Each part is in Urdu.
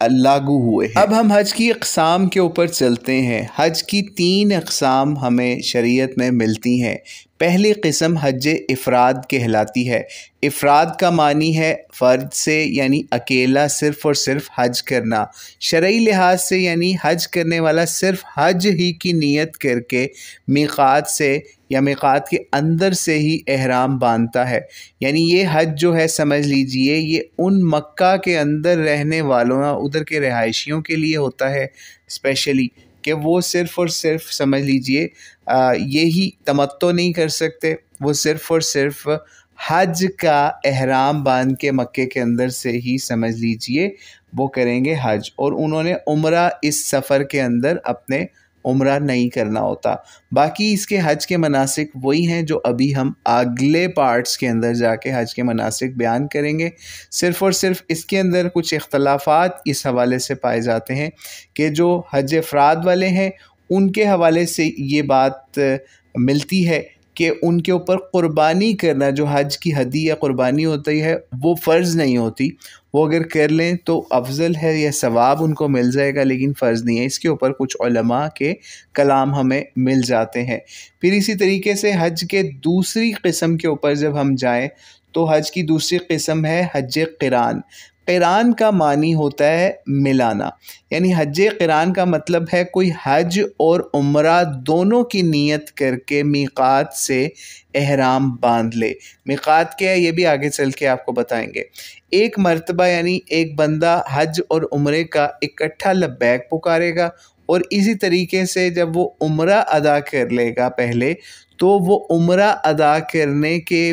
لاگو ہوئے ہیں۔ اب ہم حج کی اقسام کے اوپر چلتے ہیں۔ حج کی 3 اقسام ہمیں شریعت میں ملتی ہیں۔ پہلی قسم حج افراد کہلاتی ہے۔ افراد کا معنی ہے فرد سے، یعنی اکیلا صرف اور صرف حج کرنا۔ شرعی لحاظ سے یعنی حج کرنے والا صرف حج ہی کی نیت کر کے میقات سے یا میقات کے اندر سے ہی احرام باندھتا ہے۔ یعنی یہ حج جو ہے سمجھ لیجئے یہ ان مکہ کے اندر رہنے والوں ادھر کے رہائشیوں کے لیے ہوتا ہے اسپیشلی، کہ وہ صرف اور صرف سمجھ لیجئے یہی تمتع نہیں کر سکتے، وہ صرف اور صرف حج کا احرام باندھ کے مکے کے اندر سے ہی سمجھ لیجئے وہ کریں گے حج، اور انہوں نے عمرہ اس سفر کے اندر اپنے عمرہ نہیں کرنا ہوتا۔ باقی اس کے حج کے مناسک وہی ہیں جو ابھی ہم اگلے پارٹس کے اندر جا کے حج کے مناسک بیان کریں گے۔ صرف اور صرف اس کے اندر کچھ اختلافات اس حوالے سے پائے جاتے ہیں کہ جو حج افراد والے ہیں ان کے حوالے سے یہ بات ملتی ہے کہ ان کے اوپر قربانی کرنا، جو حج کی ہدی یا قربانی ہوتی ہے وہ فرض نہیں ہوتی، وہ اگر کر لیں تو افضل ہے، یہ ثواب ان کو مل جائے گا، لیکن فرض نہیں ہے۔ اس کے اوپر کچھ علماء کے کلام ہمیں مل جاتے ہیں۔ پھر اسی طریقے سے حج کے دوسری قسم کے اوپر جب ہم جائیں تو حج کی دوسری قسم ہے حج قران۔ قران کا معنی ہوتا ہے ملانا، یعنی حج قران کا مطلب ہے کوئی حج اور عمرہ دونوں کی نیت کر کے میقات سے احرام باندھ لے۔ میقات کیا ہے یہ بھی آگے چل کے آپ کو بتائیں گے۔ ایک مرتبہ یعنی ایک بندہ حج اور عمرے کا اکٹھا لبیک پکارے گا، اور اسی طریقے سے جب وہ عمرہ ادا کر لے گا پہلے، تو وہ عمرہ ادا کرنے کے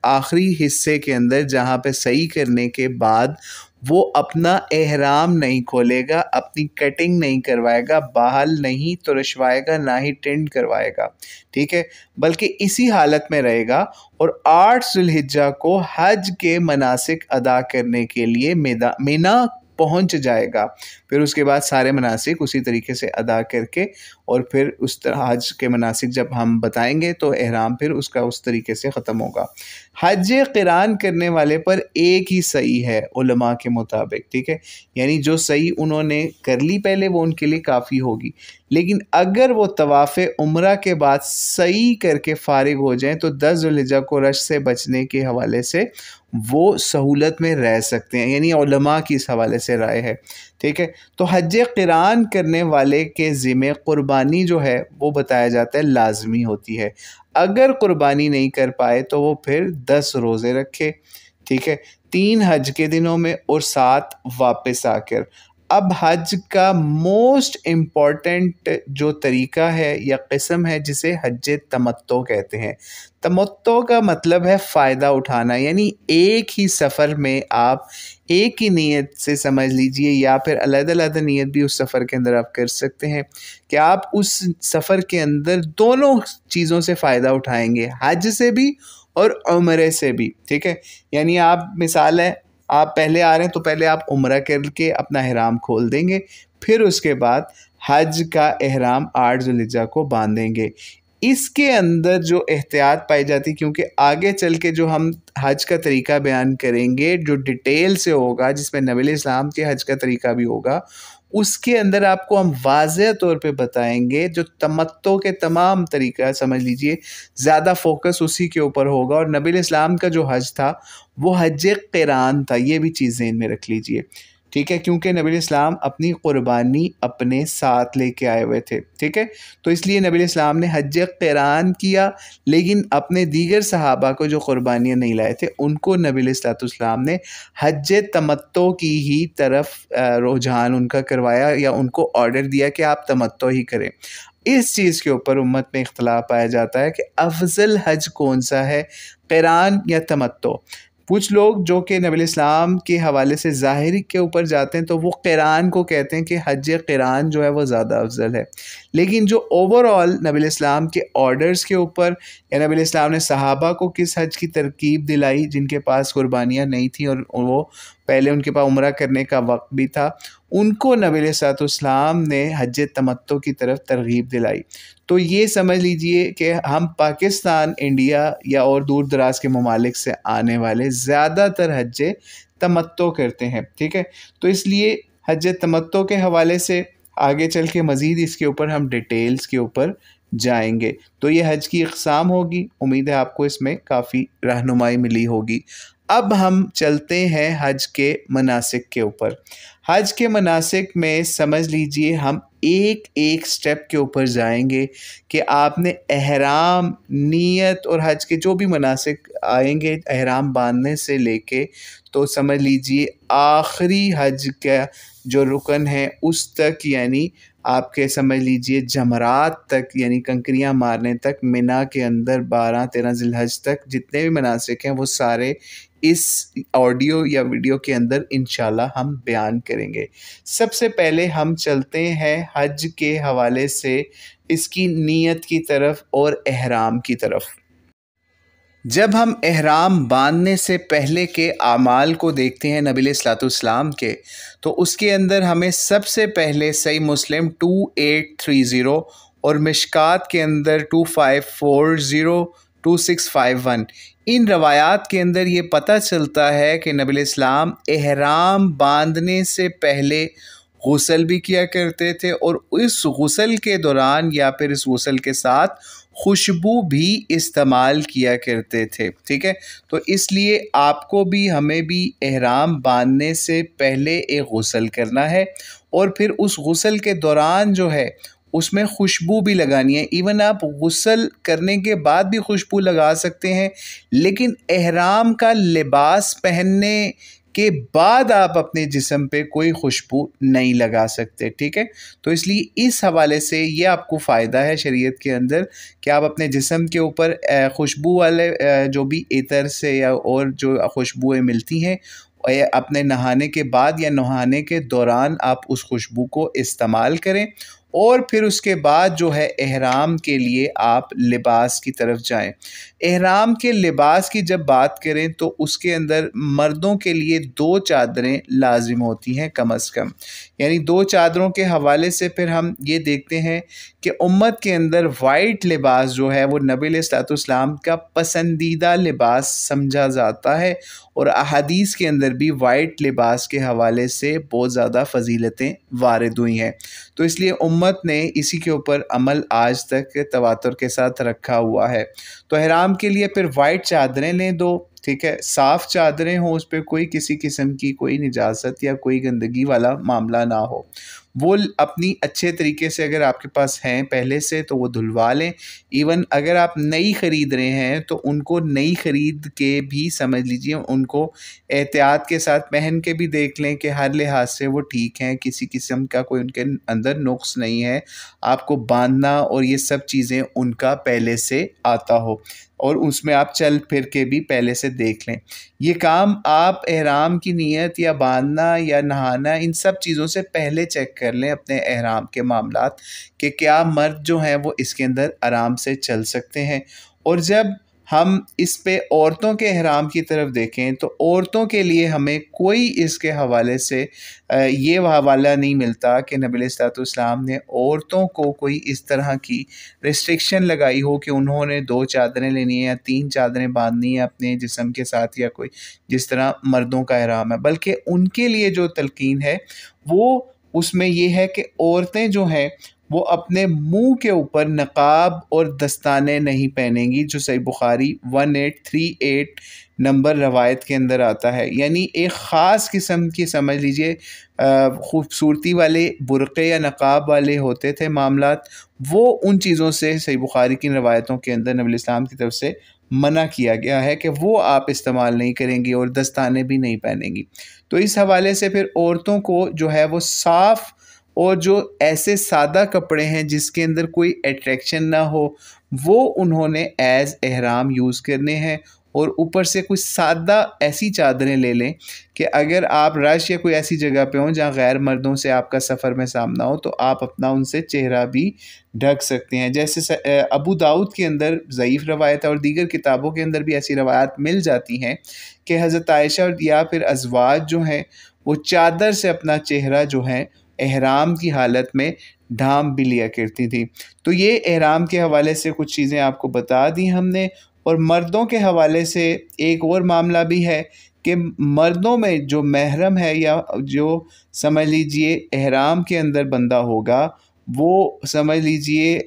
آخری حصے کے اندر جہاں پہ صحیح کرنے کے بعد وہ اپنا احرام نہیں کھولے گا، اپنی کٹنگ نہیں کروائے گا، باہل نہیں ترشوائے گا، نہ ہی ٹینڈ کروائے گا، ٹھیک ہے، بلکہ اسی حالت میں رہے گا، اور 8 ذی الحجہ کو حج کے مناسک ادا کرنے کے لیے مینا پہنچ جائے گا۔ پھر اس کے بعد سارے مناسک اسی طریقے سے ادا کر کے، اور پھر اس طرح حج کے مناسک جب ہم بتائیں گے تو احرام پھر اس کا اس طریقے سے ختم ہوگا۔ حج قران کرنے والے پر ایک ہی صحیح ہے علماء کے مطابق، ٹھیک ہے، یعنی جو صحیح انہوں نے کر لی پہلے وہ ان کے لیے کافی ہوگی، لیکن اگر وہ طواف عمرہ کے بعد صحیح کر کے فارغ ہو جائیں تو 10 ذی الحجہ کو رش سے بچنے کے حوالے سے وہ سہولت میں رہ سکتے ہیں، یعنی علماء کی اس حوالے سے رائے ہے، ٹھیک ہے۔ تو حج قران کرنے والے کے ذمہ قربانی جو ہے وہ بتایا جاتا ہے لازمی ہوتی ہے۔ اگر قربانی نہیں کر پائے تو وہ پھر 10 روزے رکھے، ٹھیک ہے، 3 حج کے دنوں میں اور 7 واپس آ کر۔ اب حج کا موسٹ امپورٹنٹ جو طریقہ ہے یا قسم ہے جسے حج تمتع کہتے ہیں۔ تمتع کا مطلب ہے فائدہ اٹھانا، یعنی ایک ہی سفر میں آپ ایک ہی نیت سے سمجھ لیجئے، یا پھر علیحدہ علیحدہ نیت بھی اس سفر کے اندر آپ کر سکتے ہیں کہ آپ اس سفر کے اندر دونوں چیزوں سے فائدہ اٹھائیں گے، حج سے بھی اور عمرے سے بھی، ٹھیک ہے۔ یعنی آپ مثال ہے آپ پہلے آ رہے ہیں تو پہلے آپ عمرہ کر کے اپنا احرام کھول دیں گے، پھر اس کے بعد حج کا احرام 8 ذی الحجہ کو باندھیں گے۔ اس کے اندر جو احتیاط پائی جاتی، کیونکہ آگے چل کے جو ہم حج کا طریقہ بیان کریں گے جو ڈیٹیل سے ہوگا، جس میں نبی علیہ السلام کے حج کا طریقہ بھی ہوگا، اس کے اندر آپ کو ہم واضح طور پہ بتائیں گے جو تمتع کے تمام طریقہ سمجھ لیجئے زیادہ فوکس اسی کے اوپر ہوگا، اور نبی علیہ السلام کا جو حج تھا وہ حج قران تھا، یہ بھی چیز ذہن میں رکھ لیجئے، ٹھیک ہے، کیونکہ نبی علیہ السلام اپنی قربانی اپنے ساتھ لے کے آئے ہوئے تھے، ٹھیک ہے، تو اس لیے نبی علیہ السلام نے حج قران کیا، لیکن اپنے دیگر صحابہ کو جو قربانیاں نہیں لائے تھے ان کو نبی علیہ السلام نے حج تمتع کی ہی طرف رجحان ان کا کروایا، یا ان کو آرڈر دیا کہ آپ تمتع ہی کریں۔ اس چیز کے اوپر امت میں اختلاف پایا جاتا ہے کہ افضل حج کون سا ہے، قران یا تمتع۔ کچھ لوگ جو کہ نبی علیہ السلام کے حوالے سے ظاہری کے اوپر جاتے ہیں تو وہ قران کو کہتے ہیں کہ حج قران جو ہے وہ زیادہ افضل ہے، لیکن جو اوور آل نبی علیہ السلام کے آرڈرز کے اوپر، یا نبی علیہ السلام نے صحابہ کو کس حج کی ترکیب دلائی جن کے پاس قربانیاں نہیں تھیں اور وہ پہلے ان کے پاس عمرہ کرنے کا وقت بھی تھا، ان کو نبی علیہ السلام نے حج تمتع کی طرف ترغیب دلائی۔ تو یہ سمجھ لیجئے کہ ہم پاکستان، انڈیا یا اور دور دراز کے ممالک سے آنے والے زیادہ تر حج تمتع کرتے ہیں، ٹھیک ہے، تو اس لیے حج تمتع کے حوالے سے آگے چل کے مزید اس کے اوپر ہم ڈیٹیلز کے اوپر جائیں گے۔ تو یہ حج کی اقسام ہوگی، امید ہے آپ کو اس میں کافی رہنمائی ملی ہوگی۔ اب ہم چلتے ہیں حج کے مناسک کے اوپر۔ حج کے مناسک میں سمجھ لیجئے ہم ایک ایک سٹیپ کے اوپر جائیں گے کہ آپ نے احرام، نیت اور حج کے جو بھی مناسک آئیں گے احرام باندھنے سے لے کے، تو سمجھ لیجئے آخری حج کا جو رکن ہے اس تک، یعنی آپ کے سمجھ لیجئے جمرات تک، یعنی کنکریاں مارنے تک، مینا کے اندر 12-13 ذی الحج تک جتنے بھی مناسک ہیں وہ سارے اس آڈیو یا ویڈیو کے اندر انشاءاللہ ہم بیان کریں گے۔ سب سے پہلے ہم چلتے ہیں حج کے حوالے سے اس کی نیت کی طرف اور احرام کی طرف۔ جب ہم احرام باندھنے سے پہلے کے اعمال کو دیکھتے ہیں نبی علیہ الصلوۃ والسلام کے، تو اس کے اندر ہمیں سب سے پہلے صحیح مسلم 2830 اور مشکات کے اندر 2540 2651 ان روایات کے اندر یہ پتہ چلتا ہے کہ نبی علیہ السلام احرام باندھنے سے پہلے غسل بھی کیا کرتے تھے، اور اس غسل کے دوران یا پھر اس غسل کے ساتھ خوشبو بھی استعمال کیا کرتے تھے۔ ٹھیک ہے، تو اس لیے آپ کو بھی ہمیں بھی احرام باندھنے سے پہلے ایک غسل کرنا ہے، اور پھر اس غسل کے دوران جو ہے اس میں خوشبو بھی لگانی ہے۔ ایون آپ غسل کرنے کے بعد بھی خوشبو لگا سکتے ہیں، لیکن احرام کا لباس پہننے کے بعد آپ اپنے جسم پہ کوئی خوشبو نہیں لگا سکتے۔ ٹھیک ہے، تو اس لیے اس حوالے سے یہ آپ کو فائدہ ہے شریعت کے اندر کہ آپ اپنے جسم کے اوپر خوشبو والے جو بھی عطر سے یا اور جو خوشبوئیں ملتی ہیں، اپنے نہانے کے بعد یا نہانے کے دوران آپ اس خوشبو کو استعمال کریں، اور پھر اس کے بعد جو ہے احرام کے لیے آپ لباس کی طرف جائیں۔ احرام کے لباس کی جب بات کریں تو اس کے اندر مردوں کے لیے 2 چادریں لازم ہوتی ہیں کم از کم، یعنی 2 چادروں کے حوالے سے پھر ہم یہ دیکھتے ہیں کہ امت کے اندر وائٹ لباس جو ہے وہ نبی علیہ الصلوۃ والسلام کا پسندیدہ لباس سمجھا جاتا ہے، اور احادیث کے اندر بھی وائٹ لباس کے حوالے سے بہت زیادہ فضیلتیں وارد ہوئی ہیں۔ تو اس لیے امت نے اسی کے اوپر عمل آج تک تواتر کے ساتھ رکھا ہوا ہے۔ تو احرام کے لیے پھر وائٹ چادریں لیں 2، ٹھیک ہے، صاف چادریں ہوں، اس پہ کوئی کسی قسم کی کوئی نجاست یا کوئی گندگی والا معاملہ نہ ہو، وہ اپنی اچھے طریقے سے اگر آپ کے پاس ہیں پہلے سے تو وہ دھلوا لیں۔ ایون اگر آپ نئی خرید رہے ہیں تو ان کو نئی خرید کے بھی سمجھ لیجئے ان کو احتیاط کے ساتھ پہن کے بھی دیکھ لیں کہ ہر لحاظ سے وہ ٹھیک ہیں، کسی قسم کا کوئی ان کے اندر نقص نہیں ہے، آپ کو باندھنا اور یہ سب چیزیں ان کا پہلے سے آتا ہو، اور اس میں آپ چل پھر کے بھی پہلے سے دیکھ لیں۔ یہ کام آپ احرام کی نیت یا باندھنا یا نہانا ان سب چیزوں سے پہلے چیک کر لیں اپنے احرام کے معاملات کہ کیا مرد جو ہیں وہ اس کے اندر آرام سے چل سکتے ہیں۔ اور جب ہم اس پہ عورتوں کے احرام کی طرف دیکھیں تو عورتوں کے لیے ہمیں کوئی اس کے حوالے سے یہ حوالہ نہیں ملتا کہ نبی علیہ الصلوۃ والسلام نے عورتوں کو کوئی اس طرح کی ریسٹرکشن لگائی ہو کہ انہوں نے 2 چادریں لینی ہیں یا 3 چادریں باندھنی ہیں اپنے جسم کے ساتھ، یا کوئی جس طرح مردوں کا احرام ہے، بلکہ ان کے لیے جو تلقین ہے وہ اس میں یہ ہے کہ عورتیں جو ہیں وہ اپنے منہ کے اوپر نقاب اور دستانے نہیں پہنیں گی، جو صحیح بخاری 1838 نمبر روایت کے اندر آتا ہے۔ یعنی ایک خاص قسم کی سمجھ لیجئے خوبصورتی والے برقعے یا نقاب والے ہوتے تھے معاملات، وہ ان چیزوں سے صحیح بخاری کی روایتوں کے اندر نبی علیہ السلام کی طرف سے منع کیا گیا ہے کہ وہ آپ استعمال نہیں کریں گی، اور دستانے بھی نہیں پہنیں گی۔ تو اس حوالے سے پھر عورتوں کو جو ہے وہ صاف اور جو ایسے سادہ کپڑے ہیں جس کے اندر کوئی اٹریکشن نہ ہو، وہ انہوں نے ایز احرام یوز کرنے ہیں، اور اوپر سے کچھ سادہ ایسی چادریں لے لیں کہ اگر آپ رش یا کوئی ایسی جگہ پہ ہوں جہاں غیر مردوں سے آپ کا سفر میں سامنا ہو تو آپ اپنا ان سے چہرہ بھی ڈھک سکتے ہیں۔ جیسے ابو داؤد کے اندر ضعیف روایت ہے، اور دیگر کتابوں کے اندر بھی ایسی روایات مل جاتی ہیں کہ حضرت عائشہ یا پھر ازواج جو ہیں وہ چادر سے اپنا چہرہ جو ہے احرام کی حالت میں ڈھانپ بھی لیا کرتی تھی۔ تو یہ احرام کے حوالے سے کچھ چیزیں آپ کو بتا دی ہم نے۔ اور مردوں کے حوالے سے ایک اور معاملہ بھی ہے کہ مردوں میں جو محرم ہے یا جو سمجھ لیجئے احرام کے اندر بندہ ہوگا، وہ سمجھ لیجئے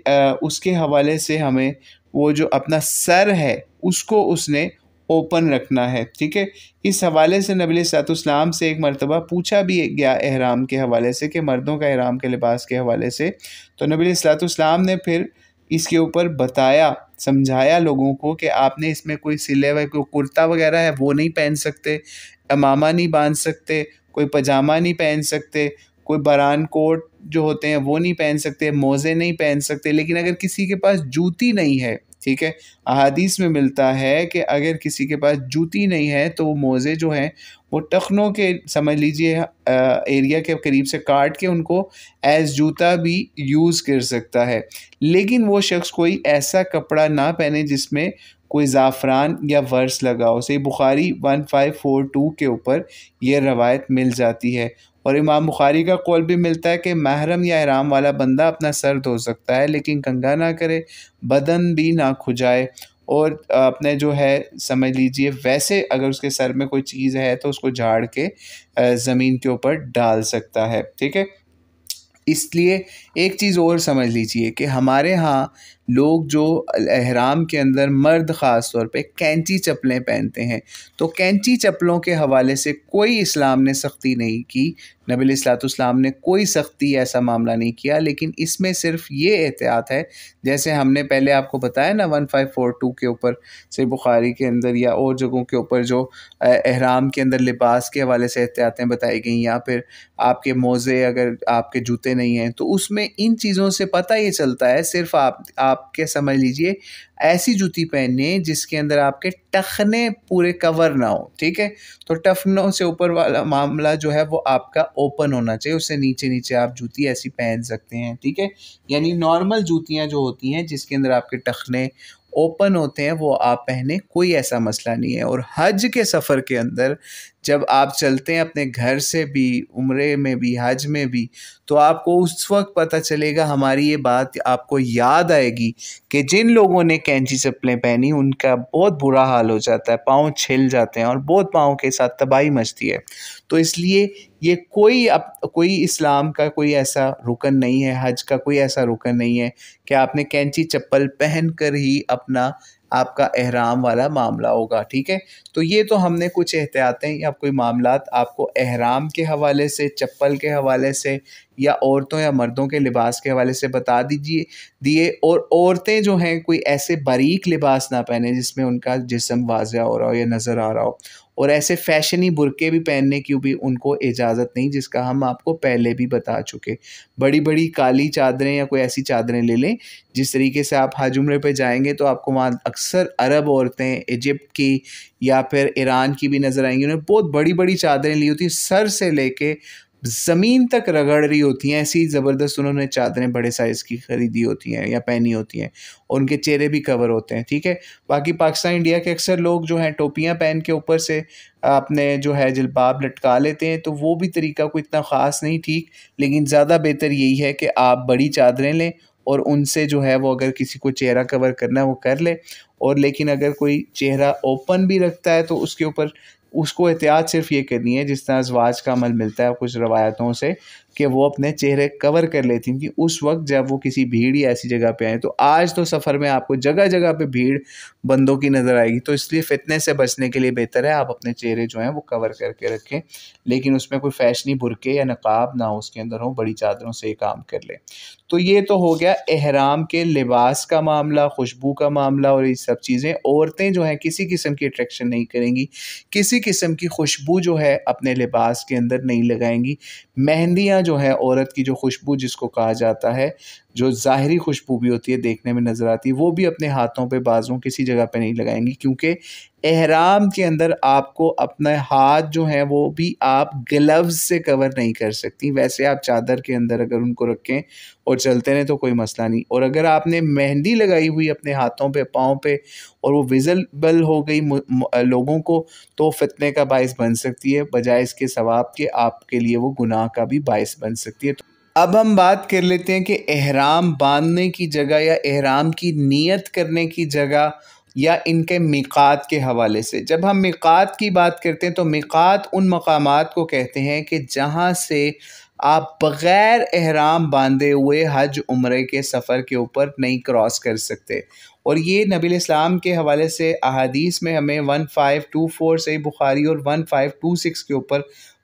اس کے حوالے سے ہمیں وہ جو اپنا سر ہے اس کو اس نے اوپن رکھنا ہے، ٹھیک ہے۔ اس حوالے سے نبی صلی اللہ علیہ وسلم سے ایک مرتبہ پوچھا بھی گیا احرام کے حوالے سے کہ مردوں کا احرام کے لباس کے حوالے سے، تو نبی صلی اللہ علیہ وسلم نے پھر اس کے اوپر بتایا، سمجھایا لوگوں کو کہ آپ نے اس میں کوئی سلے ہوئے کوئی کرتا وغیرہ ہے وہ نہیں پہن سکتے، امامہ نہیں باندھ سکتے، کوئی پاجامہ نہیں پہن سکتے، کوئی بران کوٹ جو ہوتے ہیں وہ نہیں پہن سکتے، موزے نہیں پہن سکتے۔ لیکن اگر کسی کے پاس جوتی نہیں ہے، ٹھیک ہے، احادیث میں ملتا ہے کہ اگر کسی کے پاس جوتی نہیں ہے تو وہ موزے جو ہیں وہ ٹخنوں کے سمجھ لیجئے ایریا کے قریب سے کاٹ کے ان کو ایز جوتا بھی یوز کر سکتا ہے۔ لیکن وہ شخص کوئی ایسا کپڑا نہ پہنے جس میں کوئی زعفران یا ورس لگا ہو۔ صحیح بخاری 1542 کے اوپر یہ روایت مل جاتی ہے، اور امام بخاری کا قول بھی ملتا ہے کہ محرم یا احرام والا بندہ اپنا سر دھو سکتا ہے لیکن کنگھا نہ کرے، بدن بھی نہ کھجائے، اور اپنے جو ہے سمجھ لیجئے ویسے اگر اس کے سر میں کوئی چیز ہے تو اس کو جھاڑ کے زمین کے اوپر ڈال سکتا ہے، ٹھیک ہے۔ اس لیے ایک چیز اور سمجھ لیجئے کہ ہمارے ہاں لوگ جو احرام کے اندر مرد خاص طور پہ کینچی چپلیں پہنتے ہیں، تو کینچی چپلوں کے حوالے سے کوئی اسلام نے سختی نہیں کی، نبی علیہ الصلوۃ والسلام نے کوئی سختی ایسا معاملہ نہیں کیا، لیکن اس میں صرف یہ احتیاط ہے جیسے ہم نے پہلے آپ کو بتایا نا 1542 کے اوپر صحیح بخاری کے اندر یا اور جگہوں کے اوپر جو احرام کے اندر لباس کے حوالے سے احتیاطیں بتائی گئیں، یا پھر آپ کے موزے اگر آپ کے جوتے نہیں ہیں تو اس میں ان چیزوں سے پتہ یہ چلتا ہے، صرف آپ کے سمجھ لیجئے ایسی جوتی پہننے جس کے اندر آپ کے ٹخنے پورے کور نہ ہو، ٹھیک ہے۔ تو ٹخنوں سے اوپر والا معاملہ جو ہے وہ آپ کا اوپن ہونا چاہیے، اس سے نیچے نیچے آپ جوتی ایسی پہن سکتے ہیں، ٹھیک ہے۔ یعنی نارمل جوتیاں جو ہوتی ہیں جس کے اندر آپ کے ٹخنے اوپن ہوتے ہیں وہ آپ پہنے، کوئی ایسا مسئلہ نہیں ہے۔ اور حج کے سفر کے اندر جب آپ چلتے ہیں اپنے گھر سے بھی، عمرے میں بھی، حج میں بھی، تو آپ کو اس وقت پتہ چلے گا، ہماری یہ بات آپ کو یاد آئے گی کہ جن لوگوں نے کینچی چپلیں پہنی ان کا بہت برا حال ہو جاتا ہے، پاؤں چھل جاتے ہیں اور بہت پاؤں کے ساتھ تباہی مچتی ہے۔ تو اس لیے یہ کوئی اسلام کا کوئی ایسا رکن نہیں ہے، حج کا کوئی ایسا رکن نہیں ہے کہ آپ نے کینچی چپل پہن کر ہی آپ کا احرام والا معاملہ ہوگا، ٹھیک ہے۔ تو یہ تو ہم نے کچھ احتیاطیں یا کوئی معاملات آپ کو احرام کے حوالے سے، چپل کے حوالے سے، یا عورتوں یا مردوں کے لباس کے حوالے سے بتا دیے۔ اور عورتیں جو ہیں کوئی ایسے باریک لباس نہ پہنیں جس میں ان کا جسم واضح ہو رہا ہو یا نظر آ رہا ہو، اور ایسے فیشنی برقعے بھی پہننے کی بھی ان کو اجازت نہیں، جس کا ہم آپ کو پہلے بھی بتا چکے۔ بڑی بڑی کالی چادریں یا کوئی ایسی چادریں لے لیں، جس طریقے سے آپ حج عمرے پہ جائیں گے تو آپ کو وہاں اکثر عرب عورتیں ایجپٹ کی یا پھر ایران کی بھی نظر آئیں گی، انہوں نے بہت بڑی بڑی چادریں لی ہوتی ہیں، سر سے لے کے زمین تک رگڑ رہی ہوتی ہیں، ایسی زبردست انہوں نے چادریں بڑے سائز کی خریدی ہوتی ہیں یا پہنی ہوتی ہیں، اور ان کے چہرے بھی کور ہوتے ہیں، ٹھیک ہے۔ باقی پاکستان انڈیا کے اکثر لوگ جو ہیں ٹوپیاں پہن کے اوپر سے اپنے جو ہے جلباب لٹکا لیتے ہیں، تو وہ بھی طریقہ کوئی اتنا خاص نہیں ٹھیک، لیکن زیادہ بہتر یہی ہے کہ آپ بڑی چادریں لیں اور ان سے جو ہے وہ اگر کسی کو چہرہ کور کرنا ہے وہ کر لے، اور لیکن اگر کوئی چہرہ اوپن بھی رکھتا ہے تو اس کے اوپر اس کو احتیاط صرف یہ کرنی ہے جس طرح ازواج کا عمل ملتا ہے کچھ روایتوں سے کہ وہ اپنے چہرے کور کر لیتی ہیں کہ اس وقت جب وہ کسی بھیڑ یا ایسی جگہ پہ آئیں۔ تو آج تو سفر میں آپ کو جگہ جگہ پہ بھیڑ بندوں کی نظر آئے گی، تو اس لیے فتنے سے بچنے کے لیے بہتر ہے آپ اپنے چہرے جو ہیں وہ کور کر کے رکھیں، لیکن اس میں کوئی فیشنی برقعے یا نقاب نہ ہو اس کے اندر ہو، بڑی چادروں سے یہ کام کر لیں۔ تو یہ تو ہو گیا احرام کے لباس کا معاملہ، خوشبو کا معاملہ اور یہ سب چیزیں۔ عورتیں جو ہیں کسی قسم کی اٹریکشن نہیں کریں گی، کسی قسم کی خوشبو جو ہے اپنے لباس کے اندر نہیں لگائیں گی۔ مہندیاں جو ہے عورت کی جو خوشبو جس کو کہا جاتا ہے، جو ظاہری خوشبو بھی ہوتی ہے دیکھنے میں نظر آتی ہے، وہ بھی اپنے ہاتھوں پہ، بازوں کسی جگہ پہ نہیں لگائیں گی، کیونکہ احرام کے اندر آپ کو اپنے ہاتھ جو ہیں وہ بھی آپ گلوز سے کور نہیں کر سکتی۔ ویسے آپ چادر کے اندر اگر ان کو رکھیں اور چلتے رہیں تو کوئی مسئلہ نہیں، اور اگر آپ نے مہندی لگائی ہوئی اپنے ہاتھوں پہ، پاؤں پہ، اور وہ ویزیبل ہو گئی لوگوں کو، تو فتنے کا باعث بن سکتی ہے، بجائے اس کے ثواب کے آپ کے لیے وہ گناہ کا بھی باعث بن سکتی ہے۔ اب ہم بات کر لیتے ہیں کہ احرام باندھنے کی جگہ یا احرام کی نیت کرنے کی جگہ یا ان کے میقات کے حوالے سے۔ جب ہم میقات کی بات کرتے ہیں تو میقات ان مقامات کو کہتے ہیں کہ جہاں سے آپ بغیر احرام باندھے ہوئے حج عمرے کے سفر کے اوپر نہیں کراس کر سکتے، اور یہ نبی الاسلام کے حوالے سے احادیث میں ہمیں 1524 صحیح بخاری اور 1526 کے اوپر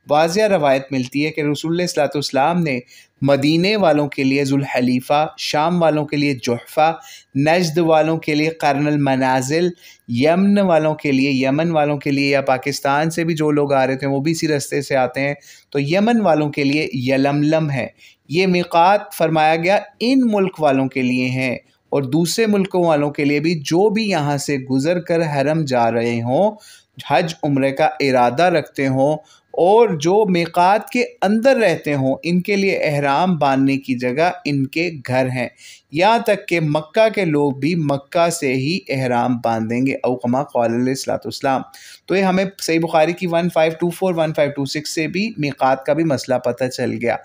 واضح روایت ملتی ہے کہ رسول اللہ صلی اللہ علیہ وسلم نے مدینے والوں کے لیے ذوالحلیفہ، شام والوں کے لیے جحفہ، نجد والوں کے لیے قرن المنازل، یمن والوں کے لیے، یمن والوں کے لیے، یا پاکستان سے بھی جو لوگ آ رہے تھے وہ بھی اسی رستے سے آتے ہیں تو یمن والوں کے لیے یلملم ہے۔ یہ میقات فرمایا گیا ان ملک والوں کے لیے ہیں، اور دوسرے ملکوں والوں کے لیے بھی جو بھی یہاں سے گزر کر حرم جا رہے ہوں، حج عمرے کا ارادہ رکھتے ہوں اور جو میقات کے اندر رہتے ہوں، ان کے لیے احرام باندھنے کی جگہ ان کے گھر ہیں، یہاں تک کہ مکہ کے لوگ بھی مکہ سے ہی احرام باندھیں گے، او کما قال علیہ الصلوۃ والسلام۔ تو یہ ہمیں صحیح بخاری کی 1524 1526 سے بھی میقات کا بھی مسئلہ پتہ چل گیا۔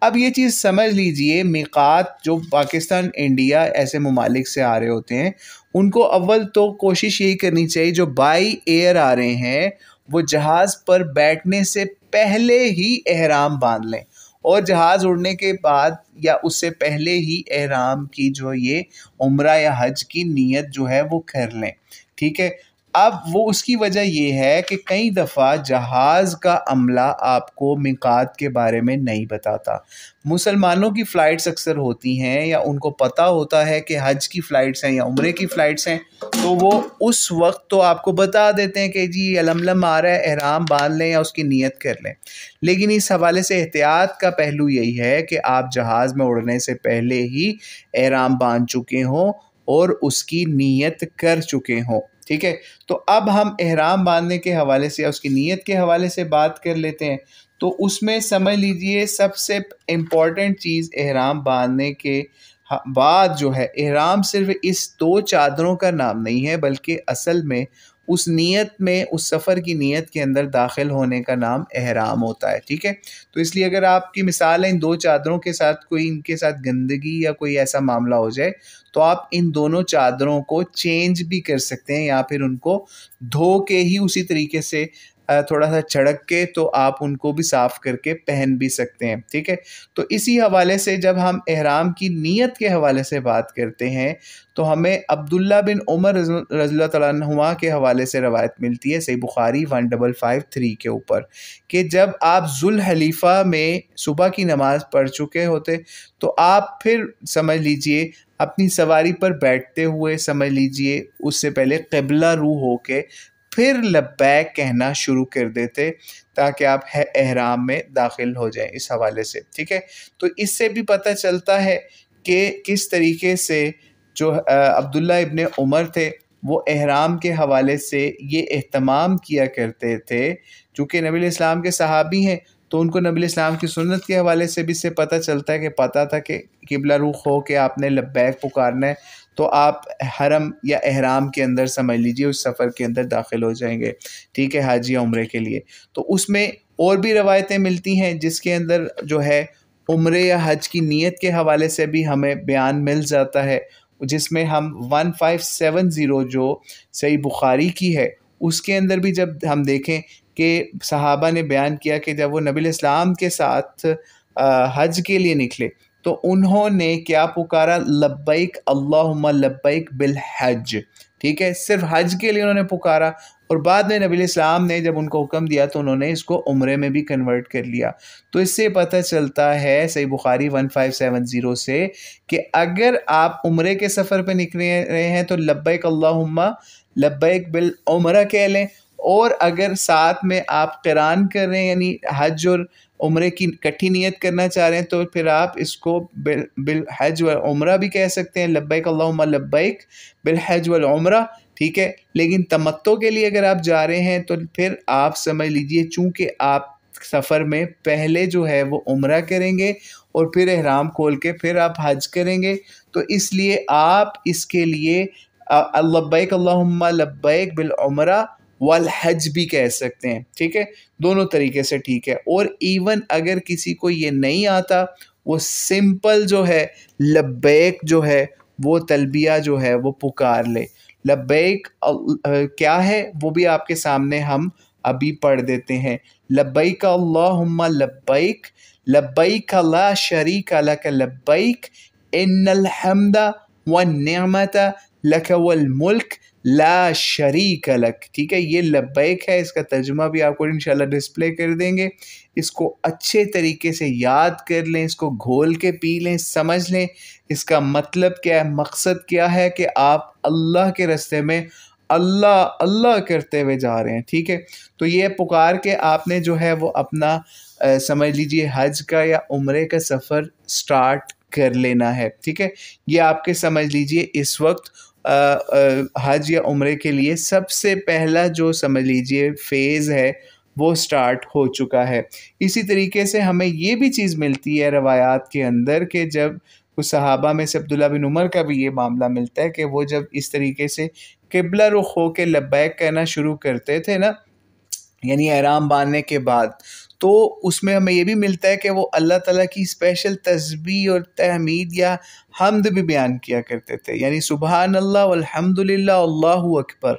اب یہ چیز سمجھ لیجئے، میقات جو پاکستان، انڈیا ایسے ممالک سے آ رہے ہوتے ہیں، ان کو اول تو کوشش یہی کرنی چاہیے، جو بائی ایئر آ رہے ہیں وہ جہاز پر بیٹھنے سے پہلے ہی احرام باندھ لیں، اور جہاز اڑنے کے بعد یا اس سے پہلے ہی احرام کی جو یہ عمرہ یا حج کی نیت جو ہے وہ کر لیں، ٹھیک ہے۔ اب وہ اس کی وجہ یہ ہے کہ کئی دفعہ جہاز کا عملہ آپ کو میقات کے بارے میں نہیں بتاتا۔ مسلمانوں کی فلائٹس اکثر ہوتی ہیں یا ان کو پتہ ہوتا ہے کہ حج کی فلائٹس ہیں یا عمرے کی فلائٹس ہیں، تو وہ اس وقت تو آپ کو بتا دیتے ہیں کہ جی علم آ رہا ہے، احرام باندھ لیں یا اس کی نیت کر لیں۔ لیکن اس حوالے سے احتیاط کا پہلو یہی ہے کہ آپ جہاز میں اڑنے سے پہلے ہی احرام باندھ چکے ہوں اور اس کی نیت کر چکے ہوں، ٹھیک ہے۔ تو اب ہم احرام باندھنے کے حوالے سے یا اس کی نیت کے حوالے سے بات کر لیتے ہیں۔ تو اس میں سمجھ لیجئے سب سے امپورٹنٹ چیز احرام باندھنے کے بعد جو ہے، احرام صرف اس 2 چادروں کا نام نہیں ہے، بلکہ اصل میں اس نیت میں، اس سفر کی نیت کے اندر داخل ہونے کا نام احرام ہوتا ہے، ٹھیک ہے۔ تو اس لیے اگر آپ کی مثال ہے ان 2 چادروں کے ساتھ کوئی ان کے ساتھ گندگی یا کوئی ایسا معاملہ ہو جائے تو آپ ان دونوں چادروں کو چینج بھی کر سکتے ہیں، یا پھر ان کو دھو کے ہی اسی طریقے سے تھوڑا سا چھڑک کے تو آپ ان کو بھی صاف کر کے پہن بھی سکتے ہیں، ٹھیک ہے۔ تو اسی حوالے سے جب ہم احرام کی نیت کے حوالے سے بات کرتے ہیں تو ہمیں عبداللہ بن عمر رضی اللہ تعالیٰ عنہما کے حوالے سے روایت ملتی ہے صحیح بخاری 1553 کے اوپر، کہ جب آپ ذوالحلیفہ میں صبح کی نماز پڑھ چکے ہوتے تو آپ پھر سمجھ لیجئے اپنی سواری پر بیٹھتے ہوئے، سمجھ لیجئے اس سے پہلے قبلہ رو ہو کے پھر لبیک کہنا شروع کر دیتے تاکہ آپ احرام میں داخل ہو جائیں، اس حوالے سے، ٹھیک ہے۔ تو اس سے بھی پتہ چلتا ہے کہ کس طریقے سے جو عبداللہ ابن عمر تھے وہ احرام کے حوالے سے یہ اہتمام کیا کرتے تھے، چونکہ نبی الاسلام کے صحابی ہیں تو ان کو نبی الاسلام کی سنت کے حوالے سے بھی اس سے پتہ چلتا ہے کہ پتہ تھا کہ قبلہ رخ ہو کے آپ نے لبیک پکارنا ہے تو آپ حرم یا احرام کے اندر سمجھ لیجئے اس سفر کے اندر داخل ہو جائیں گے، ٹھیک ہے، حج یا عمرے کے لیے۔ تو اس میں اور بھی روایتیں ملتی ہیں جس کے اندر جو ہے عمرے یا حج کی نیت کے حوالے سے بھی ہمیں بیان مل جاتا ہے، جس میں ہم 1570 جو صحیح بخاری کی ہے اس کے اندر بھی جب ہم دیکھیں کہ صحابہ نے بیان کیا کہ جب وہ نبی الاسلام کے ساتھ حج کے لیے نکلے تو انہوں نے کیا پکارا، لبیک اللہم لبیک بالحج، ٹھیک ہے، صرف حج کے لیے انہوں نے پکارا، اور بعد میں نبی الاسلام نے جب ان کو حکم دیا تو انہوں نے اس کو عمرے میں بھی کنورٹ کر لیا۔ تو اس سے پتہ چلتا ہے صحیح بخاری 1570 سے کہ اگر آپ عمرے کے سفر پہ نکل رہے ہیں تو لبیک اللہم لبیک بالعمرہ کہہ لیں، اور اگر ساتھ میں آپ قران کر رہے ہیں یعنی حج اور عمرے کی کٹھی نیت کرنا چاہ رہے ہیں تو پھر آپ اس کو بالحج والعمرہ بھی کہہ سکتے ہیں، لبیک اللہم لبیک بالحج والعمرہ، ٹھیک ہے۔ لیکن تمتع کے لیے اگر آپ جا رہے ہیں تو پھر آپ سمجھ لیجئے چونکہ آپ سفر میں پہلے جو ہے وہ عمرہ کریں گے اور پھر احرام کھول کے پھر آپ حج کریں گے، تو اس لیے آپ اس کے لیے لبیک اللہم لبیک بالعمرہ والحج بھی کہہ سکتے ہیں، ٹھیک ہے، دونوں طریقے سے ٹھیک ہے۔ اور ایون اگر کسی کو یہ نہیں آتا وہ سمپل جو ہے لبیک جو ہے وہ تلبیہ جو ہے وہ پکار لے، لبیک کیا ہے وہ بھی آپ کے سامنے ہم ابھی پڑھ دیتے ہیں. لبیک اللہم لبیک لبیک لا شریک لک لبیک ان الحمد والنعمت لک والملک لا شریک لک. ٹھیک ہے، یہ لبیک ہے، اس کا ترجمہ بھی آپ کو انشاءاللہ ڈسپلے کر دیں گے. اس کو اچھے طریقے سے یاد کر لیں، اس کو گھول کے پی لیں، سمجھ لیں اس کا مطلب کیا ہے، مقصد کیا ہے کہ آپ اللہ کے راستے میں اللہ اللہ کرتے ہوئے جا رہے ہیں. ٹھیک ہے، تو یہ پکار کے آپ نے جو ہے وہ اپنا سمجھ لیجئے حج کا یا عمرے کا سفر سٹارٹ کر لینا ہے. ٹھیک ہے، یہ آپ کے سمجھ لیجئے اس وقت حج یا عمرے کے لیے سب سے پہلا جو سمجھ لیجئے فیز ہے وہ سٹارٹ ہو چکا ہے. اسی طریقے سے ہمیں یہ بھی چیز ملتی ہے روایات کے اندر کہ جب کچھ صحابہ میں سے عبداللہ بن عمر کا بھی یہ معاملہ ملتا ہے کہ وہ جب اس طریقے سے قبلہ رخ ہو کے لبیک کہنا شروع کرتے تھے نا، یعنی احرام باندھنے کے بعد، تو اس میں ہمیں یہ بھی ملتا ہے کہ وہ اللہ تعالیٰ کی اسپیشل تسبیح اور تحمید یا حمد بھی بیان کیا کرتے تھے، یعنی سبحان اللہ والحمد للہ اللہ اکبر.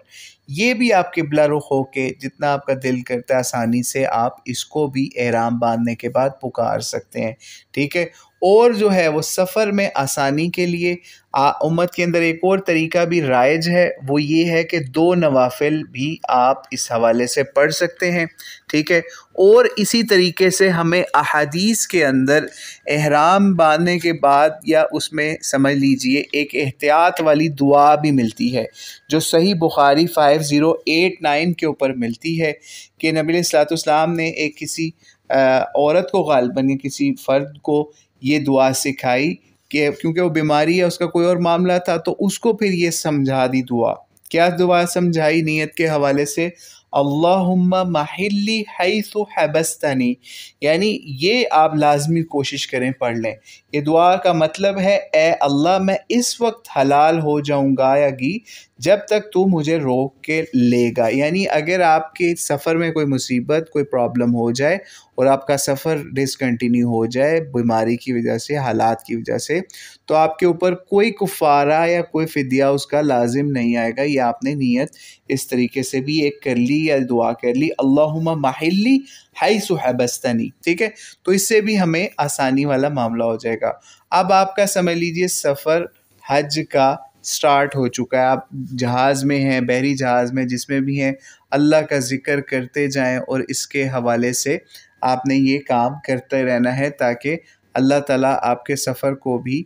یہ بھی آپ قبلہ رخ ہو کے جتنا آپ کا دل کرتا ہے آسانی سے آپ اس کو بھی احرام باندھنے کے بعد پکار سکتے ہیں. ٹھیک ہے، اور جو ہے وہ سفر میں آسانی کے لیے امت کے اندر ایک اور طریقہ بھی رائج ہے، وہ یہ ہے کہ 2 نوافل بھی آپ اس حوالے سے پڑھ سکتے ہیں. ٹھیک ہے، اور اسی طریقے سے ہمیں احادیث کے اندر احرام باندھنے کے بعد یا اس میں سمجھ لیجئے ایک احتیاط والی دعا بھی ملتی ہے جو صحیح بخاری 5089 کے اوپر ملتی ہے کہ نبی علیہ السلام نے ایک کسی عورت کو غالباً یا کسی فرد کو یہ دعا سکھائی کہ کیونکہ وہ بیماری ہے، اس کا کوئی اور معاملہ تھا، تو اس کو پھر یہ سمجھا دی دعا. کیا دعا سمجھائی نیت کے حوالے سے؟ اللہم محلی حیث حبستنی، یعنی یہ آپ لازمی کوشش کریں پڑھ لیں. یہ دعا کا مطلب ہے اے اللہ میں اس وقت حلال ہو جاؤں گا یا گی جب تک تو مجھے روک کے لے گا. یعنی اگر آپ کے سفر میں کوئی مصیبت کوئی پرابلم ہو جائے اور آپ کا سفر ڈسکنٹینیو ہو جائے بیماری کی وجہ سے، حالات کی وجہ سے، تو آپ کے اوپر کوئی کفارہ یا کوئی فدیہ اس کا لازم نہیں آئے گا. یہ آپ نے نیت اس طریقے سے بھی ایک کر لی یا دعا کر لی اللہم محلی حیث حبستنی. ٹھیک ہے، تو اس سے بھی ہمیں آسانی والا معاملہ ہو جائے گا. اب آپ کا سمجھ لیجئے سفر حج کا سٹارٹ ہو چکا ہے، آپ جہاز میں ہیں، بحری جہاز میں، جس میں بھی ہیں، اللہ کا ذکر کرتے جائیں اور اس کے حوالے سے آپ نے یہ کام کرتے رہنا ہے تاکہ اللہ تعالیٰ آپ کے سفر کو بھی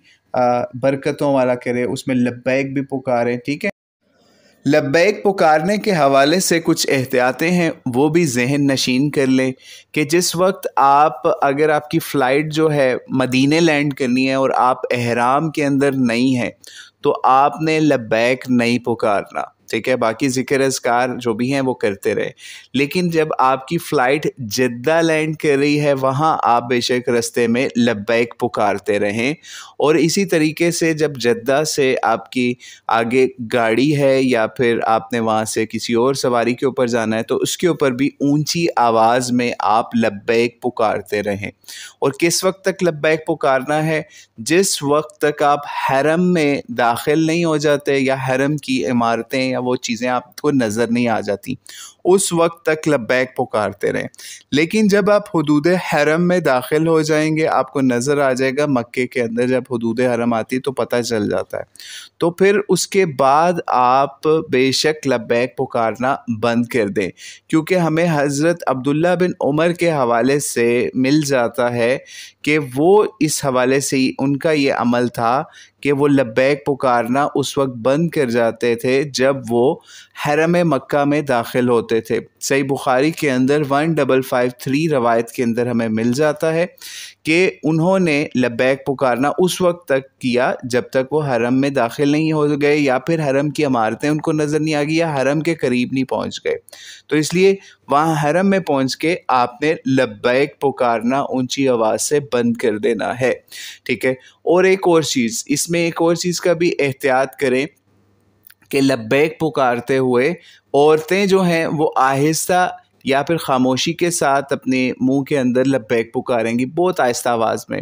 برکتوں والا کرے. اس میں لبیک بھی پکاریں. ٹھیک ہے، لبیک پکارنے کے حوالے سے کچھ احتیاطیں ہیں وہ بھی ذہن نشین کر لیں کہ جس وقت اگر آپ کی فلائٹ جو ہے مدینے لینڈ کرنی ہے اور آپ احرام کے اندر نہیں ہیں تو آپ نے لبیک نہیں پکارنا. ٹھیک ہے، باقی ذکر اذکار جو بھی ہیں وہ کرتے رہے. لیکن جب آپ کی فلائٹ جدہ لینڈ کر رہی ہے وہاں آپ بے شک رستے میں لبیک پکارتے رہیں. اور اسی طریقے سے جب جدہ سے آپ کی آگے گاڑی ہے یا پھر آپ نے وہاں سے کسی اور سواری کے اوپر جانا ہے تو اس کے اوپر بھی اونچی آواز میں آپ لبیک پکارتے رہیں. اور کس وقت تک لبیک پکارنا ہے؟ جس وقت تک آپ حرم میں داخل نہیں ہو جاتے یا حرم کی عمارتیں یا وہ چیزیں آپ کو نظر نہیں آ جاتی اس وقت تک لبیک پکارتے رہیں. لیکن جب آپ حدود حرم میں داخل ہو جائیں گے آپ کو نظر آ جائے گا مکے کے اندر جب حدود حرم آتی تو پتہ چل جاتا ہے، تو پھر اس کے بعد آپ بے شک لبیک پکارنا بند کر دیں. کیونکہ ہمیں حضرت عبداللہ بن عمر کے حوالے سے مل جاتا ہے کہ وہ اس حوالے سے ان کا یہ عمل تھا کہ وہ لبیک پکارنا اس وقت بند کر جاتے تھے جب وہ حرم مکہ میں داخل ہوتے تھے. صحیح بخاری کے اندر 1553 روایت کے اندر ہمیں مل جاتا ہے کہ انہوں نے لبیک پکارنا اس وقت تک کیا جب تک وہ حرم میں داخل نہیں ہو گئے یا پھر حرم کی عمارتیں ان کو نظر نہیں آ گئی یا حرم کے قریب نہیں پہنچ گئے. تو اس لیے وہاں حرم میں پہنچ کے آپ نے لبیک پکارنا اونچی آواز سے بند کر دینا ہے. ٹھیک ہے، اور ایک اور چیز اس میں ایک اور چیز کا بھی احتیاط کریں کہ لبیک پکارتے ہوئے عورتیں جو ہیں وہ آہستہ یا پھر خاموشی کے ساتھ اپنے منہ کے اندر لبیک پکاریں گی بہت آہستہ آواز میں،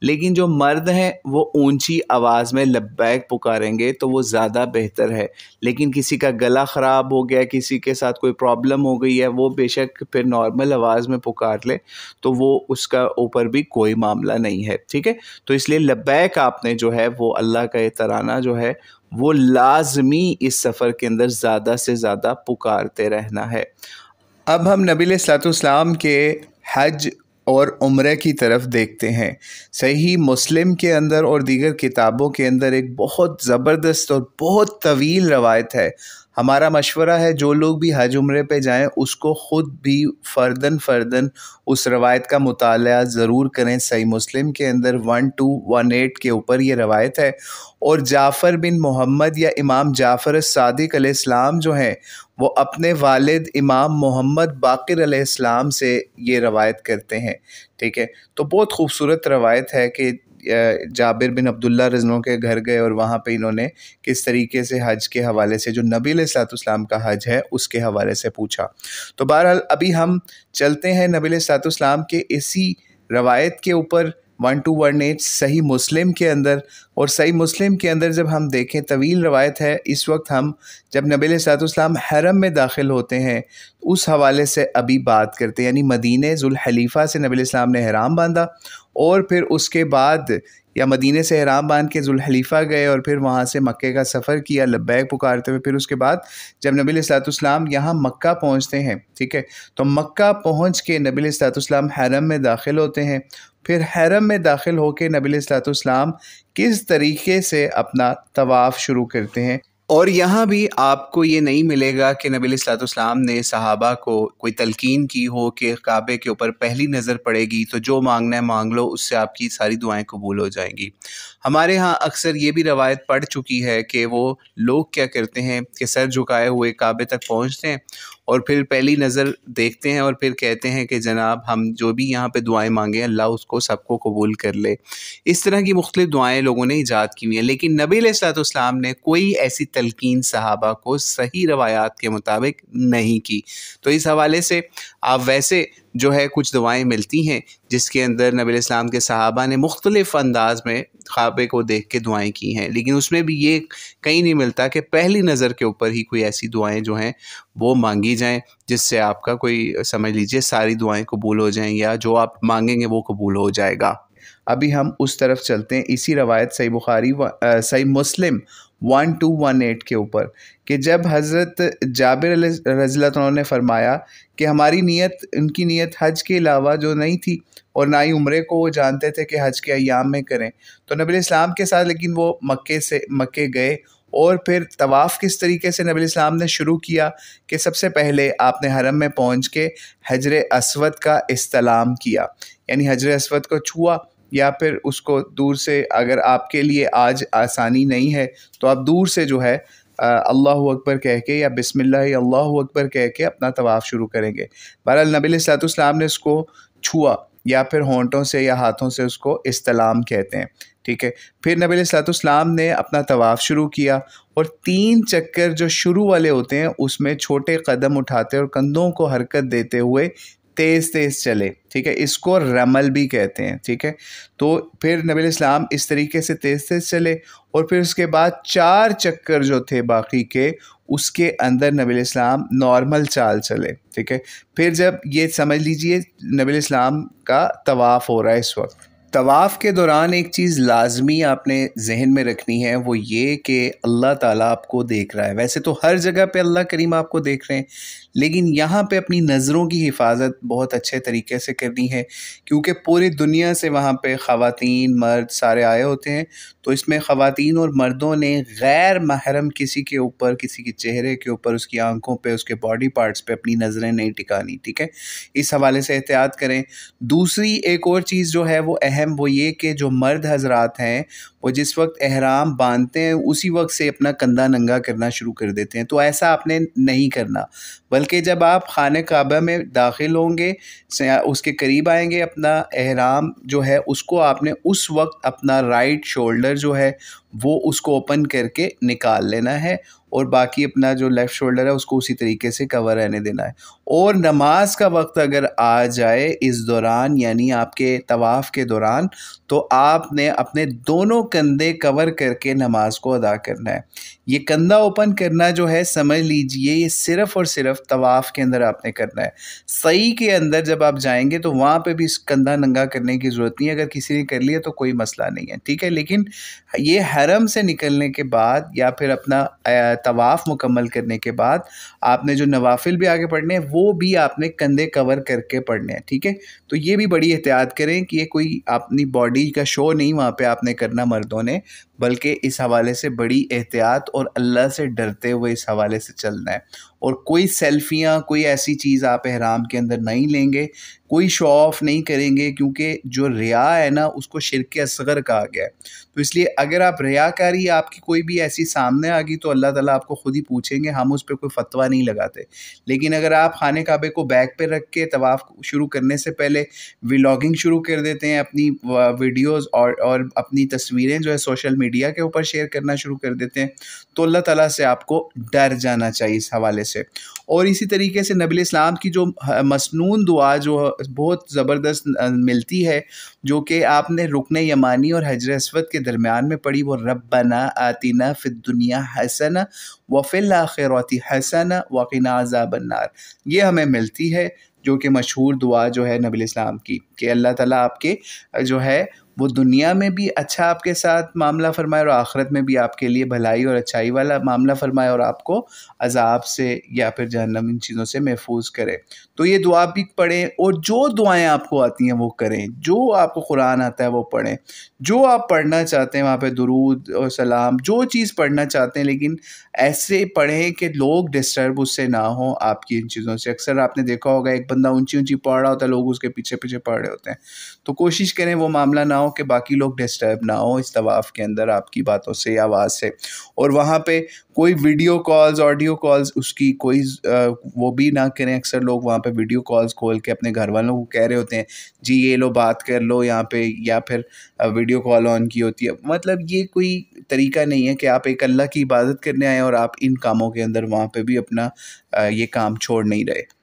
لیکن جو مرد ہیں وہ اونچی آواز میں لبیک پکاریں گے تو وہ زیادہ بہتر ہے۔ لیکن کسی کا گلا خراب ہو گیا، کسی کے ساتھ کوئی پرابلم ہو گئی ہے، وہ بے شک پھر نارمل آواز میں پکار لے تو وہ اس کا اوپر بھی کوئی معاملہ نہیں ہے، ٹھیک ہے۔ تو اس لیے لبیک آپ نے جو ہے وہ اللہ کا یہ ترانہ جو ہے وہ لازمی اس سفر کے اندر زیادہ سے زیادہ پکارتے رہنا ہے۔ اب ہم نبی علیہ الصلوۃ والسلام کے حج اور عمرے کی طرف دیکھتے ہیں۔ صحیح مسلم کے اندر اور دیگر کتابوں کے اندر ایک بہت زبردست اور بہت طویل روایت ہے۔ ہمارا مشورہ ہے جو لوگ بھی حج عمرے پہ جائیں اس کو خود بھی فرداً اس روایت کا مطالعہ ضرور کریں۔ صحیح مسلم کے اندر 1218 کے اوپر یہ روایت ہے، اور جعفر بن محمد یا امام جعفر الصادق علیہ السلام جو ہیں وہ اپنے والد امام محمد باقر علیہ السلام سے یہ روایت کرتے ہیں، ٹھیک ہے۔ تو بہت خوبصورت روایت ہے کہ جابر بن عبداللہ رضی اللہ عنہ کے گھر گئے اور وہاں پہ انہوں نے کس طریقے سے حج کے حوالے سے جو نبی علیہ الصلوۃ والسلام کا حج ہے اس کے حوالے سے پوچھا۔ تو بہرحال ابھی ہم چلتے ہیں نبی علیہ الصلوۃ والسلام کے اسی روایت کے اوپر 1218 صحیح مسلم کے اندر۔ اور صحیح مسلم کے اندر جب ہم دیکھیں طویل روایت ہے، اس وقت ہم جب نبی علیہ الصلوۃ والسلام حرم میں داخل ہوتے ہیں اس حوالے سے ابھی بات کرتے ہیں، یعنی مدینہ ذوالحلیفہ سے نبی علیہ السلام نے احرام باندھا، اور پھر اس کے بعد یا مدینہ سے احرام باندھ کے ذوالحلیفہ گئے اور پھر وہاں سے مکے کا سفر کیا لبیک پکارتے ہوئے۔ پھر اس کے بعد جب نبی علیہ الصلوۃ والسلام یہاں مکہ پہنچتے ہیں، ٹھیک ہے، تو مکہ پہنچ کے نبی علیہ الصلوۃ والسلام حرم میں داخل ہوتے ہیں۔ پھر حرم میں داخل ہو کے نبی علیہ الصلوۃ والسلام کس طریقے سے اپنا طواف شروع کرتے ہیں، اور یہاں بھی آپ کو یہ نہیں ملے گا کہ نبی علیہ الصلوۃ والسلام نے صحابہ کو کوئی تلقین کی ہو کہ کعبے کے اوپر پہلی نظر پڑے گی تو جو مانگنا ہے مانگ لو، اس سے آپ کی ساری دعائیں قبول ہو جائیں گی۔ ہمارے ہاں اکثر یہ بھی روایت پڑ چکی ہے کہ وہ لوگ کیا کرتے ہیں کہ سر جھکائے ہوئے کعبے تک پہنچتے ہیں اور پھر پہلی نظر دیکھتے ہیں اور پھر کہتے ہیں کہ جناب ہم جو بھی یہاں پہ دعائیں مانگیں اللہ اس کو سب کو قبول کر لے۔ اس طرح کی مختلف دعائیں لوگوں نے ایجاد کی ہوئی ہیں، لیکن نبی علیہ الصلوۃ والسلام نے کوئی ایسی تلقین صحابہ کو صحیح روایات کے مطابق نہیں کی۔ تو اس حوالے سے آپ ویسے جو ہے کچھ دعائیں ملتی ہیں جس کے اندر نبی علیہ السلام کے صحابہ نے مختلف انداز میں کعبے کو دیکھ کے دعائیں کی ہیں، لیکن اس میں بھی یہ کہیں نہیں ملتا کہ پہلی نظر کے اوپر ہی کوئی ایسی دعائیں جو ہیں وہ مانگی جائیں جس سے آپ کا کوئی سمجھ لیجئے ساری دعائیں قبول ہو جائیں یا جو آپ مانگیں گے وہ قبول ہو جائے گا۔ ابھی ہم اس طرف چلتے ہیں، اسی روایت صحیح بخاری صحیح مسلم 1218 کے اوپر کہ جب حضرت جابر رضی اللہ عنہ نے فرمایا کہ ہماری نیت، ان کی نیت حج کے علاوہ جو نہیں تھی اور نہ ہی عمرے کو وہ جانتے تھے کہ حج کے ایام میں کریں، تو نبی علیہ السلام کے ساتھ لیکن وہ مکے گئے، اور پھر طواف کس طریقے سے نبی علیہ السلام نے شروع کیا کہ سب سے پہلے آپ نے حرم میں پہنچ کے حجر اسود کا استلام کیا، یعنی حجر اسود کو چھوا، یا پھر اس کو دور سے، اگر آپ کے لیے آج آسانی نہیں ہے تو آپ دور سے جو ہے اللہ اکبر کہہ کے یا بسم اللہ اللہ اکبر کہہ کے اپنا طواف شروع کریں گے۔ بہرحال نبی علیہ الصلوۃ والسلام نے اس کو چھوا، یا پھر ہونٹوں سے یا ہاتھوں سے اس کو استلام کہتے ہیں، ٹھیک ہے۔ پھر نبی علیہ الصلوۃ والسلام نے اپنا طواف شروع کیا، اور 3 چکر جو شروع والے ہوتے ہیں اس میں چھوٹے قدم اٹھاتے اور کندھوں کو حرکت دیتے ہوئے تیز چلے، ٹھیک ہے، اس کو رمل بھی کہتے ہیں، ٹھیک ہے۔ تو پھر نبی علیہ السلام اس طریقے سے تیز چلے، اور پھر اس کے بعد 4 چکر جو تھے باقی کے اس کے اندر نبی علیہ السلام نارمل چال چلے، ٹھیک ہے۔ پھر جب یہ سمجھ لیجئے نبی علیہ السلام کا طواف ہو رہا ہے اس وقت، طواف کے دوران ایک چیز لازمی آپ نے ذہن میں رکھنی ہے، وہ یہ کہ اللہ تعالیٰ آپ کو دیکھ رہا ہے۔ ویسے تو ہر جگہ پہ اللہ کریم آپ کو دیکھ رہے ہیں، لیکن یہاں پہ اپنی نظروں کی حفاظت بہت اچھے طریقے سے کرنی ہے، کیونکہ پوری دنیا سے وہاں پہ خواتین مرد سارے آئے ہوتے ہیں، تو اس میں خواتین اور مردوں نے غیر محرم کسی کے اوپر، کسی کے چہرے کے اوپر، اس کی آنکھوں پہ، اس کے باڈی پارٹس پہ اپنی نظریں نہیں ٹکانی، ٹھیک ہے۔ اس حوالے سے احتیاط کریں۔ دوسری ایک اور چیز جو ہے وہ اہم، وہ یہ کہ جو مرد حضرات ہیں وہ جس وقت احرام باندھتے ہیں اسی وقت سے اپنا کندھا ننگا کرنا شروع کر دیتے ہیں. تو ایسا آپ نے نہیں کرنا، بلکہ جب آپ خانہ کعبہ میں داخل ہوں گے، اس کے قریب آئیں گے، اپنا احرام جو ہے اس کو آپ نے اس وقت اپنا رائٹ شولڈر جو ہے وہ اس کو اوپن کر کے نکال لینا ہے، اور باقی اپنا جو لیفٹ شولڈر ہے اس کو اسی طریقے سے کور رہنے دینا ہے. اور نماز کا وقت اگر آ جائے اس دوران، یعنی آپ کے طواف کے دوران، تو آپ نے اپنے دونوں کندھے کور کر کے نماز کو ادا کرنا ہے. یہ کندھا اوپن کرنا جو ہے سمجھ لیجئے یہ صرف اور صرف طواف کے اندر آپ نے کرنا ہے. سعی کے اندر جب آپ جائیں گے تو وہاں پہ بھی اس کندھا ننگا کرنے کی ضرورت نہیں ہے، اگر کسی نے کر لیا تو کوئی مسئلہ نہیں ہے، ٹھیک ہے. لیکن یہ حرم سے نکلنے کے بعد یا پھر اپنا طواف مکمل کرنے کے بعد آپ نے جو نوافل بھی آگے پڑھنے ہیں وہ بھی آپ نے کندھے کور کر کے پڑھنے ہیں، ٹھیک ہے. تو یہ بھی بڑی احتیاط کریں کہ یہ کوئی اپنی باڈی کا شو نہیں وہاں پہ آپ نے کرنا مردوں نے، بلکہ اس حوالے سے بڑی احتیاط اور اللہ سے ڈرتے ہوئے اس حوالے سے چلنا ہے. اور کوئی سیلفیاں، کوئی ایسی چیز آپ احرام کے اندر نہیں لیں گے، کوئی شو آف نہیں کریں گے، کیونکہ جو ریا ہے نا اس کو شرک اصغر کہا گیا ہے. تو اس لیے اگر آپ ریاکاری آپ کی کوئی بھی ایسی سامنے آ گئی تو اللہ تعالیٰ آپ کو خود ہی پوچھیں گے، ہم اس پہ کوئی فتویٰ نہیں لگاتے. لیکن اگر آپ خانہ کعبے کو بیک پہ رکھ کے طواف شروع کرنے سے پہلے ولاگنگ شروع کر دیتے ہیں، اپنی ویڈیوز اور اپنی تصویریں جو ہے سوشل میڈیا کے اوپر شیئر کرنا شروع کر دیتے ہیں، تو اللہ تعالیٰ سے آپ کو ڈر جانا چاہیے اس حوالے سے. اور اسی طریقے سے نبی اسلام کی جو مسنون دعا جو بہت زبردست ملتی ہے، جو کہ آپ نے رکن یمانی اور حجر اسود کے درمیان میں پڑھی، وہ ربنا آتنا فی الدنیا حسنہ وفی الآخرۃ حسنہ وقنا عذاب النار، یہ ہمیں ملتی ہے، جو کہ مشہور دعا جو ہے نبی اسلام کی، کہ اللہ تعالیٰ آپ کے جو ہے وہ دنیا میں بھی اچھا آپ کے ساتھ معاملہ فرمائے اور آخرت میں بھی آپ کے لیے بھلائی اور اچھائی والا معاملہ فرمائے، اور آپ کو عذاب سے یا پھر جہنم ان چیزوں سے محفوظ کرے. تو یہ دعا بھی پڑھیں، اور جو دعائیں آپ کو آتی ہیں وہ کریں، جو آپ کو قرآن آتا ہے وہ پڑھیں، جو آپ پڑھنا چاہتے ہیں وہاں پہ درود اور سلام جو چیز پڑھنا چاہتے ہیں، لیکن ایسے پڑھیں کہ لوگ ڈسٹرب اس سے نہ ہوں آپ کی ان چیزوں سے. اکثر آپ نے دیکھا ہوگا ایک بندہ اونچی اونچی پڑھ رہا ہوتا ہے، لوگ اس کے پیچھے پیچھے پڑھ رہے ہوتے ہیں. تو کوشش کریں وہ معاملہ نہ ہو کہ باقی لوگ ڈسٹرب نہ ہو اس طواف کے اندر آپ کی باتوں سے یا آواز سے. اور وہاں پہ کوئی ویڈیو کالز، آڈیو کالز اس کی کوئی وہ بھی نہ کریں. اکثر لوگ وہاں پہ ویڈیو کالز کھول کے اپنے گھر والوں کو کہہ رہے ہوتے ہیں جی یہ لو بات کر لو یہاں پہ، یا پھر ویڈیو کال آن کی ہوتی ہے. مطلب یہ کوئی طریقہ نہیں ہے کہ آپ ایک اللہ کی عبادت کرنے آئے اور آپ ان کاموں کے اندر وہاں پہ بھی اپنا یہ کام چھوڑ نہیں رہے.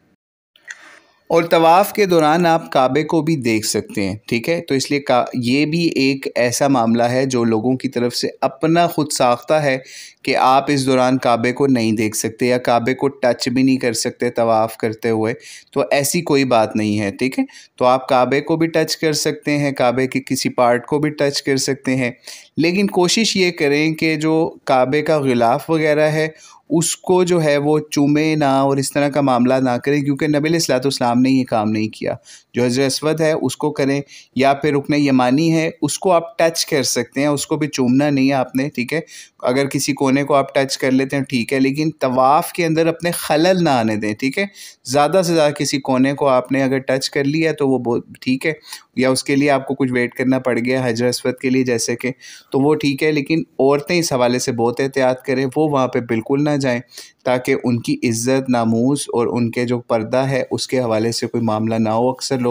اور طواف کے دوران آپ کعبے کو بھی دیکھ سکتے ہیں، ٹھیک ہے. تو اس لیے یہ بھی ایک ایسا معاملہ ہے جو لوگوں کی طرف سے اپنا خود ساختہ ہے کہ آپ اس دوران کعبے کو نہیں دیکھ سکتے یا کعبے کو ٹچ بھی نہیں کر سکتے طواف کرتے ہوئے. تو ایسی کوئی بات نہیں ہے، ٹھیک ہے. تو آپ کعبے کو بھی ٹچ کر سکتے ہیں، کعبے کے کسی پارٹ کو بھی ٹچ کر سکتے ہیں، لیکن کوشش یہ کریں کہ جو کعبے کا غلاف وغیرہ ہے اس کو جو ہے وہ چومے نہ اور اس طرح کا معاملہ نہ کریں، کیونکہ نبی علیہ الصلوۃ والسلام نے یہ کام نہیں کیا. جو حجر اسود ہے اس کو کریں، یا پھر رکن یمانی ہے اس کو آپ ٹچ کر سکتے ہیں، اس کو بھی چومنا نہیں ہے آپ نے، ٹھیک ہے. اگر کسی کونے کو آپ ٹچ کر لیتے ہیں ٹھیک ہے، لیکن طواف کے اندر اپنے خلل نہ آنے دیں، ٹھیک ہے. زیادہ سے زیادہ کسی کونے کو آپ نے اگر ٹچ کر لیا تو وہ بہت ٹھیک ہے، یا اس کے لیے آپ کو کچھ ویٹ کرنا پڑ گیا حجر اسود کے لیے جیسے کہ، تو وہ ٹھیک ہے. لیکن عورتیں اس حوالے سے بہت احتیاط کریں، وہ وہاں پہ بالکل نہ جائیں تاکہ ان کی عزت، ناموس اور ان کے جو پردہ ہے اس کے حوالے سے کوئی معاملہ نہ ہو. اکثر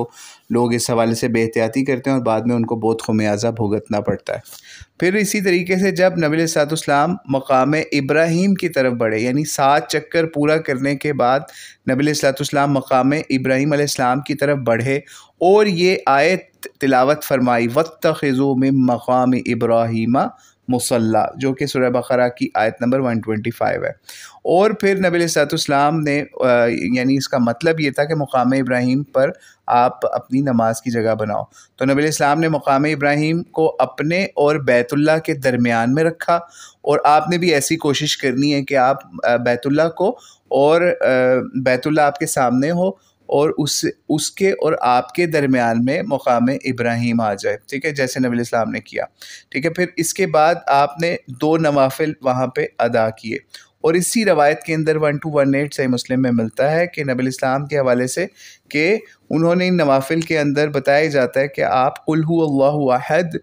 لوگ اس حوالے سے بے احتیاطی کرتے ہیں اور بعد میں ان کو بہت خمیازہ بھگتنا پڑتا ہے. پھر اسی طریقے سے جب نبی علیہ الصلوۃ والسلام مقام ابراہیم کی طرف بڑھے، یعنی 7 چکر پورا کرنے کے بعد نبی علیہ الصلوۃ والسلام مقام ابراہیم علیہ السلام کی طرف بڑھے اور یہ آیت تلاوت فرمائی وَاتَّخِذُوا مِن مَقَامِ إِبْرَاهِيمَ مصلی، جو کہ سورہ بقرہ کی آیت نمبر 125 ہے. اور پھر نبی علیہ الصلوۃ والسلام نے یعنی اس کا مطلب یہ تھا کہ مقام ابراہیم پر آپ اپنی نماز کی جگہ بناؤ. تو نبی علیہ السلام نے مقام ابراہیم کو اپنے اور بیت اللہ کے درمیان میں رکھا، اور آپ نے بھی ایسی کوشش کرنی ہے کہ آپ بیت اللہ کو اور بیت اللہ آپ کے سامنے ہو اور اس کے اور آپ کے درمیان میں مقام ابراہیم آ جائے، ٹھیک ہے، جیسے نبی علیہ السلام نے کیا، ٹھیک ہے. پھر اس کے بعد آپ نے 2 نوافل وہاں پہ ادا کیے. اور اسی روایت کے اندر 1218 صحیح مسلم میں ملتا ہے کہ نبی علیہ السلام کے حوالے سے کہ انہوں نے ان نوافل کے اندر بتایا جاتا ہے کہ آپ قل هو اللہ احد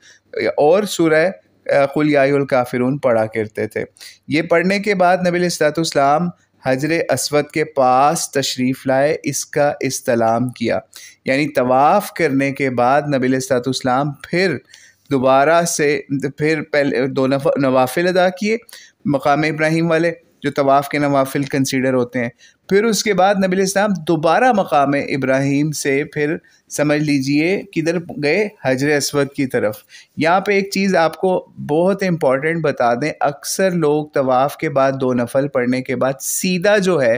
اور سورہ قل یا ایھا الکافرون پڑھا کرتے تھے۔ یہ پڑھنے کے بعد نبی علیہ السلام حجر اسود کے پاس تشریف لائے، اس کا استلام کیا، یعنی طواف کرنے کے بعد نبی علیہ السلام پھر دوبارہ سے پہلے 2 نوافل ادا کیے مقام ابراہیم والے، جو طواف کے نوافل کنسیڈر ہوتے ہیں۔ پھر اس کے بعد نبی علیہ السلام دوبارہ مقام ابراہیم سے پھر سمجھ لیجئے کدھر گئے، حجر اسود کی طرف۔ یہاں پہ ایک چیز آپ کو بہت امپورٹنٹ بتا دیں، اکثر لوگ طواف کے بعد 2 نفل پڑھنے کے بعد سیدھا جو ہے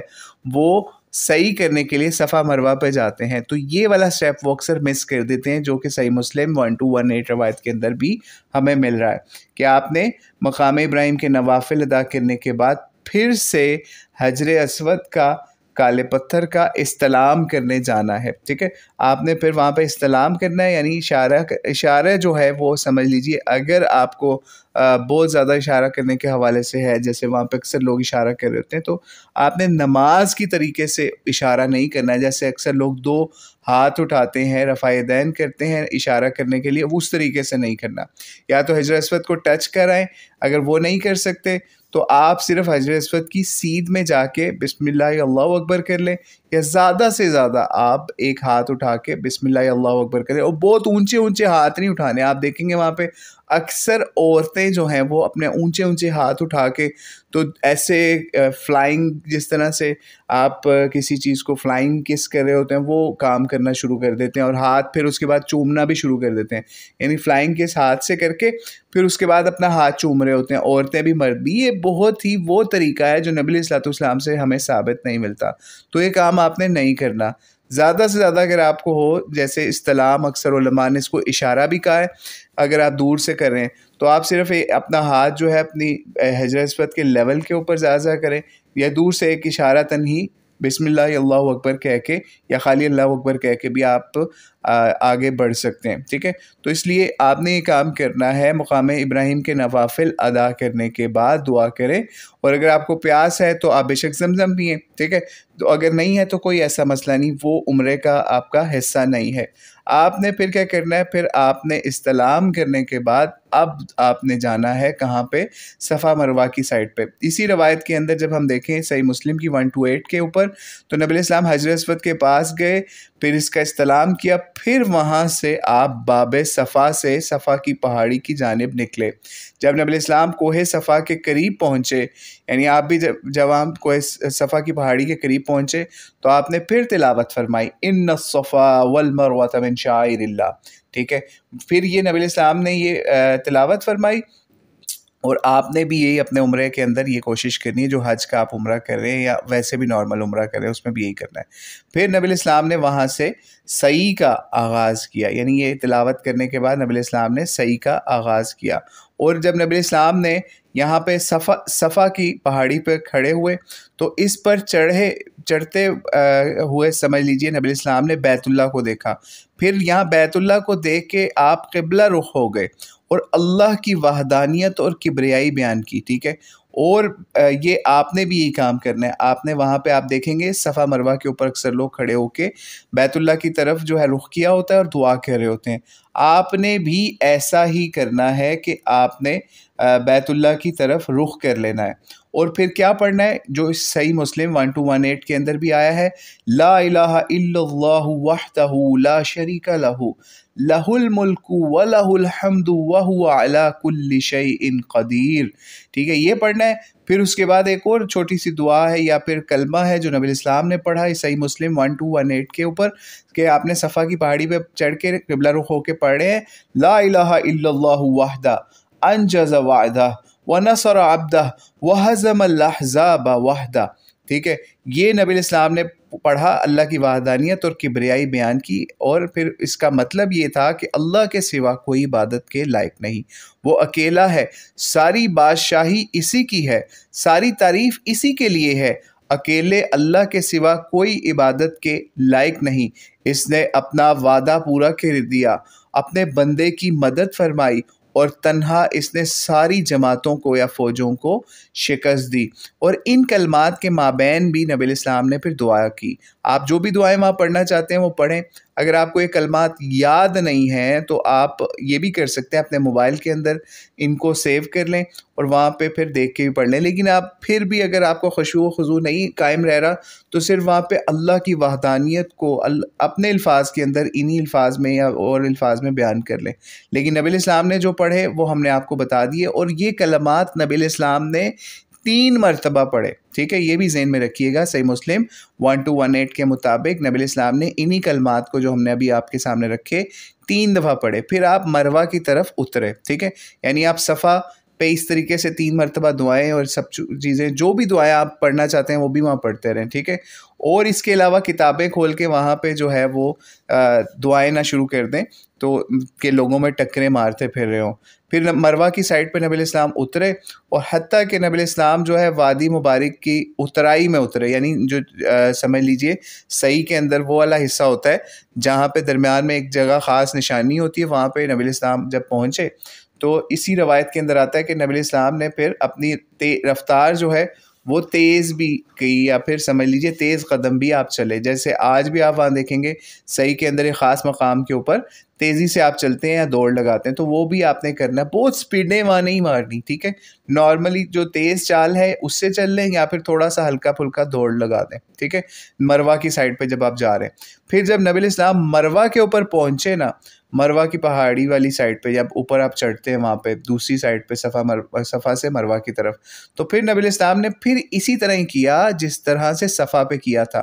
وہ صحیح کرنے کے لیے صفا مروہ پہ جاتے ہیں، تو یہ والا سٹیپ وہ اکثر مس کر دیتے ہیں، جو کہ صحیح مسلم 1218 روایت کے اندر بھی ہمیں مل رہا ہے کہ آپ نے مقام ابراہیم کے نوافل ادا کرنے کے بعد پھر سے حجر اسود کا کالے پتھر کا استلام کرنے جانا ہے، ٹھیک ہے۔ آپ نے پھر وہاں پہ استلام کرنا ہے، یعنی اشارہ جو ہے وہ سمجھ لیجئے، اگر آپ کو بہت زیادہ اشارہ کرنے کے حوالے سے ہے، جیسے وہاں پہ اکثر لوگ اشارہ کر رہے ہوتے ہیں، تو آپ نے نماز کی طریقے سے اشارہ نہیں کرنا ہے، جیسے اکثر لوگ 2 ہاتھ اٹھاتے ہیں، رفع یدین کرتے ہیں اشارہ کرنے کے لیے، اس طریقے سے نہیں کرنا۔ یا تو حجر اسود کو ٹچ کرائیں، اگر وہ نہیں کر سکتے تو آپ صرف حجر اسود کی سیدھ میں جا کے بسم اللہ اللہ اکبر کر لیں، یا زیادہ سے زیادہ آپ ایک ہاتھ اٹھا کے بسم اللہ اللہ اکبر کریں، اور بہت اونچے اونچے ہاتھ نہیں اٹھانے۔ آپ دیکھیں گے وہاں پہ اکثر عورتیں جو ہیں وہ اپنے اونچے اونچے ہاتھ اٹھا کے، تو ایسے فلائنگ، جس طرح سے آپ کسی چیز کو فلائنگ کس کر رہے ہوتے ہیں، وہ کام کرنا شروع کر دیتے ہیں، اور ہاتھ پھر اس کے بعد چومنا بھی شروع کر دیتے ہیں، یعنی فلائنگ کس ہاتھ سے کر کے پھر اس کے بعد اپنا ہاتھ چوم رہے ہوتے ہیں، عورتیں بھی مرد بھی۔ یہ بہت ہی وہ طریقہ ہے جو نبی علیہ السلام سے ہمیں ثابت نہیں ملتا، تو یہ کام آپ نے نہیں کرنا۔ زیادہ سے زیادہ اگر آپ کو ہو، جیسے استلام، اکثر علماء نے اس کو اشارہ بھی کہا ہے، اگر آپ دور سے کر رہے ہیں تو آپ صرف اپنا ہاتھ جو ہے اپنی حجر اسود کے لیول کے اوپر زیادہ کریں، یا دور سے ایک اشارہ تنہی بسم اللہ اللہ اکبر کہہ کے یا خالی اللہ اکبر کہہ کے بھی آپ آگے بڑھ سکتے ہیں، ٹھیک ہے۔ تو اس لیے آپ نے یہ کام کرنا ہے، مقام ابراہیم کے نوافل ادا کرنے کے بعد دعا کریں، اور اگر آپ کو پیاس ہے تو آپ بے شک زمزم پئیں، ٹھیک ہے۔ تو اگر نہیں ہے تو کوئی ایسا مسئلہ نہیں، وہ عمرے کا آپ کا حصہ نہیں ہے۔ آپ نے پھر کیا کرنا ہے، پھر آپ نے استلام کرنے کے بعد اب آپ نے جانا ہے کہاں پہ، صفا مروہ کی سائڈ پہ۔ اسی روایت کے اندر جب ہم دیکھیں صحیح مسلم کی 128 کے اوپر، تو نبی علیہ السلام حجر اسود کے پاس گئے، پھر اس کا استلام کیا، پھر وہاں سے آپ باب صفا سے صفا کی پہاڑی کی جانب نکلے۔ جب نبی علیہ السلام کوہ صفا کے قریب پہنچے، یعنی آپ بھی جب آپ کوہ صفا کی پہاڑی کے قریب پہنچے تو آپ نے پھر تلاوت فرمائی، ان الصفا والمروۃ من شعائر اللہ، ٹھیک ہے۔ پھر یہ نبی علیہ السلام نے یہ تلاوت فرمائی، اور آپ نے بھی یہی اپنے عمرے کے اندر یہ کوشش کرنی ہے، جو حج کا آپ عمرہ کر رہے ہیں یا ویسے بھی نارمل عمرہ کر رہے ہیں اس میں بھی یہی کرنا ہے۔ پھر نبی علیہ السلام نے وہاں سے سعی کا آغاز کیا، یعنی یہ تلاوت کرنے کے بعد نبی علیہ السلام نے سعی کا آغاز کیا، اور جب نبی علیہ السلام نے یہاں پہ صفا کی پہاڑی پہ کھڑے ہوئے تو اس پر چڑھتے ہوئے سمجھ لیجئے نبی علیہ السلام نے بیت اللہ کو دیکھا، پھر یہاں بیت اللہ کو دیکھ کے آپ قبلہ رخ ہو گئے اور اللہ کی وحدانیت اور کبریائی بیان کی، ٹھیک ہے۔ اور یہ آپ نے بھی یہی کام کرنا ہے، آپ نے وہاں پہ آپ دیکھیں گے صفا مروہ کے اوپر اکثر لوگ کھڑے ہو کے بیت اللہ کی طرف جو ہے رخ کیا ہوتا ہے اور دعا کر رہے ہوتے ہیں، آپ نے بھی ایسا ہی کرنا ہے کہ آپ نے بیت اللہ کی طرف رخ کر لینا ہے، اور پھر کیا پڑھنا ہے جو اس صحیح مسلم 1218 کے اندر بھی آیا ہے، لا الہ الا اللہ وحدہ لا شریک لہ لہ الملک ولہ الحمد وہو علی کل شیء قدیر، ٹھیک ہے، یہ پڑھنا ہے۔ پھر اس کے بعد ایک اور چھوٹی سی دعا ہے یا پھر کلمہ ہے جو نبی علیہ السلام نے پڑھا ہے صحیح مسلم 1218 کے اوپر، کہ آپ نے صفا کی پہاڑی پہ چڑھ کے قبلہ رخ ہو کے پڑھے ہیں، لا الہ الا اللہ وحدہ انجز وعدہ ونصر عبدہ وہزم الاحزاب وحدہ، ٹھیک ہے۔ یہ نبی علیہ السلام نے پڑھا، اللہ کی وحدانیت اور کبریائی بیان کی، اور پھر اس کا مطلب یہ تھا کہ اللہ کے سوا کوئی عبادت کے لائق نہیں، وہ اکیلا ہے، ساری بادشاہی اسی کی ہے، ساری تعریف اسی کے لیے ہے، اکیلے اللہ کے سوا کوئی عبادت کے لائق نہیں، اس نے اپنا وعدہ پورا کر دیا، اپنے بندے کی مدد فرمائی، اور تنہا اس نے ساری جماعتوں کو یا فوجوں کو شکست دی۔ اور ان کلمات کے مابین بھی نبی علیہ السلام نے پھر دعا کی، آپ جو بھی دعائیں وہاں پڑھنا چاہتے ہیں وہ پڑھیں. اگر آپ کو یہ کلمات یاد نہیں ہیں تو آپ یہ بھی کر سکتے ہیں، اپنے موبائل کے اندر ان کو سیو کر لیں اور وہاں پہ پھر دیکھ کے بھی پڑھ لیں. لیکن آپ پھر بھی اگر آپ کو خشوع و خضوع نہیں قائم رہ رہا تو صرف وہاں پہ اللہ کی وحدانیت کو اپنے الفاظ کے اندر انہی الفاظ میں یا اور الفاظ میں بیان کر لیں. لیکن نبی الاسلام نے جو پڑھے وہ ہم نے آپ کو بتا دیے، اور یہ کلمات نبی الاسلام نے 3 مرتبہ پڑھے. ٹھیک ہے، یہ بھی ذہن میں رکھیے گا. صحیح مسلم 1218 کے مطابق نبی الاسلام نے انہی کلمات کو جو ہم نے ابھی آپ کے سامنے رکھے 3 دفعہ پڑھے. پھر آپ مروہ کی طرف اترے. ٹھیک ہے، یعنی آپ صفا پہ اس طریقے سے 3 مرتبہ دعائیں اور سب چیزیں، جو بھی دعائیں آپ پڑھنا چاہتے ہیں وہ بھی وہاں پڑھتے رہیں. ٹھیک ہے، اور اس کے علاوہ کتابیں کھول کے وہاں پہ جو ہے وہ دعائیں نہ شروع کر دیں تو کہ لوگوں میں ٹکریں مارتے پھر رہے ہوں. پھر مروہ کی سائڈ پہ نبی الاسلام اترے، اور حتیٰ کہ نبی الاسلام جو ہے وادی مبارک کی اترائی میں اترے، یعنی جو سمجھ لیجئے صحیح کے اندر وہ والا حصہ ہوتا ہے جہاں پہ درمیان میں ایک جگہ خاص نشانی ہوتی ہے، وہاں پہ نبی الاسلام جب پہنچے تو اسی روایت کے اندر آتا ہے کہ نبی الاسلام نے پھر اپنی رفتار جو ہے وہ تیز بھی کی، یا پھر سمجھ لیجئے تیز قدم بھی آپ چلے. جیسے آج بھی آپ وہاں دیکھیں گے صحیح کے اندر ایک خاص مقام کے اوپر تیزی سے آپ چلتے ہیں یا دوڑ لگاتے ہیں، تو وہ بھی آپ نے کرنا ہے. بہت سپیڈیں وہاں نہیں مارنی. ٹھیک ہے، نارملی جو تیز چال ہے اس سے چل لیں، یا پھر تھوڑا سا ہلکا پھلکا دوڑ لگا دیں. ٹھیک ہے، مروہ کی سائڈ پہ جب آپ جا رہے ہیں. پھر جب نبی الاسلام مروہ کے اوپر پہنچے نا، مروہ کی پہاڑی والی سائڈ پہ جب اوپر آپ چڑھتے ہیں وہاں پہ دوسری سائڈ پہ صفا سے مروہ کی طرف، تو پھر نبی الاسلام نے پھر اسی طرح ہی کیا جس طرح سے صفا پہ کیا تھا.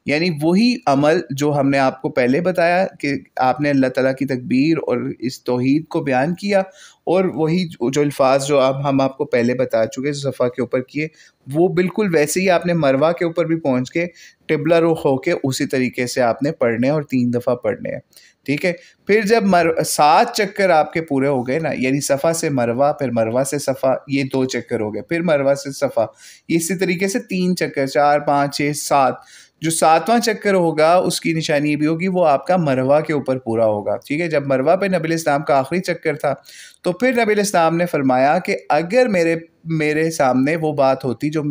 یعنی وہی عمل جو ہم نے آپ کو پہلے بتایا کہ آپ نے اللہ تعالیٰ کی تکبیر اور اس توحید کو بیان کیا، اور وہی جو الفاظ جو ہم آپ کو پہلے بتا چکے صفا کے اوپر کیے، وہ بالکل ویسے ہی آپ نے مروہ کے اوپر بھی پہنچ کے قبلہ رخ ہو کے اسی طریقے سے آپ نے پڑھنے اور 3 دفعہ پڑھنے ہیں. ٹھیک ہے، پھر جب 7 چکر آپ کے پورے ہو گئے نا، یعنی صفا سے مروہ، پھر مروہ سے صفا، یہ 2 چکر ہو گئے، پھر مروہ سے صفا، اسی طریقے سے 3 چکر، 4 5 6 7. جو 7واں چکر ہوگا اس کی نشانی یہ بھی ہوگی وہ آپ کا مروہ کے اوپر پورا ہوگا. ٹھیک ہے، جب مروہ پہ نبی الاسلام کا آخری چکر تھا تو پھر نبی الاسلام نے فرمایا کہ اگر میرے سامنے وہ بات ہوتی جو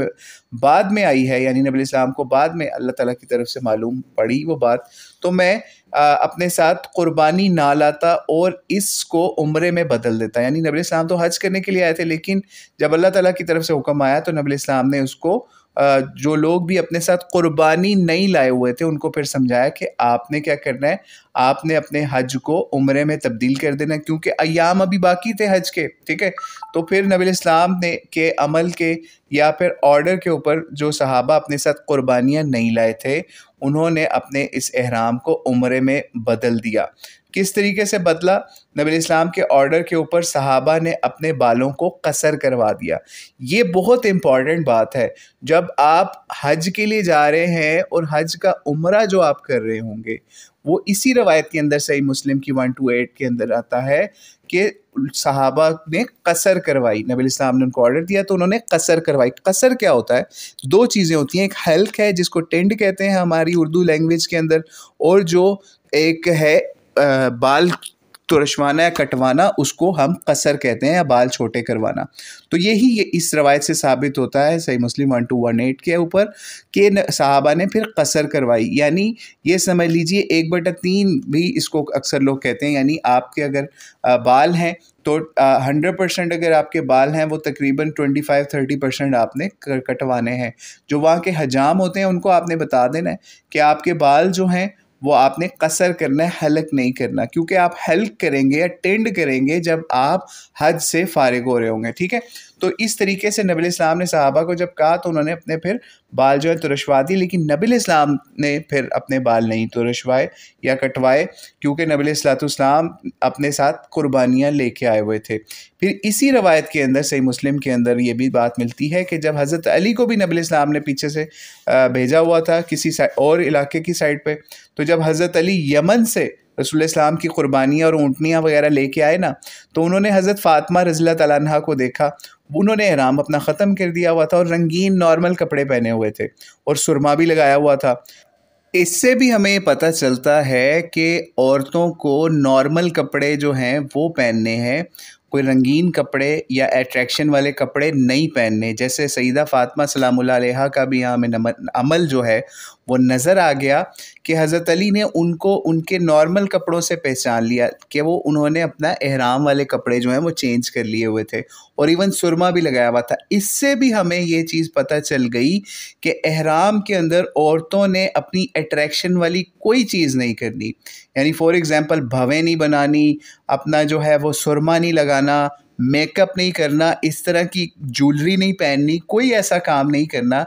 بعد میں آئی ہے، یعنی نبی الاسلام کو بعد میں اللہ تعالیٰ کی طرف سے معلوم پڑی وہ بات، تو میں اپنے ساتھ قربانی نہ لاتا اور اس کو عمرے میں بدل دیتا. یعنی نبی الاسلام تو حج کرنے کے لیے آئے تھے، لیکن جب اللہ تعالیٰ کی طرف سے حکم آیا تو نبی الاسلام نے اس کو جو لوگ بھی اپنے ساتھ قربانی نہیں لائے ہوئے تھے ان کو پھر سمجھایا کہ آپ نے کیا کرنا ہے، آپ نے اپنے حج کو عمرے میں تبدیل کر دینا ہے، کیونکہ ایام ابھی باقی تھے حج کے. ٹھیک ہے، تو پھر نبی الاسلام نے کے عمل کے یا پھر آرڈر کے اوپر جو صحابہ اپنے ساتھ قربانیاں نہیں لائے تھے انہوں نے اپنے اس احرام کو عمرے میں بدل دیا. کس طریقے سے بدلا؟ نبی الاسلام کے آرڈر کے اوپر صحابہ نے اپنے بالوں کو قصر کروا دیا. یہ بہت امپورٹنٹ بات ہے. جب آپ حج کے لیے جا رہے ہیں اور حج کا عمرہ جو آپ کر رہے ہوں گے، وہ اسی روایت کے اندر صحیح مسلم کی 128 کے اندر آتا ہے کہ صحابہ نے قصر کروائی. نبی الاسلام نے ان کو آرڈر دیا تو انہوں نے قصر کروائی. قصر کیا ہوتا ہے؟ 2 چیزیں ہوتی ہیں، ایک حلق ہے جس کو ٹینڈ کہتے ہیں ہماری اردو لینگویج کے اندر، اور جو ایک ہے بال ترشوانا یا کٹوانا، اس کو ہم قصر کہتے ہیں، یا بال چھوٹے کروانا. تو یہی اس روایت سے ثابت ہوتا ہے صحیح مسلم 1218 کے اوپر کہ صحابہ نے پھر قصر کروائی. یعنی یہ سمجھ لیجئے 1/3 بھی اس کو اکثر لوگ کہتے ہیں. یعنی آپ کے اگر بال ہیں تو 100% اگر آپ کے بال ہیں وہ تقریباً 25-30% آپ نے کٹوانے ہیں. جو وہاں کے حجام ہوتے ہیں ان کو آپ نے بتا دینا ہے کہ آپ کے بال جو ہیں وہ آپ نے قصر کرنا ہے، حلق نہیں کرنا، کیونکہ آپ حلق کریں گے یا ٹینڈ کریں گے جب آپ حج سے فارغ ہو رہے ہوں گے. ٹھیک ہے، تو اس طریقے سے نبی الاسلام نے صحابہ کو جب کہا تو انہوں نے اپنے پھر بال جو ہے ترشوا دی، لیکن نبی الاسلام نے پھر اپنے بال نہیں ترشوائے یا کٹوائے، کیونکہ نبی الاسلام اپنے ساتھ قربانیاں لے کے آئے ہوئے تھے. پھر اسی روایت کے اندر صحیح مسلم کے اندر یہ بھی بات ملتی ہے کہ جب حضرت علی کو بھی نبی الاسلام نے پیچھے سے بھیجا ہوا تھا کسی اور علاقے کی سائڈ پہ، تو جب حضرت علی یمن سے رسول اللہ السلام کی قربانیاں اور اونٹنیاں وغیرہ لے کے آئے نا، تو انہوں نے حضرت فاطمہ رضی اللہ تعالیٰ عنہ کو دیکھا. انہوں نے احرام اپنا ختم کر دیا ہوا تھا اور رنگین نارمل کپڑے پہنے ہوئے تھے اور سرما بھی لگایا ہوا تھا. اس سے بھی ہمیں پتہ چلتا ہے کہ عورتوں کو نارمل کپڑے جو ہیں وہ پہننے ہیں، کوئی رنگین کپڑے یا اٹریکشن والے کپڑے نہیں پہننے. جیسے سیدہ فاطمہ سلام اللہ علیہا کا بھی یہاں ہمیں عمل جو ہے وہ نظر آ گیا کہ حضرت علی نے ان کو ان کے نارمل کپڑوں سے پہچان لیا کہ انہوں نے اپنا احرام والے کپڑے جو ہیں وہ چینج کر لیے ہوئے تھے اور ایون سرما بھی لگایا ہوا تھا. اس سے بھی ہمیں یہ چیز پتہ چل گئی کہ احرام کے اندر عورتوں نے اپنی اٹریکشن والی کوئی چیز نہیں کرنی. یعنی فار ایگزامپل بھویں نہیں بنانی، اپنا جو ہے وہ سرما نہیں لگانا، میک اپ نہیں کرنا، اس طرح کی جولری نہیں پہننی، کوئی ایسا کام نہیں کرنا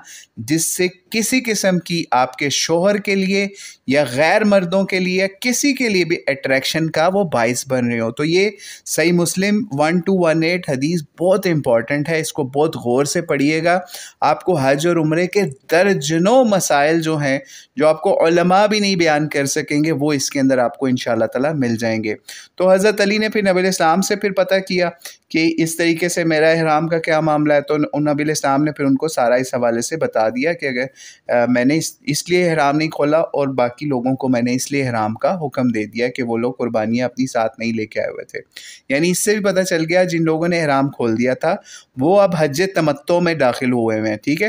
جس سے کسی قسم کی آپ کے شوہر کے لیے یا غیر مردوں کے لیے کسی کے لیے بھی اٹریکشن کا وہ باعث بن رہے ہو. تو یہ صحیح مسلم 1218 حدیث بہت امپورٹنٹ ہے، اس کو بہت غور سے پڑھیے گا. آپ کو حج اور عمرے کے درجنوں مسائل جو ہیں جو آپ کو علماء بھی نہیں بیان کر سکیں گے وہ اس کے اندر آپ کو انشاءاللہ تعالی مل جائیں گے. تو حضرت علی نے پھر نبی علیہ السلام سے پھر پتہ کیا کہ اس طریقے سے میرا احرام کا کیا معاملہ ہے. تو نبی علیہ السلام نے پھر ان کو سارا اس حوالے سے بتا دیا کہ اگر میں نے اس لیے احرام نہیں کھولا اور باقی لوگوں کو میں نے اس لیے احرام کا حکم دے دیا کہ وہ لوگ قربانیاں اپنی ساتھ نہیں لے کے آئے ہوئے تھے. یعنی اس سے بھی پتہ چل گیا جن لوگوں نے احرام کھول دیا تھا وہ اب حج تمتع میں داخل ہوئے ہیں. ٹھیک ہے،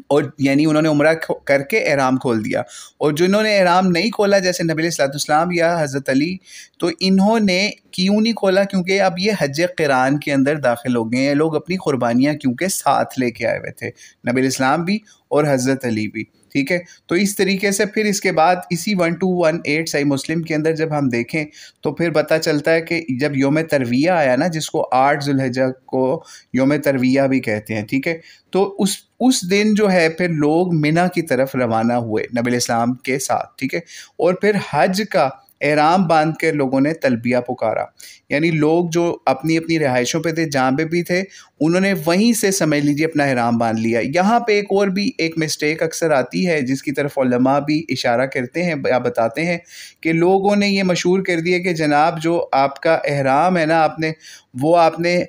اور یعنی انہوں نے عمرہ کر کے احرام کھول دیا. اور جنہوں نے احرام نہیں کھولا جیسے نبی علیہ الصلوۃ والسلام یا حضرت علی، تو انہوں نے کیوں نہیں کھولا؟ کیونکہ اب یہ حج قران کے اندر داخل ہو گئے ہیں. لوگ اپنی قربانیاں کیونکہ ساتھ لے کے آئے ہوئے تھے، نبی علیہ السلام بھی اور حضرت علی بھی. ٹھیک ہے، تو اس طریقے سے پھر اس کے بعد اسی 1218 صحیح مسلم کے اندر جب ہم دیکھیں تو پھر پتہ چلتا ہے کہ جب یوم ترویہ آیا نا، جس کو 8 ذی الحجہ کو یوم ترویہ بھی کہتے ہیں. ٹھیک ہے، تو اس دن جو ہے پھر لوگ منی کی طرف روانہ ہوئے نبی علیہ السلام کے ساتھ. ٹھیک ہے، اور پھر حج کا احرام باندھ کر لوگوں نے تلبیہ پکارا. یعنی لوگ جو اپنی اپنی رہائشوں پہ تھے، جہاں پہ بھی تھے، انہوں نے وہیں سے سمجھ لیجیے اپنا احرام باندھ لیا. یہاں پہ ایک اور بھی ایک مسٹیک اکثر آتی ہے جس کی طرف علماء بھی اشارہ کرتے ہیں یا بتاتے ہیں کہ لوگوں نے یہ مشہور کر دیا کہ جناب جو آپ کا احرام ہے نا، آپ نے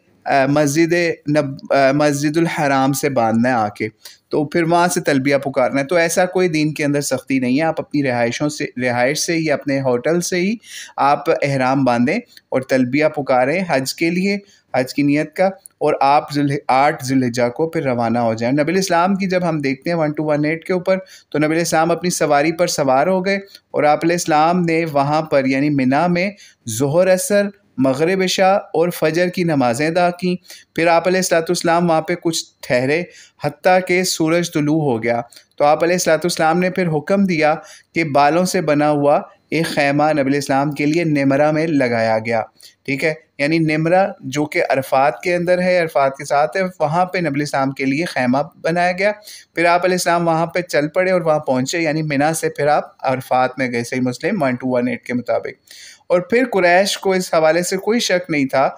مسجد الحرام سے باندھنا ہے آ کے، تو پھر وہاں سے تلبیہ پکارنا ہے. تو ایسا کوئی دین کے اندر سختی نہیں ہے. آپ اپنی رہائش سے یا اپنے ہوٹل سے ہی آپ احرام باندھیں اور تلبیہ پکاریں حج کے لیے، حج کی نیت کا، اور آپ 8 ذی الحجہ کو پھر روانہ ہو جائیں. نبی علیہ السلام کی جب ہم دیکھتے ہیں 1218 کے اوپر، تو نبی علیہ السلام اپنی سواری پر سوار ہو گئے اور آپ علیہ السلام نے وہاں پر یعنی منی میں ظہر، عصر، مغرب، عشاء اور فجر کی نمازیں ادا کیں. پھر آپ علیہ الصلوۃ والسلام وہاں پہ کچھ ٹھہرے حتیٰ کہ سورج طلوع ہو گیا. تو آپ علیہ الصلوۃ والسلام نے پھر حکم دیا کہ بالوں سے بنا ہوا ایک خیمہ نبی علیہ السلام کے لیے نمرہ میں لگایا گیا. ٹھیک ہے، یعنی نمرہ جو کہ عرفات کے اندر ہے، عرفات کے ساتھ ہے، وہاں پہ نبی علیہ السلام کے لیے خیمہ بنایا گیا. پھر آپ علیہ السلام وہاں پہ چل پڑے اور وہاں پہنچے، یعنی منی سے پھر آپ عرفات میں گئے صحیح مسلم 1218 کے مطابق. اور پھر قریش کو اس حوالے سے کوئی شک نہیں تھا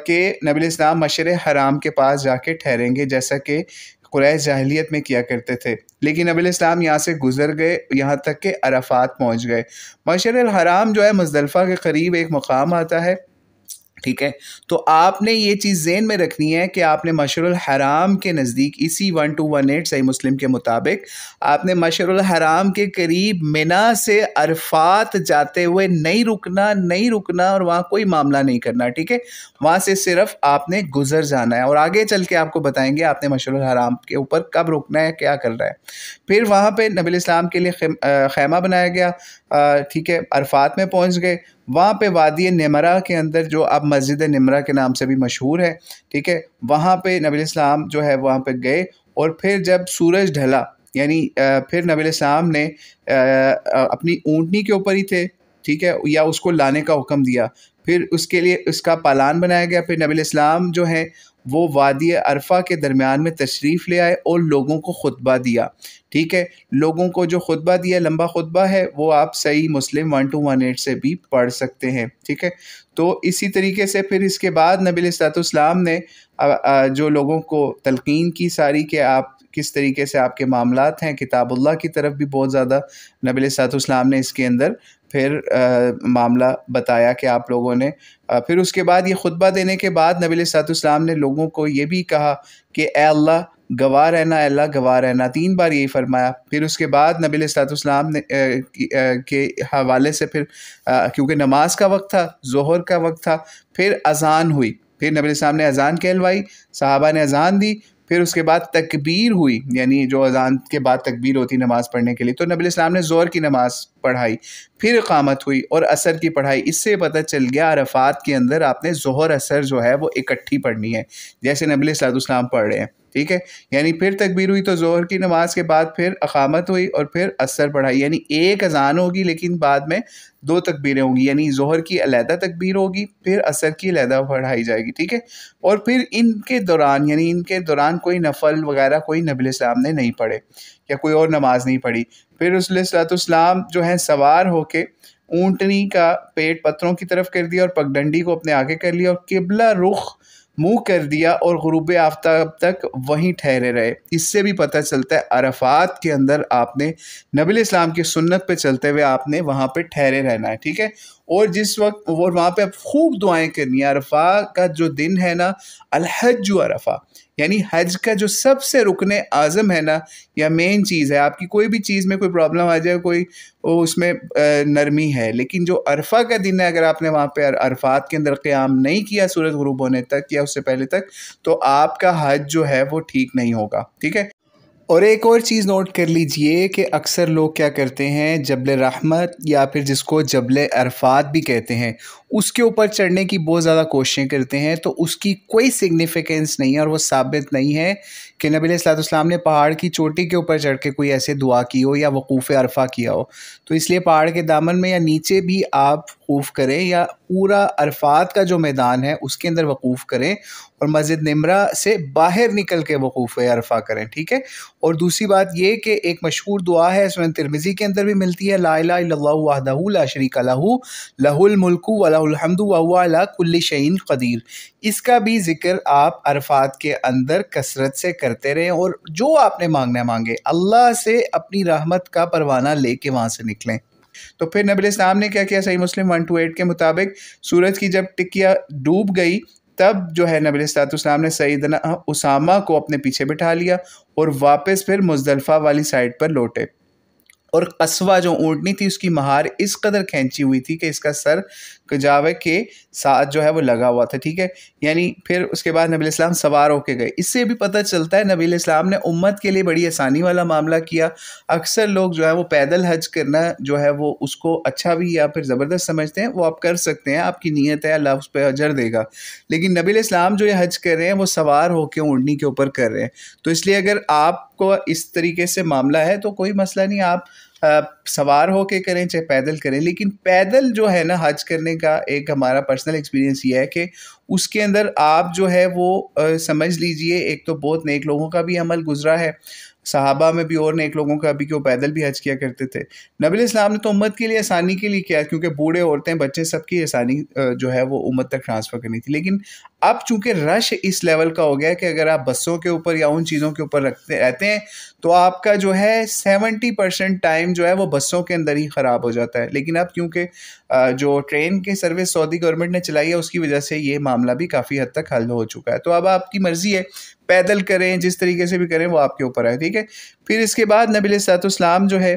کہ نبی علیہ السلام مشعر حرام کے پاس جا کے ٹھہریں گے جیسا کہ قریش جاہلیت میں کیا کرتے تھے. لیکن نبی علیہ السلام یہاں سے گزر گئے یہاں تک کہ عرفات پہنچ گئے. مشعر الحرام جو ہے مزدلفہ کے قریب ایک مقام آتا ہے. ٹھیک ہے، تو آپ نے یہ چیز ذہن میں رکھنی ہے کہ آپ نے مشعر الحرام کے نزدیک اسی 1218 صحیح مسلم کے مطابق آپ نے مشعر الحرام کے قریب منی سے عرفات جاتے ہوئے نہیں رکنا اور وہاں کوئی معاملہ نہیں کرنا. ٹھیک ہے، وہاں سے صرف آپ نے گزر جانا ہے اور آگے چل کے آپ کو بتائیں گے آپ نے مشعر الحرام کے اوپر کب رکنا ہے، کیا کرنا ہے. پھر وہاں پہ نبی علیہ السلام کے لیے خیمہ بنایا گیا. ٹھیک ہے، عرفات میں پہنچ گئے. وہاں پہ وادی نمرہ کے اندر جو اب مسجد نمرہ کے نام سے بھی مشہور ہے، ٹھیک ہے، وہاں پہ نبی علیہ السلام جو ہے وہاں پہ گئے. اور پھر جب سورج ڈھلا یعنی پھر نبی علیہ السلام نے اپنی اونٹنی کے اوپر ہی تھے، ٹھیک ہے، یا اس کو لانے کا حکم دیا. پھر اس کے لیے اس کا پالان بنایا گیا. پھر نبی علیہ السلام جو ہے وہ وادی عرفہ کے درمیان میں تشریف لے آئے اور لوگوں کو خطبہ دیا. ٹھیک ہے، لوگوں کو جو خطبہ دیا لمبا خطبہ ہے وہ آپ صحیح مسلم 1218 سے بھی پڑھ سکتے ہیں. ٹھیک ہے، تو اسی طریقے سے پھر اس کے بعد نبی علیہ الصلوۃ والسلام نے جو لوگوں کو تلقین کی ساری کہ آپ کس طریقے سے آپ کے معاملات ہیں، کتاب اللہ کی طرف بھی بہت زیادہ نبی علیہ الصلوۃ والسلام نے اس کے اندر پھر معاملہ بتایا کہ آپ لوگوں نے پھر اس کے بعد یہ خطبہ دینے کے بعد نبی علیہ الصلوۃ والسلام نے لوگوں کو یہ بھی کہا کہ اے اللہ گواہ رہنا، اے اللہ گواہ رہنا، 3 بار یہی فرمایا۔ پھر اس کے بعد نبی علیہ الصلوۃ والسلام نے کے حوالے سے پھر کیونکہ نماز کا وقت تھا، ظہر کا وقت تھا، پھر اذان ہوئی، پھر نبی علیہ السلام نے اذان کہلوائی، صحابہ نے اذان دی، پھر اس کے بعد تکبیر ہوئی، یعنی جو اذان کے بعد تکبیر ہوتی نماز پڑھنے کے لیے، تو نبی علیہ السلام نے ظہر کی نماز پڑھائی، پھر اقامت ہوئی اور عصر کی پڑھائی۔ اس سے پتہ چل گیا عرفات کے اندر آپ نے ظہر عصر جو ہے وہ اکٹھی پڑھنی ہے، جیسے نبی علیہ السلام پڑھ رہے ہیں، ٹھیک ہے۔ یعنی پھر تکبیر ہوئی تو ظہر کی نماز کے بعد پھر اقامت ہوئی اور پھر عصر پڑھائی، یعنی ایک اذان ہوگی لیکن بعد میں 2 تکبیریں ہوں گی، یعنی ظہر کی علیحدہ تکبیر ہوگی، پھر عصر کی علیحدہ پڑھائی جائے گی، ٹھیک ہے۔ اور پھر ان کے دوران کوئی نفل وغیرہ کوئی نبی علیہ السلام نے نہیں پڑھے یا کوئی اور نماز نہیں پڑھی۔ پھر رسول اللہ صلی اللہ علیہ وسلم جو ہیں سوار ہو کے اونٹنی کا پیٹ پتھروں کی طرف کر دیا اور پگڈنڈی کو اپنے آگے کر لیا اور قبلہ رخ منہ کر دیا اور غروب آفتاب تک وہیں ٹھہرے رہے۔ اس سے بھی پتہ چلتا ہے عرفات کے اندر آپ نے نبی علیہ السلام کی سنت پہ چلتے ہوئے آپ نے وہاں پہ ٹھہرے رہنا ہے، ٹھیک ہے۔ اور جس وقت وہ وہاں پہ خوب دعائیں کرنی ہے۔ عرفہ کا جو دن ہے نا، الحج عرفہ، یعنی حج کا جو سب سے رکن اعظم ہے نا، یا مین چیز ہے، آپ کی کوئی بھی چیز میں کوئی پرابلم آ جائے، کوئی اس میں نرمی ہے، لیکن جو عرفہ کا دن ہے اگر آپ نے وہاں پہ عرفات کے اندر قیام نہیں کیا سورج غروب ہونے تک یا اس سے پہلے تک، تو آپ کا حج جو ہے وہ ٹھیک نہیں ہوگا، ٹھیک ہے۔ اور ایک اور چیز نوٹ کر لیجئے کہ اکثر لوگ کیا کرتے ہیں، جبل رحمت یا پھر جس کو جبل عرفات بھی کہتے ہیں، اس کے اوپر چڑھنے کی بہت زیادہ کوششیں کرتے ہیں، تو اس کی کوئی سگنیفیکنس نہیں ہے اور وہ ثابت نہیں ہے کہ نبی علیہ الصلوۃ والسلام نے پہاڑ کی چوٹی کے اوپر چڑھ کے کوئی ایسے دعا کی ہو یا وقوف عرفہ کیا ہو۔ تو اس لیے پہاڑ کے دامن میں یا نیچے بھی آپ وقوف کریں یا پورا عرفات کا جو میدان ہے اس کے اندر وقوف کریں اور مسجد نمرہ سے باہر نکل کے وقوف عرفہ کریں، ٹھیک ہے۔ اور دوسری بات یہ کہ ایک مشہور دعا ہے، سنن ترمذی کے اندر بھی ملتی ہے، لا الہ الا اللہ وحدہ لا شریک لہ لہ الملک ولہ الحمد وہو علی کل شیء قدیر۔ اس کا بھی ذکر آپ عرفات کے اندر کثرت سے کرتے رہیں اور جو آپ نے مانگنا ہے مانگے، اللہ سے اپنی رحمت کا پروانہ لے کے وہاں سے نکلیں۔ تو پھر نبی علیہ السلام نے کیا کیا؟ صحیح مسلم 128 کے مطابق سورج کی جب ٹکیا ڈوب گئی تب جو ہے نبی علیہ السلام نے سیدنا اسامہ کو اپنے پیچھے بٹھا لیا اور واپس پھر مزدلفہ والی سائڈ پر لوٹے، اور قصوہ جو اونٹنی تھی اس کی مہار اس قدر کھینچی ہوئی تھی کہ اس کا سر کجاوے کے ساتھ جو ہے وہ لگا ہوا تھا، ٹھیک ہے۔ یعنی پھر اس کے بعد نبی علیہ السلام سوار ہو کے گئے۔ اس سے بھی پتہ چلتا ہے نبی علیہ السلام نے امت کے لیے بڑی آسانی والا معاملہ کیا۔ اکثر لوگ جو ہے وہ پیدل حج کرنا جو ہے وہ اس کو اچھا بھی یا پھر زبردست سمجھتے ہیں، وہ آپ کر سکتے ہیں، آپ کی نیت ہے، اللہ اس پہ اجر دے گا، لیکن نبی علیہ السلام جو یہ حج کر رہے ہیں وہ سوار ہو کے اونٹنی کے اوپر کر رہے ہیں۔ تو اس لیے اگر آپ کو اس طریقے سے معاملہ ہے تو کوئی مسئلہ نہیں، آپ سوار ہو کے کریں چاہے پیدل کریں، لیکن پیدل جو ہے نا حج کرنے کا ایک ہمارا پرسنل ایکسپیرینس یہ ہے کہ اس کے اندر آپ جو ہے وہ سمجھ لیجئے ایک تو بہت نیک لوگوں کا بھی عمل گزرا ہے، صحابہ میں بھی اور نیک لوگوں کا بھی کہ وہ پیدل بھی حج کیا کرتے تھے۔ نبی علیہ السلام نے تو امت کے لیے آسانی کے لیے کیا، کیونکہ بوڑھے عورتیں بچے سب کی آسانی جو ہے وہ امت تک ٹرانسفر کرنی تھی، لیکن اب چونکہ رش اس لیول کا ہو گیا ہے کہ اگر آپ بسوں کے اوپر یا ان چیزوں کے اوپر رہتے ہیں تو آپ کا جو ہے 70% ٹائم جو ہے وہ بسوں کے اندر ہی خراب ہو جاتا ہے۔ لیکن اب کیونکہ جو ٹرین کی سروس سعودی گورنمنٹ نے چلائی ہے اس کی وجہ سے یہ معاملہ بھی کافی حد تک حل ہو چکا ہے، تو اب آپ کی مرضی ہے، پیدل کریں جس طریقے سے بھی کریں وہ آپ کے اوپر ہے، ٹھیک ہے۔ پھر اس کے بعد نبی علیہ الصلوۃ والسلام جو ہے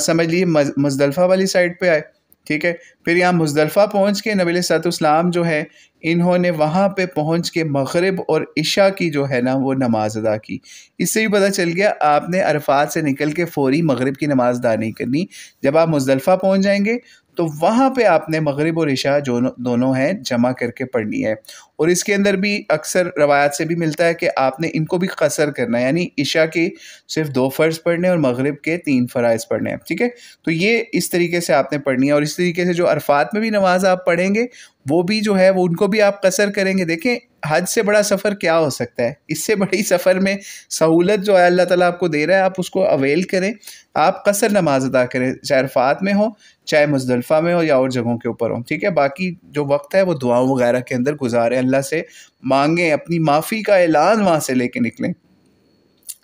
سمجھ لیجیے مزدلفہ والی سائڈ پہ آئے، ٹھیک ہے۔ پھر یہاں مزدلفہ پہنچ کے نبی علیہ الصلوۃ والسلام جو ہے انہوں نے وہاں پہ پہنچ کے مغرب اور عشاء کی جو ہے نا وہ نماز ادا کی۔ اس سے بھی پتہ چل گیا آپ نے عرفات سے نکل کے فوری مغرب کی نماز ادا نہیں کرنی، جب آپ مزدلفہ پہنچ جائیں گے تو وہاں پہ آپ نے مغرب اور عشاء دونوں ہیں جمع کر کے پڑھنی ہے۔ اور اس کے اندر بھی اکثر روایات سے بھی ملتا ہے کہ آپ نے ان کو بھی قصر کرنا ہے، یعنی عشاء کے صرف 2 فرض پڑھنے اور مغرب کے 3 فرائض پڑھنے ہیں، ٹھیک ہے۔ تو یہ اس طریقے سے آپ نے پڑھنی ہے، اور اس طریقے سے جو عرفات میں بھی نماز آپ پڑھیں گے وہ بھی جو ہے وہ ان کو بھی آپ قصر کریں گے۔ دیکھیں حج سے بڑا سفر کیا ہو سکتا ہے، اس سے بڑی سفر میں سہولت جو ہے اللہ تعالیٰ آپ کو دے رہا ہے، آپ اس کو اویل کریں، آپ قصر نماز ادا کریں، چاہے عرفات میں ہو چاہے مزدلفہ میں ہو یا اور جگہوں کے اوپر ہو، ٹھیک ہے۔ باقی جو وقت ہے وہ دعاؤں وغیرہ کے اندر گزاریں، اللہ سے مانگیں، اپنی معافی کا اعلان وہاں سے لے کے نکلیں،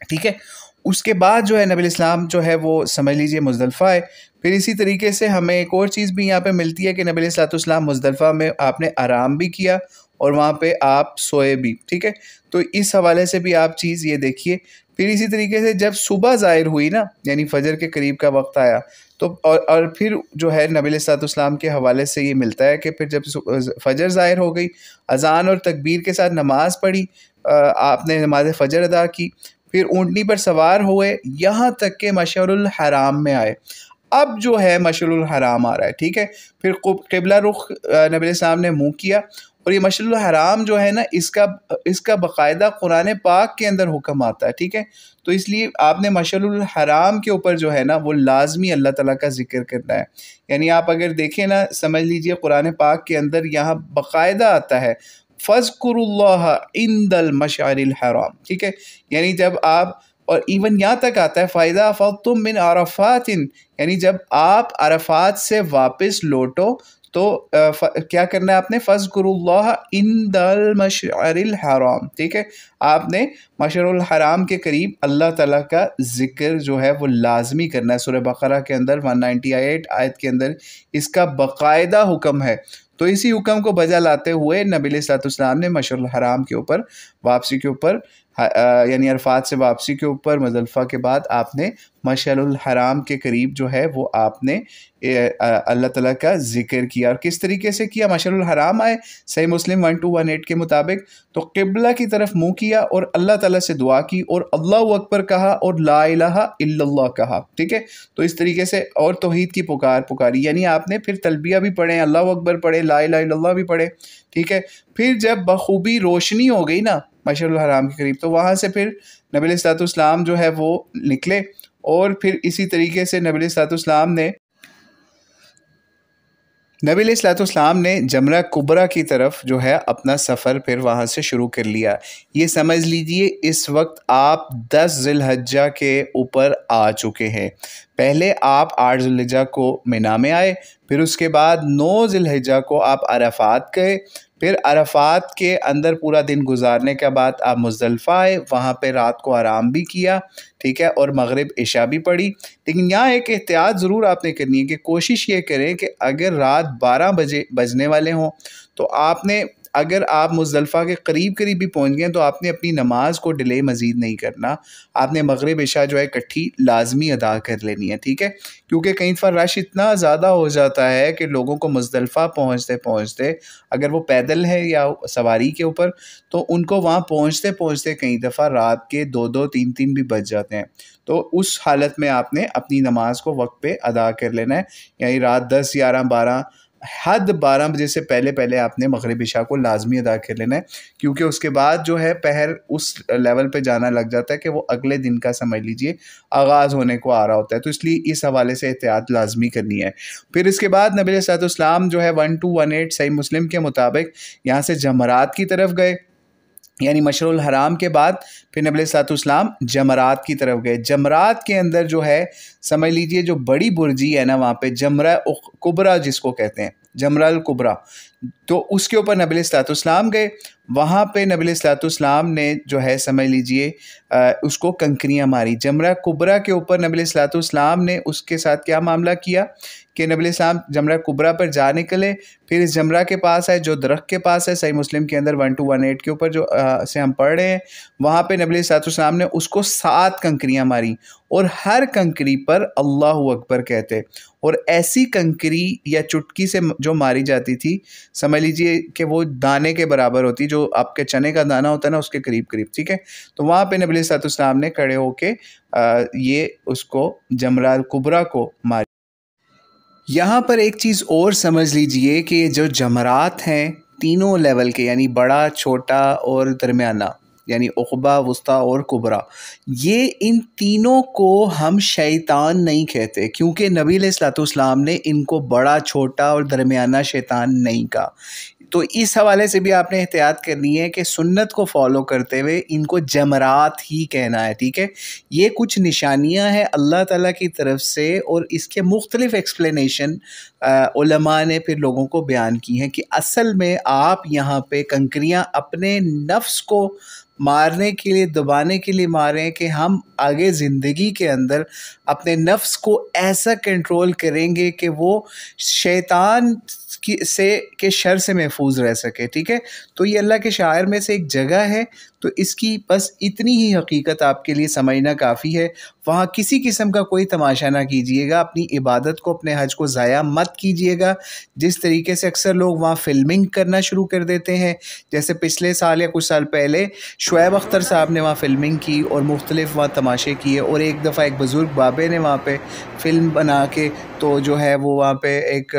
ٹھیک ہے۔ اس کے بعد جو ہے نبی الاسلام جو ہے وہ سمجھ لیجئے مزدلفہ ہے۔ پھر اسی طریقے سے ہمیں ایک اور چیز بھی یہاں پہ ملتی ہے کہ نبی علیہ السلام مزدلفہ میں آپ نے آرام بھی کیا اور وہاں پہ آپ سوئے بھی، ٹھیک ہے۔ تو اس حوالے سے بھی آپ چیز یہ دیکھیے۔ پھر اسی طریقے سے جب صبح ظاہر ہوئی نا، یعنی فجر کے قریب کا وقت آیا، تو اور پھر جو ہے نبی علیہ السلام کے حوالے سے یہ ملتا ہے کہ پھر جب فجر ظاہر ہو گئی، اذان اور تکبیر کے ساتھ نماز پڑھی، آپ نے نماز فجر ادا کی، پھر اونٹنی پر سوار ہوئے یہاں تک کہ مشعر الحرام میں آئے۔ اب جو ہے مشعر الحرام آ رہا ہے، ٹھیک ہے۔ پھر قبلہ رخ نبی علیہ السلام نے منہ کیا، اور یہ مشعر الحرام جو ہے نا، اس کا باقاعدہ قرآن پاک کے اندر حکم آتا ہے، ٹھیک ہے۔ تو اس لیے آپ نے مشعر الحرام کے اوپر جو ہے نا وہ لازمی اللہ تعالیٰ کا ذکر کرنا ہے۔ یعنی آپ اگر دیکھیں نا، سمجھ لیجئے قرآن پاک کے اندر یہاں باقاعدہ آتا ہے فَاذْكُرُوا اللَّهَ عِنْدَ الْمَشْعَرِ الْحَرَامِ، ٹھیک ہے۔ یعنی جب آپ، اور ایون یہاں تک آتا ہے فَإِذَا أَفَضْتُم مِّنْ عَرَفَاتٍ، یعنی جب آپ عرفات سے واپس لوٹو تو کیا کرنا ہے آپ نے، فَاذْكُرُوا اللَّهَ عِنْدَ الْمَشْعَرِ الْحَرَامِ، ٹھیک ہے۔ آپ نے مشعر الحرام کے قریب اللہ تعالیٰ کا ذکر جو ہے وہ لازمی کرنا ہے۔ سورہ بقرہ کے اندر 198 آیت کے اندر اس کا باقاعدہ حکم ہے۔ تو اسی حکم کو بجا لاتے ہوئے نبی علیہ السلام نے مشعر الحرام کے اوپر واپسی کے اوپر، یعنی عرفات سے واپسی کے اوپر مزدلفہ کے بعد آپ نے مشعر الحرام کے قریب جو ہے وہ آپ نے اللہ تعالیٰ کا ذکر کیا۔ اور کس طریقے سے کیا؟ مشعر الحرام آئے، صحیح مسلم 1218 کے مطابق، تو قبلہ کی طرف منہ کیا اور اللہ تعالیٰ سے دعا کی اور اللہ اکبر کہا اور لا الہ الا اللہ کہا، ٹھیک ہے۔ تو اس طریقے سے اور توحید کی پکاری، یعنی آپ نے پھر تلبیہ بھی پڑھے، اللہ اکبر پڑھے، لا الہ الا اللہ بھی پڑھے، ٹھیک ہے۔ پھر جب بخوبی روشنی ہو گئی نا مشعر الحرام کے قریب، تو وہاں سے پھر نبی علیہ السلام جو ہے وہ نکلے، اور پھر اسی طریقے سے نبی علیہ السلام نے جمرہ کبریٰ کی طرف جو ہے اپنا سفر پھر وہاں سے شروع کر لیا۔ یہ سمجھ لیجئے اس وقت آپ 10 ذی الحجہ کے اوپر آ چکے ہیں۔ پہلے آپ 8 ذی الحجہ کو مینا میں آئے، پھر اس کے بعد 9 ذی الحجہ کو آپ عرفات گئے، پھر عرفات کے اندر پورا دن گزارنے کے بعد آپ مزدلفہ آئے، وہاں پہ رات کو آرام بھی کیا، ٹھیک ہے، اور مغرب عشاء بھی پڑھی۔ لیکن یہاں ایک احتیاط ضرور آپ نے کرنی ہے کہ کوشش یہ کریں کہ اگر رات 12 بجنے والے ہوں تو آپ نے، اگر آپ مزدلفہ کے قریب بھی پہنچ گئے تو آپ نے اپنی نماز کو ڈیلے مزید نہیں کرنا، آپ نے مغرب عشاء جو ہے اکٹھی لازمی ادا کر لینی ہے، ٹھیک ہے۔ کیونکہ کئی دفعہ رش اتنا زیادہ ہو جاتا ہے کہ لوگوں کو مزدلفہ پہنچتے اگر وہ پیدل ہے یا سواری کے اوپر، تو ان کو وہاں پہنچتے کئی دفعہ رات کے 2 3 بھی بج جاتے ہیں۔ تو اس حالت میں آپ نے اپنی نماز کو وقت پہ ادا کر لینا ہے، یعنی رات 10 11 12 حد 12 بجے سے پہلے آپ نے مغرب عشاء کو لازمی ادا کر لینا ہے، کیونکہ اس کے بعد جو ہے پہر اس لیول پہ جانا لگ جاتا ہے کہ وہ اگلے دن کا سمجھ لیجئے آغاز ہونے کو آ رہا ہوتا ہے۔ تو اس لیے اس حوالے سے احتیاط لازمی کرنی ہے۔ پھر اس کے بعد نبی علیہ السلام جو ہے 1218 صحیح مسلم کے مطابق یہاں سے جمرات کی طرف گئے، یعنی مشعر الحرام کے بعد پھر نبی علیہ السلام جمرات کی طرف گئے۔ جمرات کے اندر جو ہے سمجھ لیجئے جو بڑی برجی ہے نا وہاں پہ، جمرہ کبریٰ جس کو کہتے ہیں، جمرہ الکبریٰ، تو اس کے اوپر نبی علیہ السلام گئے۔ وہاں پہ نبی علیہ السلام نے جو ہے سمجھ لیجئے اس کو کنکریاں ماری۔ جمرہ کبریٰ کے اوپر نبی علیہ السلام نے اس کے ساتھ کیا معاملہ کیا کہ نبی علیہ السلام جمرہ کبریٰ پر جا نکلے، پھر اس جمرہ کے پاس ہے جو درخت کے پاس ہے، صحیح مسلم کے اندر 1218 کے اوپر جو سے ہم پڑھ رہے ہیں، وہاں پہ نبی علیہ السلام نے اس کو 7 کنکریاں ماری، اور ہر کنکری پر اللہ اکبر کہتے، اور ایسی کنکری یا چٹکی سے جو ماری جاتی تھی سمجھ لیجئے کہ وہ دانے کے برابر ہوتی، جو آپ کے چنے کا دانہ ہوتا ہے نا اس کے قریب، ٹھیک ہے۔ تو وہاں پہ نبی علیہ السلام نے کھڑے ہو کے یہ اس کو جمرہ الکبریٰ کو ماری۔ یہاں پر ایک چیز اور سمجھ لیجئے کہ جو جمرات ہیں تینوں لیول کے، یعنی بڑا، چھوٹا اور درمیانہ، یعنی عقبہ، وسطیٰ اور کبریٰ، یہ ان تینوں کو ہم شیطان نہیں کہتے، کیونکہ نبی علیہ السلام نے ان کو بڑا، چھوٹا اور درمیانہ شیطان نہیں کہا۔ تو اس حوالے سے بھی آپ نے احتیاط کرنی ہے کہ سنت کو فالو کرتے ہوئے ان کو جمرات ہی کہنا ہے، ٹھیک ہے۔ یہ کچھ نشانیاں ہیں اللہ تعالیٰ کی طرف سے، اور اس کے مختلف ایکسپلینیشن علماء نے پھر لوگوں کو بیان کی ہیں کہ اصل میں آپ یہاں پہ کنکریاں اپنے نفس کو مارنے کے لیے، دبانے کے لیے مار رہے ہیں کہ ہم آگے زندگی کے اندر اپنے نفس کو ایسا کنٹرول کریں گے کہ وہ شیطان کے شر سے محفوظ رہ سکے. ٹھیک ہے، تو یہ اللہ کے شاعر میں سے ایک جگہ ہے، تو اس کی بس اتنی ہی حقیقت آپ کے لیے سمجھنا کافی ہے. وہاں کسی قسم کا کوئی تماشا نہ کیجیے گا، اپنی عبادت کو، اپنے حج کو ضائع مت کیجیے گا. جس طریقے سے اکثر لوگ وہاں فلمنگ کرنا شروع کر دیتے ہیں، جیسے پچھلے سال یا کچھ سال پہلے شعیب اختر صاحب نے وہاں فلمنگ کی اور مختلف وہاں تماشے کیے، اور ایک دفعہ ایک بزرگ بابے نے وہاں پہ فلم بنا کے تو جو ہے وہ وہاں پہ ایک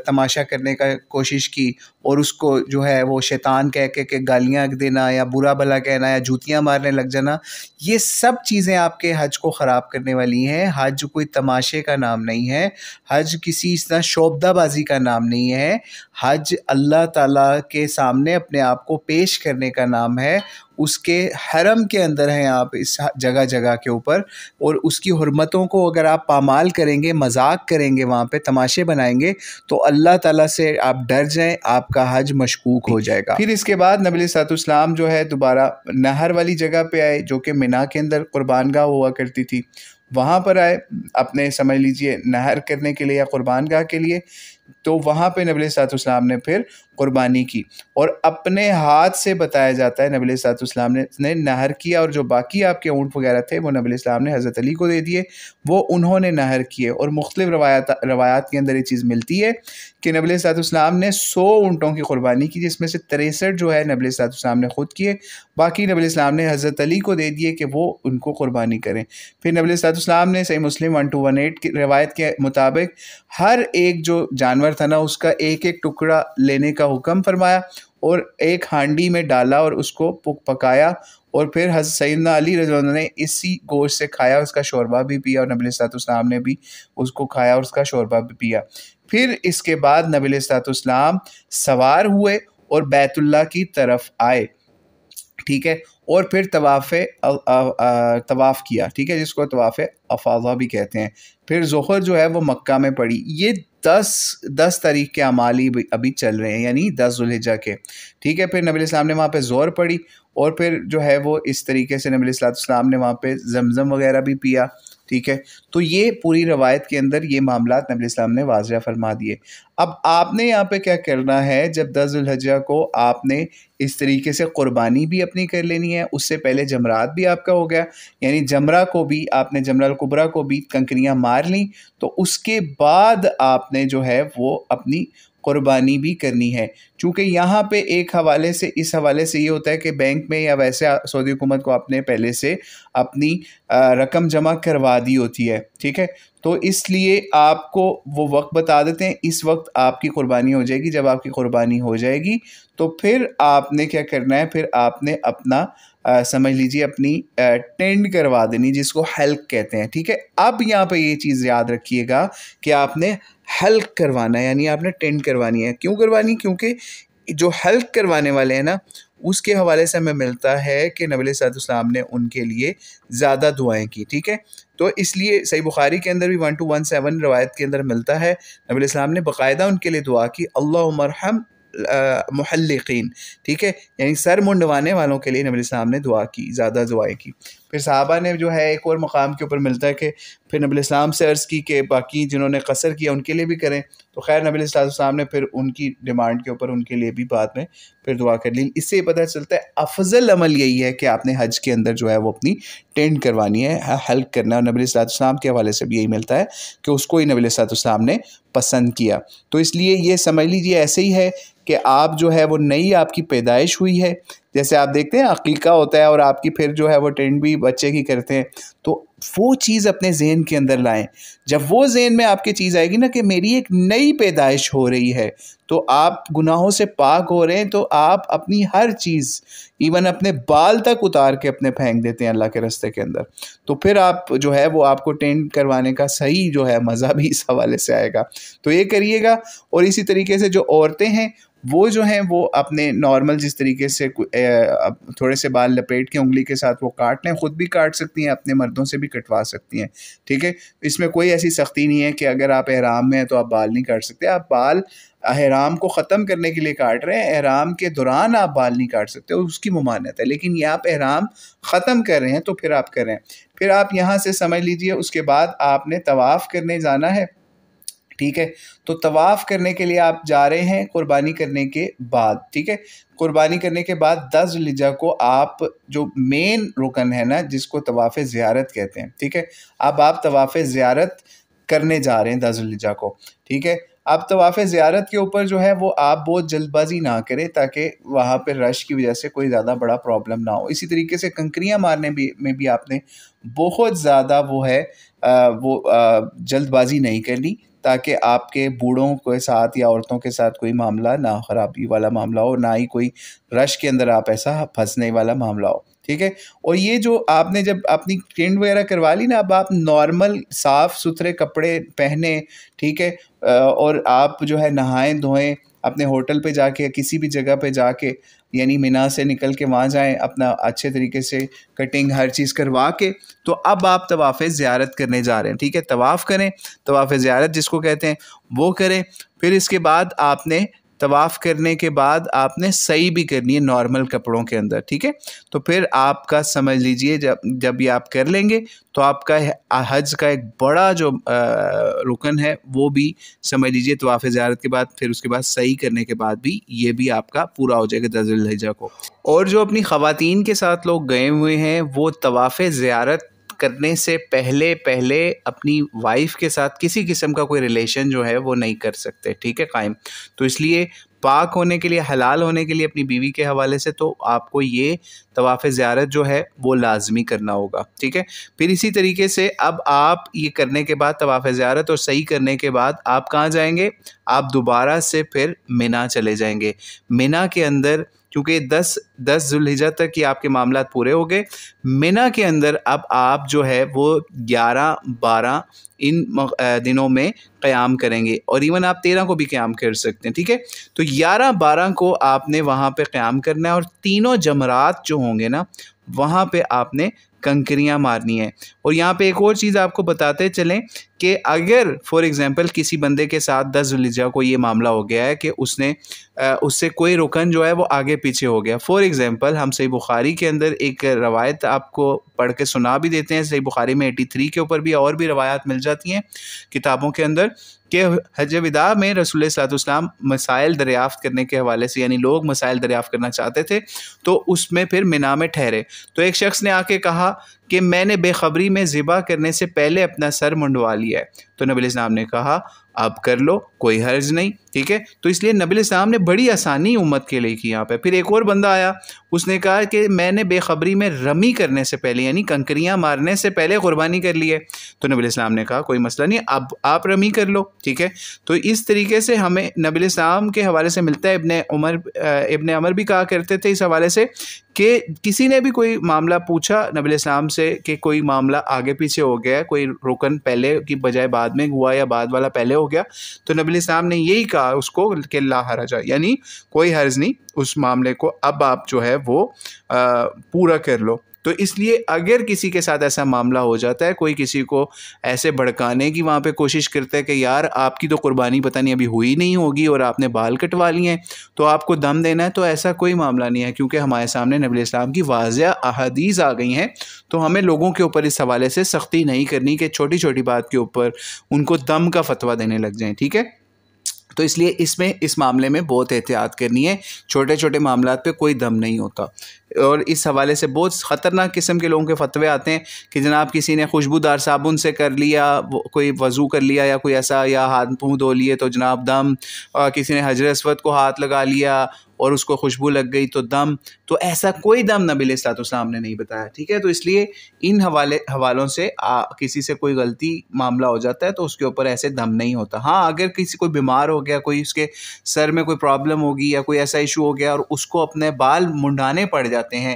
تماشا کرنے کا کوشش کی، اور اس کو جو ہے وہ شیطان کہہ کے کہ گالیاں دینا یا برا بھلا کہنا یا جوتیاں مارنے لگ جانا. یہ سب چیزیں آپ کے حج کو خراب کرنے والی ہیں. حج کوئی تماشے کا نام نہیں ہے، حج کسی اس طرح شوبدہ بازی کا نام نہیں ہے. حج اللہ تعالیٰ کے سامنے اپنے آپ کو پیش کرنے کا نام ہے. اس کے حرم کے اندر ہیں آپ اس جگہ جگہ کے اوپر، اور اس کی حرمتوں کو اگر آپ پامال کریں گے، مذاق کریں گے، وہاں پہ تماشے بنائیں گے، تو اللہ تعالیٰ سے آپ ڈر جائیں، آپ کا حج مشکوک ہو جائے گا. پھر اس کے بعد نبی صلی اللہ علیہ وسلم جو ہے دوبارہ نہر والی جگہ پہ آئے، جو کہ منا کے اندر قربان گاہ ہوا کرتی تھی. وہاں پر آئے اپنے سمجھ لیجئے نہر کرنے کے لیے یا قربان گاہ کے لیے. تو وہاں پہ نبی صلی اللہ علیہ وسلم نے پھر قربانی کی، اور اپنے ہاتھ سے بتایا جاتا ہے نبی صلی اللہ علیہ وسلم نے نہر کیا، اور جو باقی آپ کے اونٹ وغیرہ تھے وہ نبی صلی اللہ علیہ وسلم نے حضرت علی کو دے دیے، وہ انہوں نے نہر کیے. اور مختلف روایات کے اندر یہ چیز ملتی ہے کہ نبی صلی اللہ علیہ وسلم نے 100 اونٹوں کی قربانی کی، جس میں سے 63 جو ہے نبی صلی اللہ علیہ وسلم نے خود کیے، باقی نبی صلی اللہ علیہ وسلم نے حضرت علی کو دے دیے کہ وہ ان کو قربانی کریں. پھر نبی صلی اللہ علیہ وسلم نے صحیح مسلم 1218 کی روایت کے مطابق ہر ایک جو جانور تھا نا اس کا ایک ایک ٹکڑا لینے کا حکم فرمایا، اور ایک ہانڈی میں ڈالا اور اس کو پکایا، اور پھر حضرت سیدنا علی رضی اللہ عنہ نے اسی گوشت سے کھایا، اس کا شوربہ بھی پیا، اور نبی صلی اللہ علیہ وسلم نے بھی اس کو کھایا اور اس کا شوربہ بھی پیا. پھر اس کے بعد نبی صلی اللہ علیہ وسلم سوار ہوئے اور بیت اللہ کی طرف آئے. ٹھیک ہے، اور پھر طواف کیا، ٹھیک ہے، جس کو طواف افاضہ بھی کہتے ہیں. پھر ظہر جو ہے وہ مکہ میں پڑی. یہ 10 تاریخ کے اعمال ابھی چل رہے ہیں، یعنی 10 ذوالحجہ کے. ٹھیک ہے، پھر نبی علیہ السلام نے وہاں پہ ظہر پڑھی، اور پھر جو ہے وہ اس طریقے سے نبی صلی اللہ علیہ وسلم نے وہاں پہ زمزم وغیرہ بھی پیا. ٹھیک ہے، تو یہ پوری روایت کے اندر یہ معاملات نبی علیہ السلام نے واضح فرما دیے. اب آپ نے یہاں پہ کیا کرنا ہے، جب 10 ذوالحجہ کو آپ نے اس طریقے سے قربانی بھی اپنی کر لینی ہے. اس سے پہلے جمرات بھی آپ کا ہو گیا، یعنی جمرہ کو بھی آپ نے، جمرہ الکبریٰ کو بھی کنکریاں مار لیں. تو اس کے بعد آپ نے جو ہے وہ اپنی قربانی بھی کرنی ہے. چونکہ یہاں پہ ایک حوالے سے، اس حوالے سے یہ ہوتا ہے کہ بینک میں یا ویسے سعودی حکومت کو آپ نے پہلے سے اپنی رقم جمع کروا دی ہوتی ہے. ٹھیک ہے، تو اس لیے آپ کو وہ وقت بتا دیتے ہیں، اس وقت آپ کی قربانی ہو جائے گی. جب آپ کی قربانی ہو جائے گی تو پھر آپ نے کیا کرنا ہے، پھر آپ نے اپنا سمجھ لیجیے اپنی ٹینڈ کروا دینی، جس کو حلق کہتے ہیں. ٹھیک ہے، اب یہاں پہ یہ چیز یاد رکھیے گا کہ آپ نے حلق کروانا ہے، یعنی آپ نے ٹینڈ کروانی ہے. کیوں کروانی؟ کیونکہ جو حلق کروانے والے ہیں نا، اس کے حوالے سے ہمیں ملتا ہے کہ نبی صلی اللہ علیہ وسلم نے ان کے لیے زیادہ دعائیں کی. ٹھیک ہے، تو اس لیے صحیح بخاری کے اندر بھی 1217 روایت کے اندر ملتا ہے، نبی علیہ السلام نے باقاعدہ ان کے لیے دعا کی، اللہم ارحم محلقین. ٹھیک ہے، یعنی سر منڈوانے والوں کے لیے نبی علیہ السلام نے دعا کی، زیادہ دعائیں کی. پھر صحابہ نے جو ہے ایک اور مقام کے اوپر ملتا ہے کہ پھر نبی علیہ السلام سے عرض کی کہ باقی جنہوں نے قصر کیا ان کے لیے بھی کریں. تو خیر نبی علیہ السلام نے پھر ان کی ڈیمانڈ کے اوپر ان کے لیے بھی بعد میں پھر دعا کر لی. اس سے یہ پتہ چلتا ہے افضل عمل یہی ہے کہ آپ نے حج کے اندر جو ہے وہ اپنی ٹینڈ کروانی ہے، حلق کرنا ہے. اور نبی علیہ السلام کے حوالے سے بھی یہی ملتا ہے کہ اس کو ہی نبی علیہ السلام نے پسند کیا. تو اس لیے یہ سمجھ لیجیے ایسے ہی ہے کہ آپ جو ہے وہ نئی آپ کی پیدائش ہوئی ہے، جیسے آپ دیکھتے ہیں عقیقہ ہوتا ہے اور آپ کی پھر جو ہے وہ ٹینڈ بھی بچے کی کرتے ہیں، تو وہ چیز اپنے ذہن کے اندر لائیں. جب وہ ذہن میں آپ کی چیز آئے گی نا کہ میری ایک نئی پیدائش ہو رہی ہے، تو آپ گناہوں سے پاک ہو رہے ہیں، تو آپ اپنی ہر چیز ایون اپنے بال تک اتار کے اپنے پھینک دیتے ہیں اللہ کے راستے کے اندر. تو پھر آپ جو ہے وہ آپ کو ٹینڈ کروانے کا صحیح جو ہے مزہ بھی اس حوالے سے آئے گا. تو یہ کریے گا. اور اسی طریقے سے جو عورتیں ہیں وہ جو ہیں وہ اپنے نارمل جس طریقے سے تھوڑے سے بال لپیٹ کے انگلی کے ساتھ وہ کاٹ لیں، خود بھی کاٹ سکتی ہیں، اپنے مردوں سے بھی کٹوا سکتی ہیں، ٹھیک ہے. اس میں کوئی ایسی سختی نہیں ہے کہ اگر آپ احرام میں ہیں تو آپ بال نہیں کاٹ سکتے. آپ بال احرام کو ختم کرنے کے لیے کاٹ رہے ہیں، احرام کے دوران آپ بال نہیں کاٹ سکتے، اس کی ممانعت ہے. لیکن یہ آپ احرام ختم کر رہے ہیں تو پھر آپ کریں. پھر آپ یہاں سے سمجھ لیجئے اس کے بعد آپ نے طواف کرنے جانا ہے، ٹھیک ہے. تو طواف کرنے کے لیے آپ جا رہے ہیں قربانی کرنے کے بعد، ٹھیک ہے. قربانی کرنے کے بعد 10 ذی الحجہ کو آپ جو مین رکن ہے نا جس کو طواف زیارت کہتے ہیں، ٹھیک ہے، اب آپ طواف زیارت کرنے جا رہے ہیں 10 ذی الحجہ کو، ٹھیک ہے. اب طواف زیارت کے اوپر جو ہے وہ آپ بہت جلد بازی نہ کریں تاکہ وہاں پہ رش کی وجہ سے کوئی زیادہ بڑا پرابلم نہ ہو. اسی طریقے سے کنکریاں مارنے میں بھی آپ نے بہت زیادہ جلد بازی نہیں کرنی تاکہ آپ کے بوڑھوں کے ساتھ یا عورتوں کے ساتھ کوئی معاملہ نہ خرابی والا معاملہ ہو، نہ ہی کوئی رش کے اندر آپ ایسا پھنسنے والا معاملہ ہو، ٹھیک ہے. اور یہ جو آپ نے جب اپنی ٹینٹ وغیرہ کروا لی نا، اب آپ نارمل صاف ستھرے کپڑے پہنے، ٹھیک ہے، اور آپ جو ہے نہائیں دھوئیں، اپنے ہوٹل پہ جا کے کسی بھی جگہ پہ جا کے، یعنی مینا سے نکل کے وہاں جائیں، اپنا اچھے طریقے سے کٹنگ ہر چیز کروا کے، تو اب آپ طواف زیارت کرنے جا رہے ہیں، ٹھیک ہے. طواف کریں، طواف زیارت جس کو کہتے ہیں وہ کریں. پھر اس کے بعد آپ نے طواف کرنے کے بعد آپ نے سعی بھی کرنی ہے نارمل کپڑوں کے اندر، ٹھیک ہے. تو پھر آپ کا سمجھ لیجئے جب یہ آپ کر لیں گے تو آپ کا حج کا ایک بڑا جو رکن ہے وہ بھی سمجھ لیجئے طواف زیارت کے بعد، پھر اس کے بعد سعی کرنے کے بعد بھی یہ بھی آپ کا پورا ہو جائے گا 10 ذی الحجہ کو. اور جو اپنی خواتین کے ساتھ لوگ گئے ہوئے ہیں وہ طواف زیارت کرنے سے پہلے اپنی وائف کے ساتھ کسی قسم کا کوئی ریلیشن جو ہے وہ نہیں کر سکتے، ٹھیک ہے، قائم. تو اس لیے پاک ہونے کے لیے، حلال ہونے کے لیے اپنی بیوی کے حوالے سے تو آپ کو یہ طواف زیارت جو ہے وہ لازمی کرنا ہوگا، ٹھیک ہے. پھر اسی طریقے سے اب آپ یہ کرنے کے بعد طواف زیارت اور صحیح کرنے کے بعد آپ کہاں جائیں گے؟ آپ دوبارہ سے پھر مینا چلے جائیں گے. مینا کے اندر کیونکہ 10 ذی الحجہ تک یہ آپ کے معاملات پورے ہو گئے، مینا کے اندر اب آپ جو ہے وہ 11، 12 ان دنوں میں قیام کریں گے، اور ایون آپ 13 کو بھی قیام کر سکتے ہیں، ٹھیک ہے. تو 11، 12 کو آپ نے وہاں پہ قیام کرنا ہے، اور تینوں جمرات جو ہوں گے نا وہاں پہ آپ نے کنکریاں مارنی ہیں. اور یہاں پہ ایک اور چیز آپ کو بتاتے چلیں کہ اگر فار ایگزامپل کسی بندے کے ساتھ 10 ذی الحجہ کو یہ معاملہ ہو گیا ہے کہ اس سے کوئی رکن جو ہے وہ آگے پیچھے ہو گیا. فار ایگزامپل ہم صحیح بخاری کے اندر ایک روایت آپ کو پڑھ کے سنا بھی دیتے ہیں، صحیح بخاری میں 83 کے اوپر بھی اور بھی روایات مل جاتی ہیں کتابوں کے اندر، کہ حج وداع میں رسول اللہ صلی اللہ علیہ وسلم مسائل دریافت کرنے کے حوالے سے، یعنی لوگ مسائل دریافت کرنا چاہتے تھے تو اس میں پھر مینا میں ٹھہرے. تو ایک شخص نے آ کے کہا کہ میں نے بے خبری میں ذبح کرنے سے پہلے اپنا سر منڈوا لیا ہے. تو نبی علیہ السلام نے کہا اب کر لو، کوئی حرج نہیں، ٹھیک ہے. تو اس لیے نبی علیہ السلام نے بڑی آسانی امت کے لیے کی یہاں پہ. پھر ایک اور بندہ آیا، اس نے کہا کہ میں نے بے خبری میں رمی کرنے سے پہلے، یعنی کنکریاں مارنے سے پہلے قربانی کر لی ہے. تو نبی علیہ السلام نے کہا کوئی مسئلہ نہیں، اب آپ رمی کر لو، ٹھیک ہے. تو اس طریقے سے ہمیں نبی علیہ السلام کے حوالے سے ملتا ہے. ابن عمر بھی کہا کرتے تھے اس حوالے سے کہ کسی نے بھی کوئی معاملہ پوچھا نبی علیہ السلام سے کہ کوئی معاملہ آگے پیچھے ہو گیا، کوئی رکن پہلے کی بجائے بعد میں ہوا یا بعد والا پہلے ہو گیا، تو نبی علیہ السلام نے یہی کہا اس کو کہ لا حرج، یعنی کوئی حرج نہیں، اس معاملے کو اب آپ جو ہے وہ پورا کر لو. تو اس لیے اگر کسی کے ساتھ ایسا معاملہ ہو جاتا ہے، کوئی کسی کو ایسے بھڑکانے کی وہاں پہ کوشش کرتا ہے کہ یار آپ کی تو قربانی پتہ نہیں ابھی ہوئی نہیں ہوگی اور آپ نے بال کٹوا لیے ہیں تو آپ کو دم دینا ہے، تو ایسا کوئی معاملہ نہیں ہے، کیونکہ ہمارے سامنے نبی علیہ السلام کی واضح احادیث آ گئی ہیں. تو ہمیں لوگوں کے اوپر اس حوالے سے سختی نہیں کرنی کہ چھوٹی چھوٹی بات کے اوپر ان کو دم کا فتویٰ دینے لگ جائیں، ٹھیک ہے. تو اس لیے اس معاملے میں بہت احتیاط کرنی ہے. چھوٹے چھوٹے معاملات پہ کوئی دم نہیں ہوتا. اور اس حوالے سے بہت خطرناک قسم کے لوگوں کے فتوے آتے ہیں کہ جناب کسی نے خوشبودار صابن سے کر لیا، کوئی وضو کر لیا یا کوئی ایسا، یا ہاتھ منہ دھو لیے تو جناب دم، اور کسی نے حجر اسود کو ہاتھ لگا لیا اور اس کو خوشبو لگ گئی تو دم. تو ایسا کوئی دم نبی علیہ الصلوۃ والسلام نے نہیں بتایا، ٹھیک ہے. تو اس لیے ان حوالوں سے کسی سے کوئی غلطی معاملہ ہو جاتا ہے تو اس کے اوپر ایسے دم نہیں ہوتا. ہاں اگر کسی کوئی بیمار ہو گیا، کوئی اس کے سر میں کوئی پرابلم ہوگی یا کوئی ایسا ایشو ہو گیا اور اس کو اپنے بال منڈانے پڑ جاتے ہیں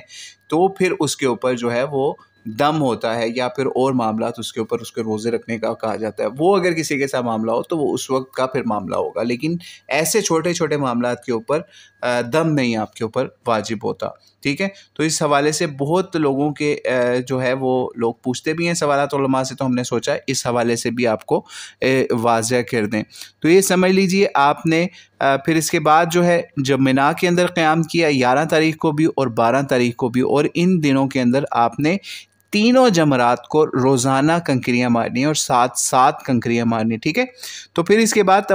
تو پھر اس کے اوپر جو ہے وہ دم ہوتا ہے یا پھر اور معاملات اس کے اوپر اس کے روزے رکھنے کا کہا جاتا ہے، وہ اگر کسی کے ساتھ معاملہ ہو تو وہ اس وقت کا پھر معاملہ ہوگا، لیکن ایسے چھوٹے چھوٹے معاملات کے اوپر دم نہیں آپ کے اوپر واجب ہوتا، ٹھیک ہے۔ تو اس حوالے سے بہت لوگوں کے جو ہے وہ لوگ پوچھتے بھی ہیں سوالات علماء سے، تو ہم نے سوچا اس حوالے سے بھی آپ کو واضح کر دیں۔ تو یہ سمجھ لیجئے آپ نے پھر اس کے بعد جو ہے جب مینا کے اندر قیام کیا 11 تاریخ کو بھی اور 12 تاریخ کو بھی، اور ان دنوں کے اندر آپ نے تینوں جمرات کو روزانہ کنکریاں مارنی اور 7 کنکریاں مارنی، ٹھیک ہے۔ تو پھر اس کے بعد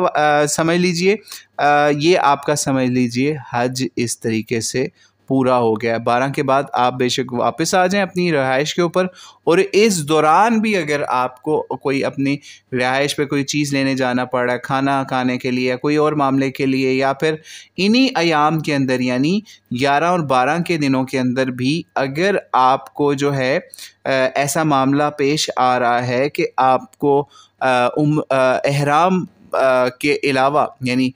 سمجھ لیجئے یہ آپ کا سمجھ لیجئے حج اس طریقے سے پورا ہو گیا ہے۔ 12 کے بعد آپ بے شک واپس آ جائیں اپنی رہائش کے اوپر، اور اس دوران بھی اگر آپ کو کوئی اپنی رہائش پہ کوئی چیز لینے جانا پڑ رہا ہے، کھانا کھانے کے لیے، کوئی اور معاملے کے لیے، یا پھر انہی ایام کے اندر یعنی 11 اور 12 کے دنوں کے اندر بھی اگر آپ کو جو ہے ایسا معاملہ پیش آ رہا ہے کہ آپ کو احرام کے علاوہ یعنی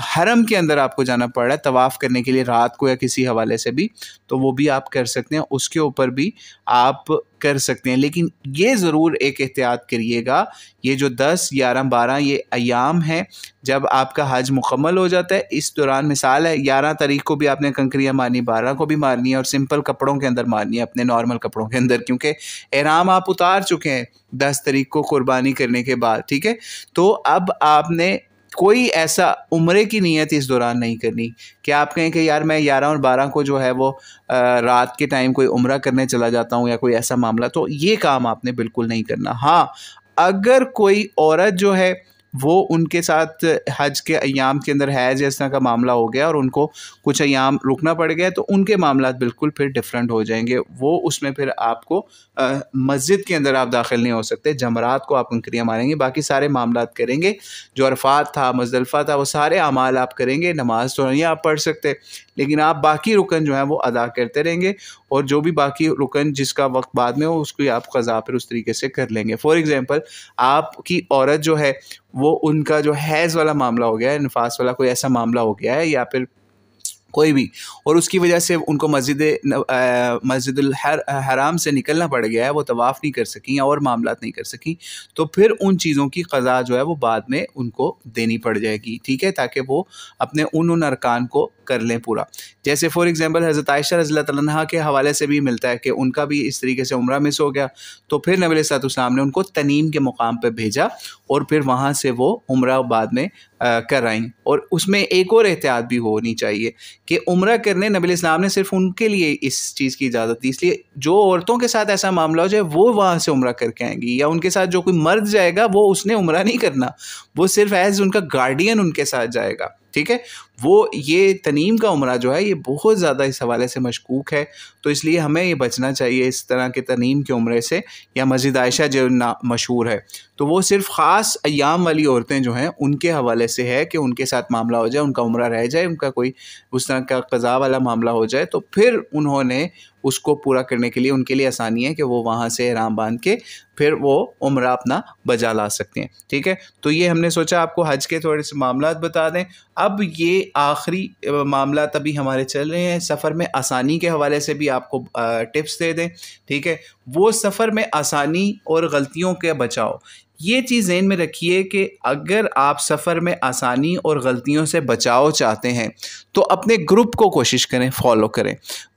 حرم کے اندر آپ کو جانا پڑ رہا ہے طواف کرنے کے لیے رات کو یا کسی حوالے سے بھی، تو وہ بھی آپ کر سکتے ہیں، اس کے اوپر بھی آپ کر سکتے ہیں، لیکن یہ ضرور ایک احتیاط کریے گا، یہ جو 10 11 12 یہ ایام ہیں جب آپ کا حج مکمل ہو جاتا ہے، اس دوران مثال ہے 11 تاریخ کو بھی آپ نے کنکریاں مارنی، 12 کو بھی مارنی ہے، اور سمپل کپڑوں کے اندر مارنی ہے، اپنے نارمل کپڑوں کے اندر، کیونکہ احرام آپ اتار چکے ہیں 10 تاریخ کو قربانی کرنے کے بعد، ٹھیک ہے۔ تو اب آپ نے کوئی ایسا عمرے کی نیت اس دوران نہیں کرنی کہ آپ کہیں کہ یار میں 11 اور 12 کو جو ہے وہ رات کے ٹائم کوئی عمرہ کرنے چلا جاتا ہوں یا کوئی ایسا معاملہ، تو یہ کام آپ نے بالکل نہیں کرنا۔ ہاں اگر کوئی عورت جو ہے وہ ان کے ساتھ حج کے ایام کے اندر حیض اس طرح کا معاملہ ہو گیا اور ان کو کچھ ایام رکنا پڑ گیا، تو ان کے معاملات بالکل پھر ڈیفرنٹ ہو جائیں گے، وہ اس میں پھر آپ کو مسجد کے اندر آپ داخل نہیں ہو سکتے، جمرات کو آپ کنکریاں ماریں گے، باقی سارے معاملات کریں گے، جو عرفات تھا مزدلفہ تھا وہ سارے اعمال آپ کریں گے، نماز تو نہیں آپ پڑھ سکتے، لیکن آپ باقی رکن جو ہیں وہ ادا کرتے رہیں گے، اور جو بھی باقی رکن جس کا وقت بعد میں ہو اس کو آپ قضا پھر اس طریقے سے کر لیں گے۔ فار ایگزامپل آپ کی عورت جو ہے وہ ان کا جو حیض والا معاملہ ہو گیا ہے، نفاس والا کوئی ایسا معاملہ ہو گیا ہے یا پھر کوئی بھی، اور اس کی وجہ سے ان کو مسجد الحرام سے نکلنا پڑ گیا ہے، وہ طواف نہیں کر سکیں اور معاملات نہیں کر سکیں، تو پھر ان چیزوں کی قضا جو ہے وہ بعد میں ان کو دینی پڑ جائے گی، ٹھیک ہے، تاکہ وہ اپنے ان ارکان کو کر لیں پورا۔ جیسے فار ایگزامپل حضرت عائشہ رضی اللہ تعالیٰ عنہا کے حوالے سے بھی ملتا ہے کہ ان کا بھی اس طریقے سے عمرہ مس ہو گیا، تو پھر نبی علیہ الصلوۃ والسلام نے ان کو تنعیم کے مقام پہ بھیجا اور پھر وہاں سے وہ عمرہ بعد میں کرائیں، اور اس میں ایک اور احتیاط بھی ہونی چاہیے کہ عمرہ کرنے نبی علیہ السلام نے صرف ان کے لیے اس چیز کی اجازت دی، اس لیے جو عورتوں کے ساتھ ایسا معاملہ ہو جائے وہ وہاں سے عمرہ کر کے آئیں گی، یا ان کے ساتھ جو کوئی مرد جائے گا وہ اس نے عمرہ نہیں کرنا، وہ صرف ایز ان کا گارڈین ان کے ساتھ جائے گا، ٹھیک ہے۔ وہ یہ تنعیم کا عمرہ جو ہے یہ بہت زیادہ اس حوالے سے مشکوک ہے، تو اس لیے ہمیں یہ بچنا چاہیے اس طرح کے تنعیم کے عمرے سے، یا مسجد عائشہ جو مشہور ہے، تو وہ صرف خاص ایام والی عورتیں جو ہیں ان کے حوالے سے ہے کہ ان کے ساتھ معاملہ ہو جائے، ان کا عمرہ رہ جائے، ان کا کوئی اس طرح کا قضا والا معاملہ ہو جائے، تو پھر انہوں نے اس کو پورا کرنے کے لیے ان کے لیے آسانی ہے کہ وہ وہاں سے احرام باندھ کے پھر وہ عمرہ اپنا بجا لا سکتے ہیں، ٹھیک ہے۔ تو یہ ہم نے سوچا آپ کو حج کے تھوڑے سے معاملات بتا دیں۔ اب یہ آخری معاملات ابھی ہمارے چل رہے ہیں، سفر میں آسانی کے حوالے سے بھی آپ کو ٹپس دے دیں، ٹھیک ہے۔ وہ سفر میں آسانی اور غلطیوں کے بچاؤ، یہ چیز ذہن میں رکھیے کہ اگر آپ سفر میں آسانی اور غلطیوں سے بچاؤ چاہتے ہیں تو اپنے گروپ کو کوشش کریں فالو کریں۔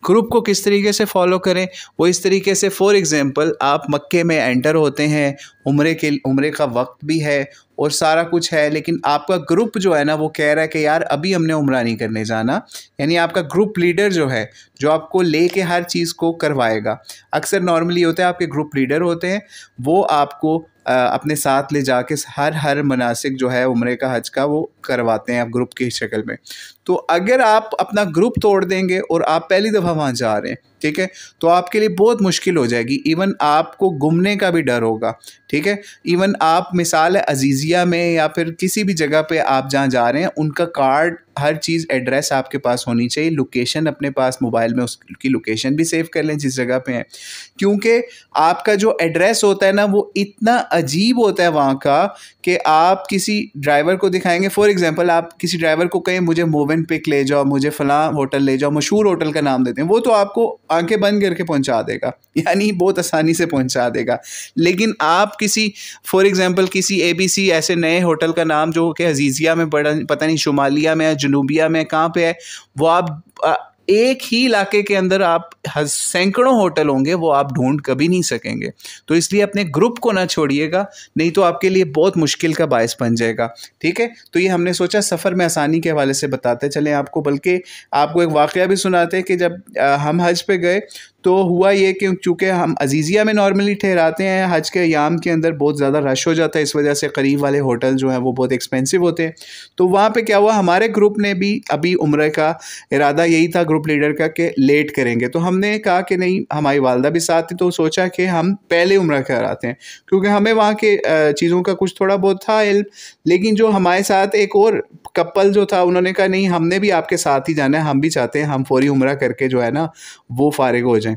گروپ کو کس طریقے سے فالو کریں؟ وہ اس طریقے سے فار ایگزامپل آپ مکے میں انٹر ہوتے ہیں، عمرے کا وقت بھی ہے اور سارا کچھ ہے، لیکن آپ کا گروپ جو ہے نا وہ کہہ رہا ہے کہ یار ابھی ہم نے عمرہ نہیں کرنے جانا، یعنی آپ کا گروپ لیڈر جو ہے جو آپ کو لے کے ہر چیز کو کروائے گا، اکثر نارملی ہوتا ہے آپ کے گروپ لیڈر ہوتے ہیں، وہ آپ کو اپنے ساتھ لے جا کے ہر مناسک جو ہے عمرے کا حج کا وہ کرواتے ہیں آپ گروپ کی شکل میں۔ تو اگر آپ اپنا گروپ توڑ دیں گے اور آپ پہلی دفعہ وہاں جا رہے ہیں، ٹھیک ہے، تو آپ کے لیے بہت مشکل ہو جائے گی، ایون آپ کو گمنے کا بھی ڈر ہوگا، ٹھیک ہے۔ ایون آپ مثال ہے عزیزیہ میں یا پھر کسی بھی جگہ پہ آپ جہاں جا رہے ہیں ان کا کارڈ ہر چیز ایڈریس آپ کے پاس ہونی چاہیے, لوکیشن اپنے پاس موبائل میں اس کی لوکیشن بھی سیو کر لیں جس جگہ پہ ہیں, کیونکہ آپ کا جو ایڈریس ہوتا ہے نا وہ اتنا عجیب ہوتا ہے وہاں کا کہ آپ کسی ڈرائیور کو دکھائیں گے, فار ایگزامپل آپ کسی ڈرائیور کو کہیں مجھے موون پک لے جاؤ, مجھے فلاں ہوٹل لے جاؤ, مشہور ہوٹل کا نام دیتے ہیں, وہ تو آپ کو آنکھیں بند کر کے پہنچا دے گا, یعنی بہت آسانی سے پہنچا دے گا. لیکن آپ کسی فار ایگزامپل کسی ABC ایسے نئے ہوٹل کا نام جو کہ عزیزیہ میں پتہ نہیں شمالیہ میں جنوبیہ میں کہاں پہ ہے, وہ آپ ایک ہی علاقے کے اندر آپ سینکڑوں ہوٹل ہوں گے, وہ آپ ڈھونڈ کبھی نہیں سکیں گے. تو اس لیے اپنے گروپ کو نہ چھوڑیے گا, نہیں تو آپ کے لیے بہت مشکل کا باعث بن جائے گا. ٹھیک ہے, تو یہ ہم نے سوچا سفر میں آسانی کے حوالے سے بتاتے چلیں آپ کو, بلکہ آپ کو ایک واقعہ بھی سناتے ہیں کہ جب ہم حج پہ گئے تو ہوا یہ کہ چونکہ ہم عزیزیہ میں نارملی ٹھہراتے ہیں, حج کے ایام کے اندر بہت زیادہ رش ہو جاتا ہے, اس وجہ سے قریب والے ہوٹل جو ہیں وہ بہت ایکسپینسو ہوتے ہیں. تو وہاں پہ کیا ہوا, ہمارے گروپ نے بھی ابھی عمرہ کا ارادہ یہی تھا گروپ لیڈر کا کہ لیٹ کریں گے, تو ہم نے کہا کہ نہیں, ہماری والدہ بھی ساتھ تھی, تو سوچا کہ ہم پہلے عمرہ کراتے ہیں, کیونکہ ہمیں وہاں کے چیزوں کا کچھ تھوڑا بہت تھا علم. لیکن جو ہمارے ساتھ ایک اور کپل جو تھا, انہوں نے کہا نہیں, ہم نے بھی آپ کے ساتھ ہی جانا ہے, ہم بھی چاہتے ہیں ہم فوری عمرہ کر کے جو ہے نا وہ فارغ ہو جائیں.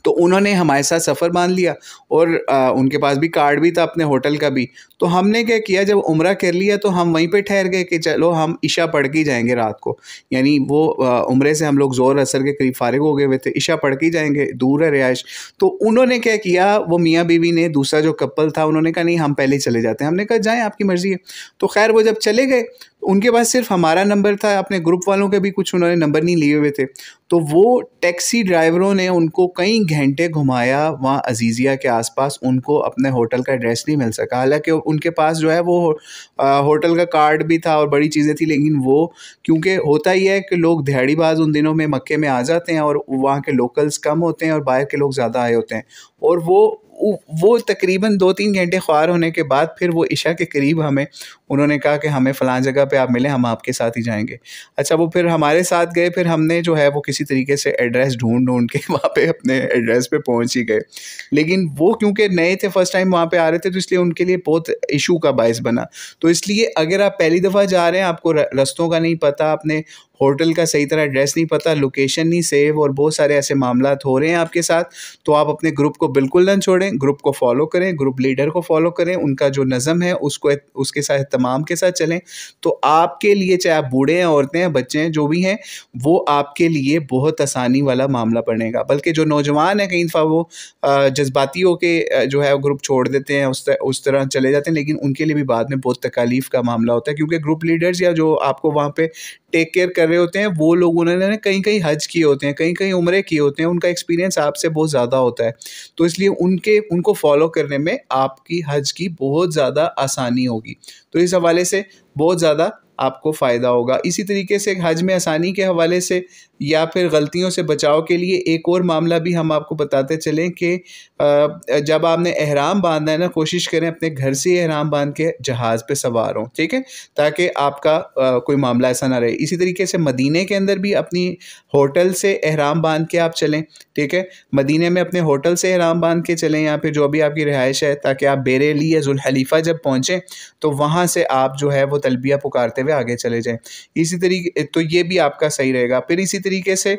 تو انہوں نے ہمارے ساتھ سفر باندھ لیا, اور ان کے پاس بھی کارڈ بھی تھا اپنے ہوٹل کا بھی. تو ہم نے کیا کیا, جب عمرہ کر لیا تو ہم وہیں پہ ٹھہر گئے کہ چلو ہم عشاء پڑھ کے ہی جائیں گے رات کو, یعنی وہ عمرے سے ہم لوگ زور اثر کے قریب فارغ ہو گئے ہوئے تھے, عشاء پڑھ کے ہی جائیں گے, دور ہے رہائش. تو انہوں نے کیا کیا, وہ میاں بیوی نے, دوسرا جو کپل تھا, انہوں نے کہا نہیں ہم پہلے ہی چلے جاتے ہیں. ہم نے کہا جائیں, آپ کی مرضی ہے. تو خیر وہ جب چلے گئے, ان کے پاس صرف ہمارا نمبر تھا, اپنے گروپ والوں کے بھی کچھ انہوں نے نمبر نہیں لیے ہوئے تھے. تو وہ ٹیکسی ڈرائیوروں نے ان کو کئی گھنٹے گھمایا وہاں عزیزیہ کے آس پاس, ان کو اپنے ہوٹل کا ایڈریس نہیں مل سکا. حالانکہ ان کے پاس جو ہے وہ ہوٹل کا کارڈ بھی تھا اور بڑی چیزیں تھیں, لیکن وہ کیونکہ ہوتا ہی ہے کہ لوگ دہاڑی باز ان دنوں میں مکے میں آ جاتے ہیں, اور وہاں کے لوکلز کم ہوتے ہیں اور باہر کے لوگ زیادہ آئے ہوتے ہیں, اور وہ تقریباً 2-3 گھنٹے خوار ہونے کے بعد پھر وہ عشاء کے قریب ہمیں انہوں نے کہا کہ ہمیں فلاں جگہ پہ آپ ملیں, ہم آپ کے ساتھ ہی جائیں گے. اچھا, وہ پھر ہمارے ساتھ گئے, پھر ہم نے جو ہے وہ کسی طریقے سے ایڈریس ڈھونڈ کے وہاں پہ اپنے ایڈریس پہ پہنچ ہی گئے. لیکن وہ کیونکہ نئے تھے, فرسٹ ٹائم وہاں پہ آ رہے تھے, تو اس لیے ان کے لیے بہت ایشو کا باعث بنا. تو اس لیے اگر آپ پہلی دفعہ جا رہے ہیں, آپ کو رستوں کا نہیں پتہ, اپنے ہوٹل کا صحیح طرح ایڈریس نہیں پتہ, لوکیشن نہیں سیو, اور بہت سارے ایسے معاملات ہو رہے ہیں آپ کے ساتھ, تو آپ اپنے گروپ کو بالکل نہ چھوڑیں, گروپ کو فالو کریں, گروپ لیڈر کو فالو کریں, ان کا جو نظم ہے اس کے ساتھ اہتمام کے ساتھ چلیں. تو آپ کے لیے, چاہے آپ بوڑھے ہیں, عورتیں ہیں, بچے ہیں, جو بھی ہیں, وہ آپ کے لیے بہت آسانی والا معاملہ بنے گا. بلکہ جو نوجوان ہیں کئی دفعہ وہ جذباتی ہو کے جو ہے گروپ چھوڑ دیتے ہیں, اس طرح چلے جاتے ہیں, لیکن ان کے لیے بھی بعد میں بہت تکالیف کا معاملہ ہوتا ہے, کیونکہ گروپ لیڈرز یا جو آپ کو وہاں پہ ٹیک کیئر کر رہے ہوتے ہیں, وہ لوگ انہوں نے کہیں حج کیے ہوتے ہیں, کہیں عمرے کیے ہوتے ہیں, ان کا ایکسپیرینس آپ سے بہت زیادہ ہوتا ہے. تو اس لیے ان کو فالو کرنے میں آپ کی حج کی بہت زیادہ آسانی ہوگی. تو اس حوالے سے بہت زیادہ آپ کو فائدہ ہوگا. اسی طریقے سے حج میں آسانی کے حوالے سے یا پھر غلطیوں سے بچاؤ کے لیے ایک اور معاملہ بھی ہم آپ کو بتاتے چلیں کہ جب آپ نے احرام باندھنا ہے نا, کوشش کریں اپنے گھر سے احرام باندھ کے جہاز پہ سوار ہوں, ٹھیک ہے, تاکہ آپ کا کوئی معاملہ ایسا نہ رہے. اسی طریقے سے مدینے کے اندر بھی اپنی ہوٹل سے احرام باندھ کے آپ چلیں, ٹھیک ہے, مدینے میں اپنے ہوٹل سے احرام باندھ کے چلیں, یا پھر جو بھی آپ کی رہائش ہے, تاکہ آپ بیریلی یا ذوالحلیفہ جب پہنچیں تو وہاں سے آپ جو ہے وہ تلبیہ پکارتے ہوئے آگے چلے جائیں. اسی طریقے تو یہ بھی آپ کا صحیح رہے گا. پھر اسی طریقے سے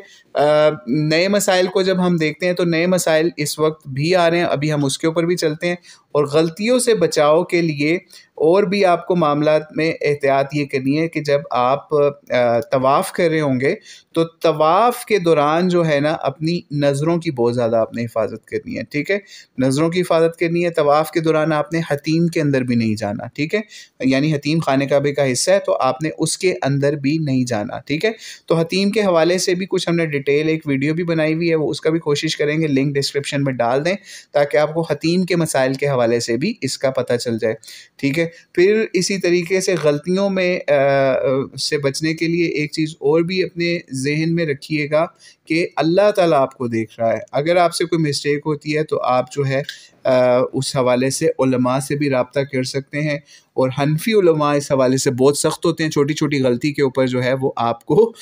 نئے مسائل کو جب ہم دیکھتے ہیں تو نئے مسائل اس وقت بھی آ رہے ہیں, ابھی ہم اس کے اوپر بھی چلتے ہیں. اور غلطیوں سے بچاؤ کے لیے اور بھی آپ کو معاملات میں احتیاط یہ کرنی ہے کہ جب آپ طواف کر رہے ہوں گے تو طواف کے دوران جو ہے نا اپنی نظروں کی بہت زیادہ آپ نے حفاظت کرنی ہے, ٹھیک ہے, نظروں کی حفاظت کرنی ہے. طواف کے دوران آپ نے حتیم کے اندر بھی نہیں جانا, ٹھیک ہے, یعنی حتیم خانہ کعبہ کا حصہ ہے تو آپ نے اس کے اندر بھی نہیں جانا, ٹھیک ہے. تو حتیم کے حوالے سے بھی کچھ ہم نے ڈیٹیل ایک ویڈیو بھی بنائی ہوئی ہے, وہ اس کا بھی کوشش کریں گے لنک ڈسکرپشن میں ڈال دیں, تاکہ آپ کو حتیم کے مسائل کے حوالے سے بھی اس کا پتہ چل جائے, ٹھیک ہے. پھر اسی طریقے سے غلطیوں میں سے بچنے کے لیے ایک چیز اور بھی اپنے ذہن میں رکھیے گا کہ اللہ تعالیٰ آپ کو دیکھ رہا ہے. اگر آپ سے کوئی مسٹیک ہوتی ہے تو آپ جو ہے اس حوالے سے علماء سے بھی رابطہ کر سکتے ہیں. اور حنفی علماء اس حوالے سے بہت سخت ہوتے ہیں، چھوٹی چھوٹی غلطی کے اوپر جو ہے وہ آپ کو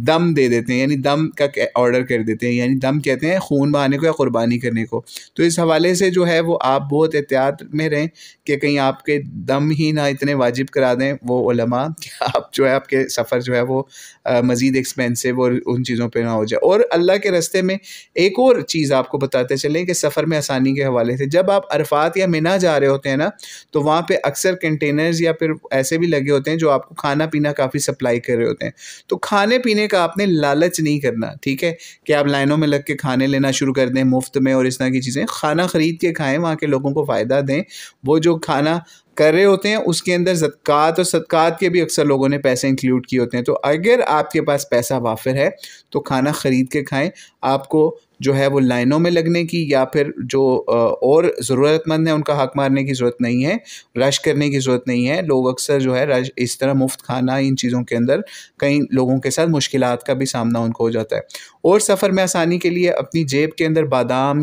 دم دے دیتے ہیں، یعنی دم کا آرڈر کر دیتے ہیں. یعنی دم کہتے ہیں خون بہانے کو یا قربانی کرنے کو. تو اس حوالے سے جو ہے وہ آپ بہت احتیاط میں رہیں کہ کہیں آپ کے دم ہی نہ اتنے واجب کرا دیں وہ علماء کہ آپ جو ہے آپ کے سفر جو ہے وہ مزید ایکسپینسو اور ان چیزوں پہ نہ ہو جائے. اور اللہ کے راستے میں ایک اور چیز آپ کو بتاتے چلیں کہ سفر میں آسانی کے حوالے سے، جب آپ عرفات یا منی جا رہے ہوتے ہیں نا، تو وہاں پہ اکثر کنٹینرز یا پھر ایسے بھی لگے ہوتے ہیں جو آپ کو کھانا پینا کافی سپلائی کر رہے ہوتے ہیں. تو کھانے پینے کا آپ نے لالچ نہیں کرنا، ٹھیک ہے، کہ آپ لائنوں میں لگ کے کھانے لینا شروع کر دیں مفت میں اور اس طرح کی چیزیں. کھانا خرید کے کھائیں، وہاں کے لوگوں کو فائدہ دیں. وہ جو کھانا کر رہے ہوتے ہیں اس کے اندر زکوٰۃ اور صدقات کے بھی اکثر لوگوں نے پیسے انکلوڈ کیے ہوتے ہیں. تو اگر آپ کے پاس پیسہ وافر ہے تو کھانا خرید کے کھائیں. آپ کو جو ہے وہ لائنوں میں لگنے کی یا پھر جو اور ضرورت مند ہیں ان کا حق مارنے کی ضرورت نہیں ہے، رش کرنے کی ضرورت نہیں ہے. لوگ اکثر جو ہے اس طرح مفت کھانا ان چیزوں کے اندر کئی لوگوں کے ساتھ مشکلات کا بھی سامنا ان کو ہو جاتا ہے. اور سفر میں آسانی کے لیے اپنی جیب کے اندر بادام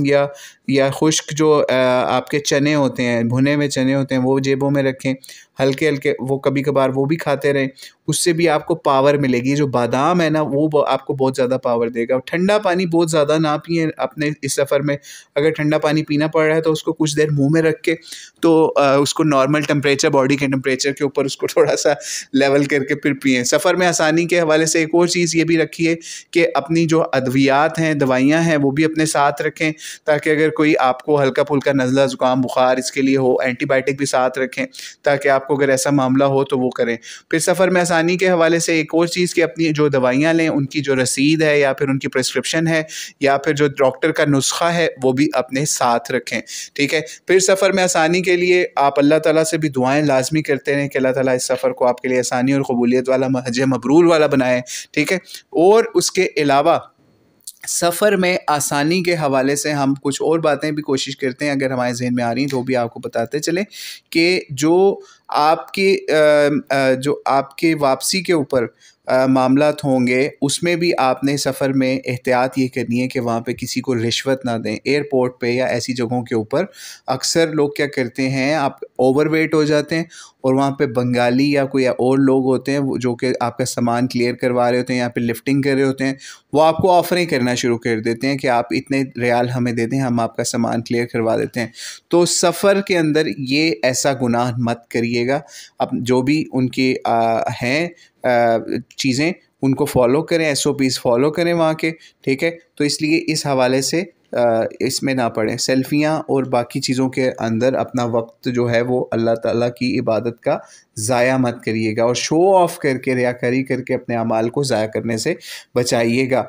یا خشک جو آپ کے چنے ہوتے ہیں، بھنے ہوئے چنے ہوتے ہیں، وہ جیبوں میں رکھیں. ہلکے ہلکے وہ کبھی کبھار وہ بھی کھاتے رہیں. اس سے بھی آپ کو پاور ملے گی. جو بادام ہے نا وہ آپ کو بہت زیادہ پاور دے گا. ٹھنڈا پانی بہت زیادہ نہ پئیں اپنے اس سفر میں. اگر ٹھنڈا پانی پینا پڑ رہا ہے تو اس کو کچھ دیر منہ میں رکھ کے تو اس کو نارمل ٹمپریچر، باڈی کے ٹمپریچر کے اوپر اس کو تھوڑا سا لیول کر کے پھر پئیں. سفر میں آسانی کے حوالے سے ایک اور چیز یہ بھی رکھیے کہ اپنی جو ادویات ہیں، دوائیاں ہیں، وہ بھی اپنے ساتھ رکھیں تاکہ اگر کوئی آپ کو ہلکا پھلکا نزلہ زکام بخار اس کے لیے ہو، اینٹی بائیوٹک بھی ساتھ رکھیں تاکہ آپ کو اگر ایسا معاملہ ہو تو وہ کریں. پھر سفر میں آسانی کے حوالے سے ایک اور چیز کہ اپنی جو دوائیاں لیں ان کی جو رسید ہے یا پھر ان کی پرسکرپشن ہے یا پھر جو ڈاکٹر کا نسخہ ہے وہ بھی اپنے ساتھ رکھیں، ٹھیک ہے. پھر سفر میں آسانی کے لیے آپ اللہ تعالیٰ سے بھی دعائیں لازمی کرتے رہیں کہ اللہ تعالیٰ اس سفر کو آپ کے لیے آسانی اور قبولیت والا، حج مبرور والا بنائے، ٹھیک ہے. اور اس کے علاوہ سفر میں آسانی کے حوالے سے ہم کچھ اور باتیں بھی کوشش کرتے ہیں، اگر ہمارے ذہن میں آ رہی ہیں تو بھی آپ کو بتاتے چلیں کہ جو آپ کے واپسی کے اوپر معاملات ہوں گے اس میں بھی آپ نے سفر میں احتیاط یہ کرنی ہے کہ وہاں پہ کسی کو رشوت نہ دیں. ایئرپورٹ پہ یا ایسی جگہوں کے اوپر اکثر لوگ کیا کرتے ہیں، آپ اوور ویٹ ہو جاتے ہیں اور وہاں پہ بنگالی یا کوئی اور لوگ ہوتے ہیں جو کہ آپ کا سامان کلیئر کروا رہے ہوتے ہیں یا پھر لفٹنگ کر رہے ہوتے ہیں. وہ آپ کو آفریں کرنا شروع کر دیتے ہیں کہ آپ اتنے ریال ہمیں دے دیں، ہم آپ کا سامان کلیئر کروا دیتے ہیں. تو سفر کے اندر یہ ایسا گناہ مت کریے گا. اب جو بھی ان کی ہیں چیزیں ان کو فالو کریں، SOPs فالو کریں وہاں کے، ٹھیک ہے. تو اس لیے اس حوالے سے اس میں نہ پڑیں. سیلفیاں اور باقی چیزوں کے اندر اپنا وقت جو ہے وہ اللہ تعالیٰ کی عبادت کا ضائع مت کریے گا اور شو آف کر کے، ریاکاری کر کے اپنے اعمال کو ضائع کرنے سے بچائیے گا.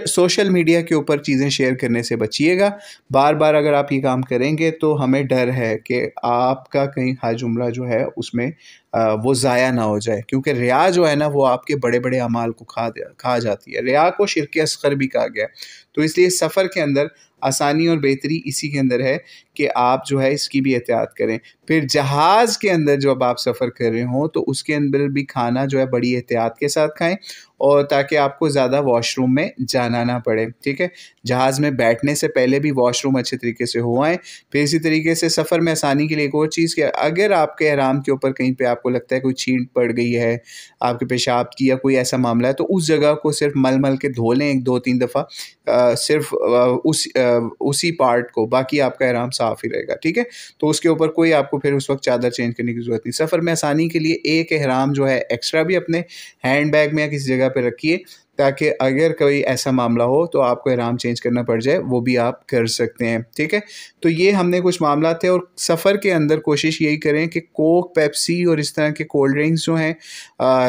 سوشل میڈیا کے اوپر چیزیں شیئر کرنے سے بچیے گا. بار بار اگر آپ یہ کام کریں گے تو ہمیں ڈر ہے کہ آپ کا کہیں حج عمرہ جو ہے اس میں وہ ضائع نہ ہو جائے، کیونکہ ریا جو ہے نا وہ آپ کے بڑے بڑے اعمال کو کھا جاتی ہے. ریا کو شرک اصغر بھی کہا گیا. تو اس لیے سفر کے اندر آسانی اور بہتری اسی کے اندر ہے کہ آپ جو ہے اس کی بھی احتیاط کریں. پھر جہاز کے اندر جب آپ سفر کر رہے ہوں تو اس کے اندر بھی کھانا جو ہے بڑی احتیاط کے ساتھ کھائیں اور تاکہ آپ کو زیادہ واش روم میں جانا نہ پڑے، ٹھیک ہے. جہاز میں بیٹھنے سے پہلے بھی واش روم اچھے طریقے سے ہو آئیں. پھر اسی طریقے سے سفر میں آسانی کے لیے ایک اور چیز کہ اگر آپ کے احرام کے اوپر کہیں پہ آپ کو لگتا ہے کوئی چھینٹ پڑ گئی ہے، آپ کے پیشاب کی یا کوئی ایسا معاملہ ہے، تو اس جگہ کو صرف مل کے دھو لیں 2-3 دفعہ، صرف اسی پارٹ کو، باقی آپ کا احرام صاف ہی رہے گا، ٹھیک ہے. تو اس کے اوپر کوئی آپ کو پھر اس وقت چادر چینج کرنے کی ضرورت نہیں. سفر میں آسانی کے لیے ایک احرام جو ہے ایکسٹرا بھی اپنے ہینڈ بیگ میں یا کسی جگہ پہ رکھیے تاکہ اگر کوئی ایسا معاملہ ہو تو آپ کو احرام چینج کرنا پڑ جائے، وہ بھی آپ کر سکتے ہیں، ٹھیک ہے. تو یہ ہم نے کچھ معاملات تھے. اور سفر کے اندر کوشش یہی کریں کہ کوک، پیپسی اور اس طرح کے کولڈ ڈرنکس جو ہیں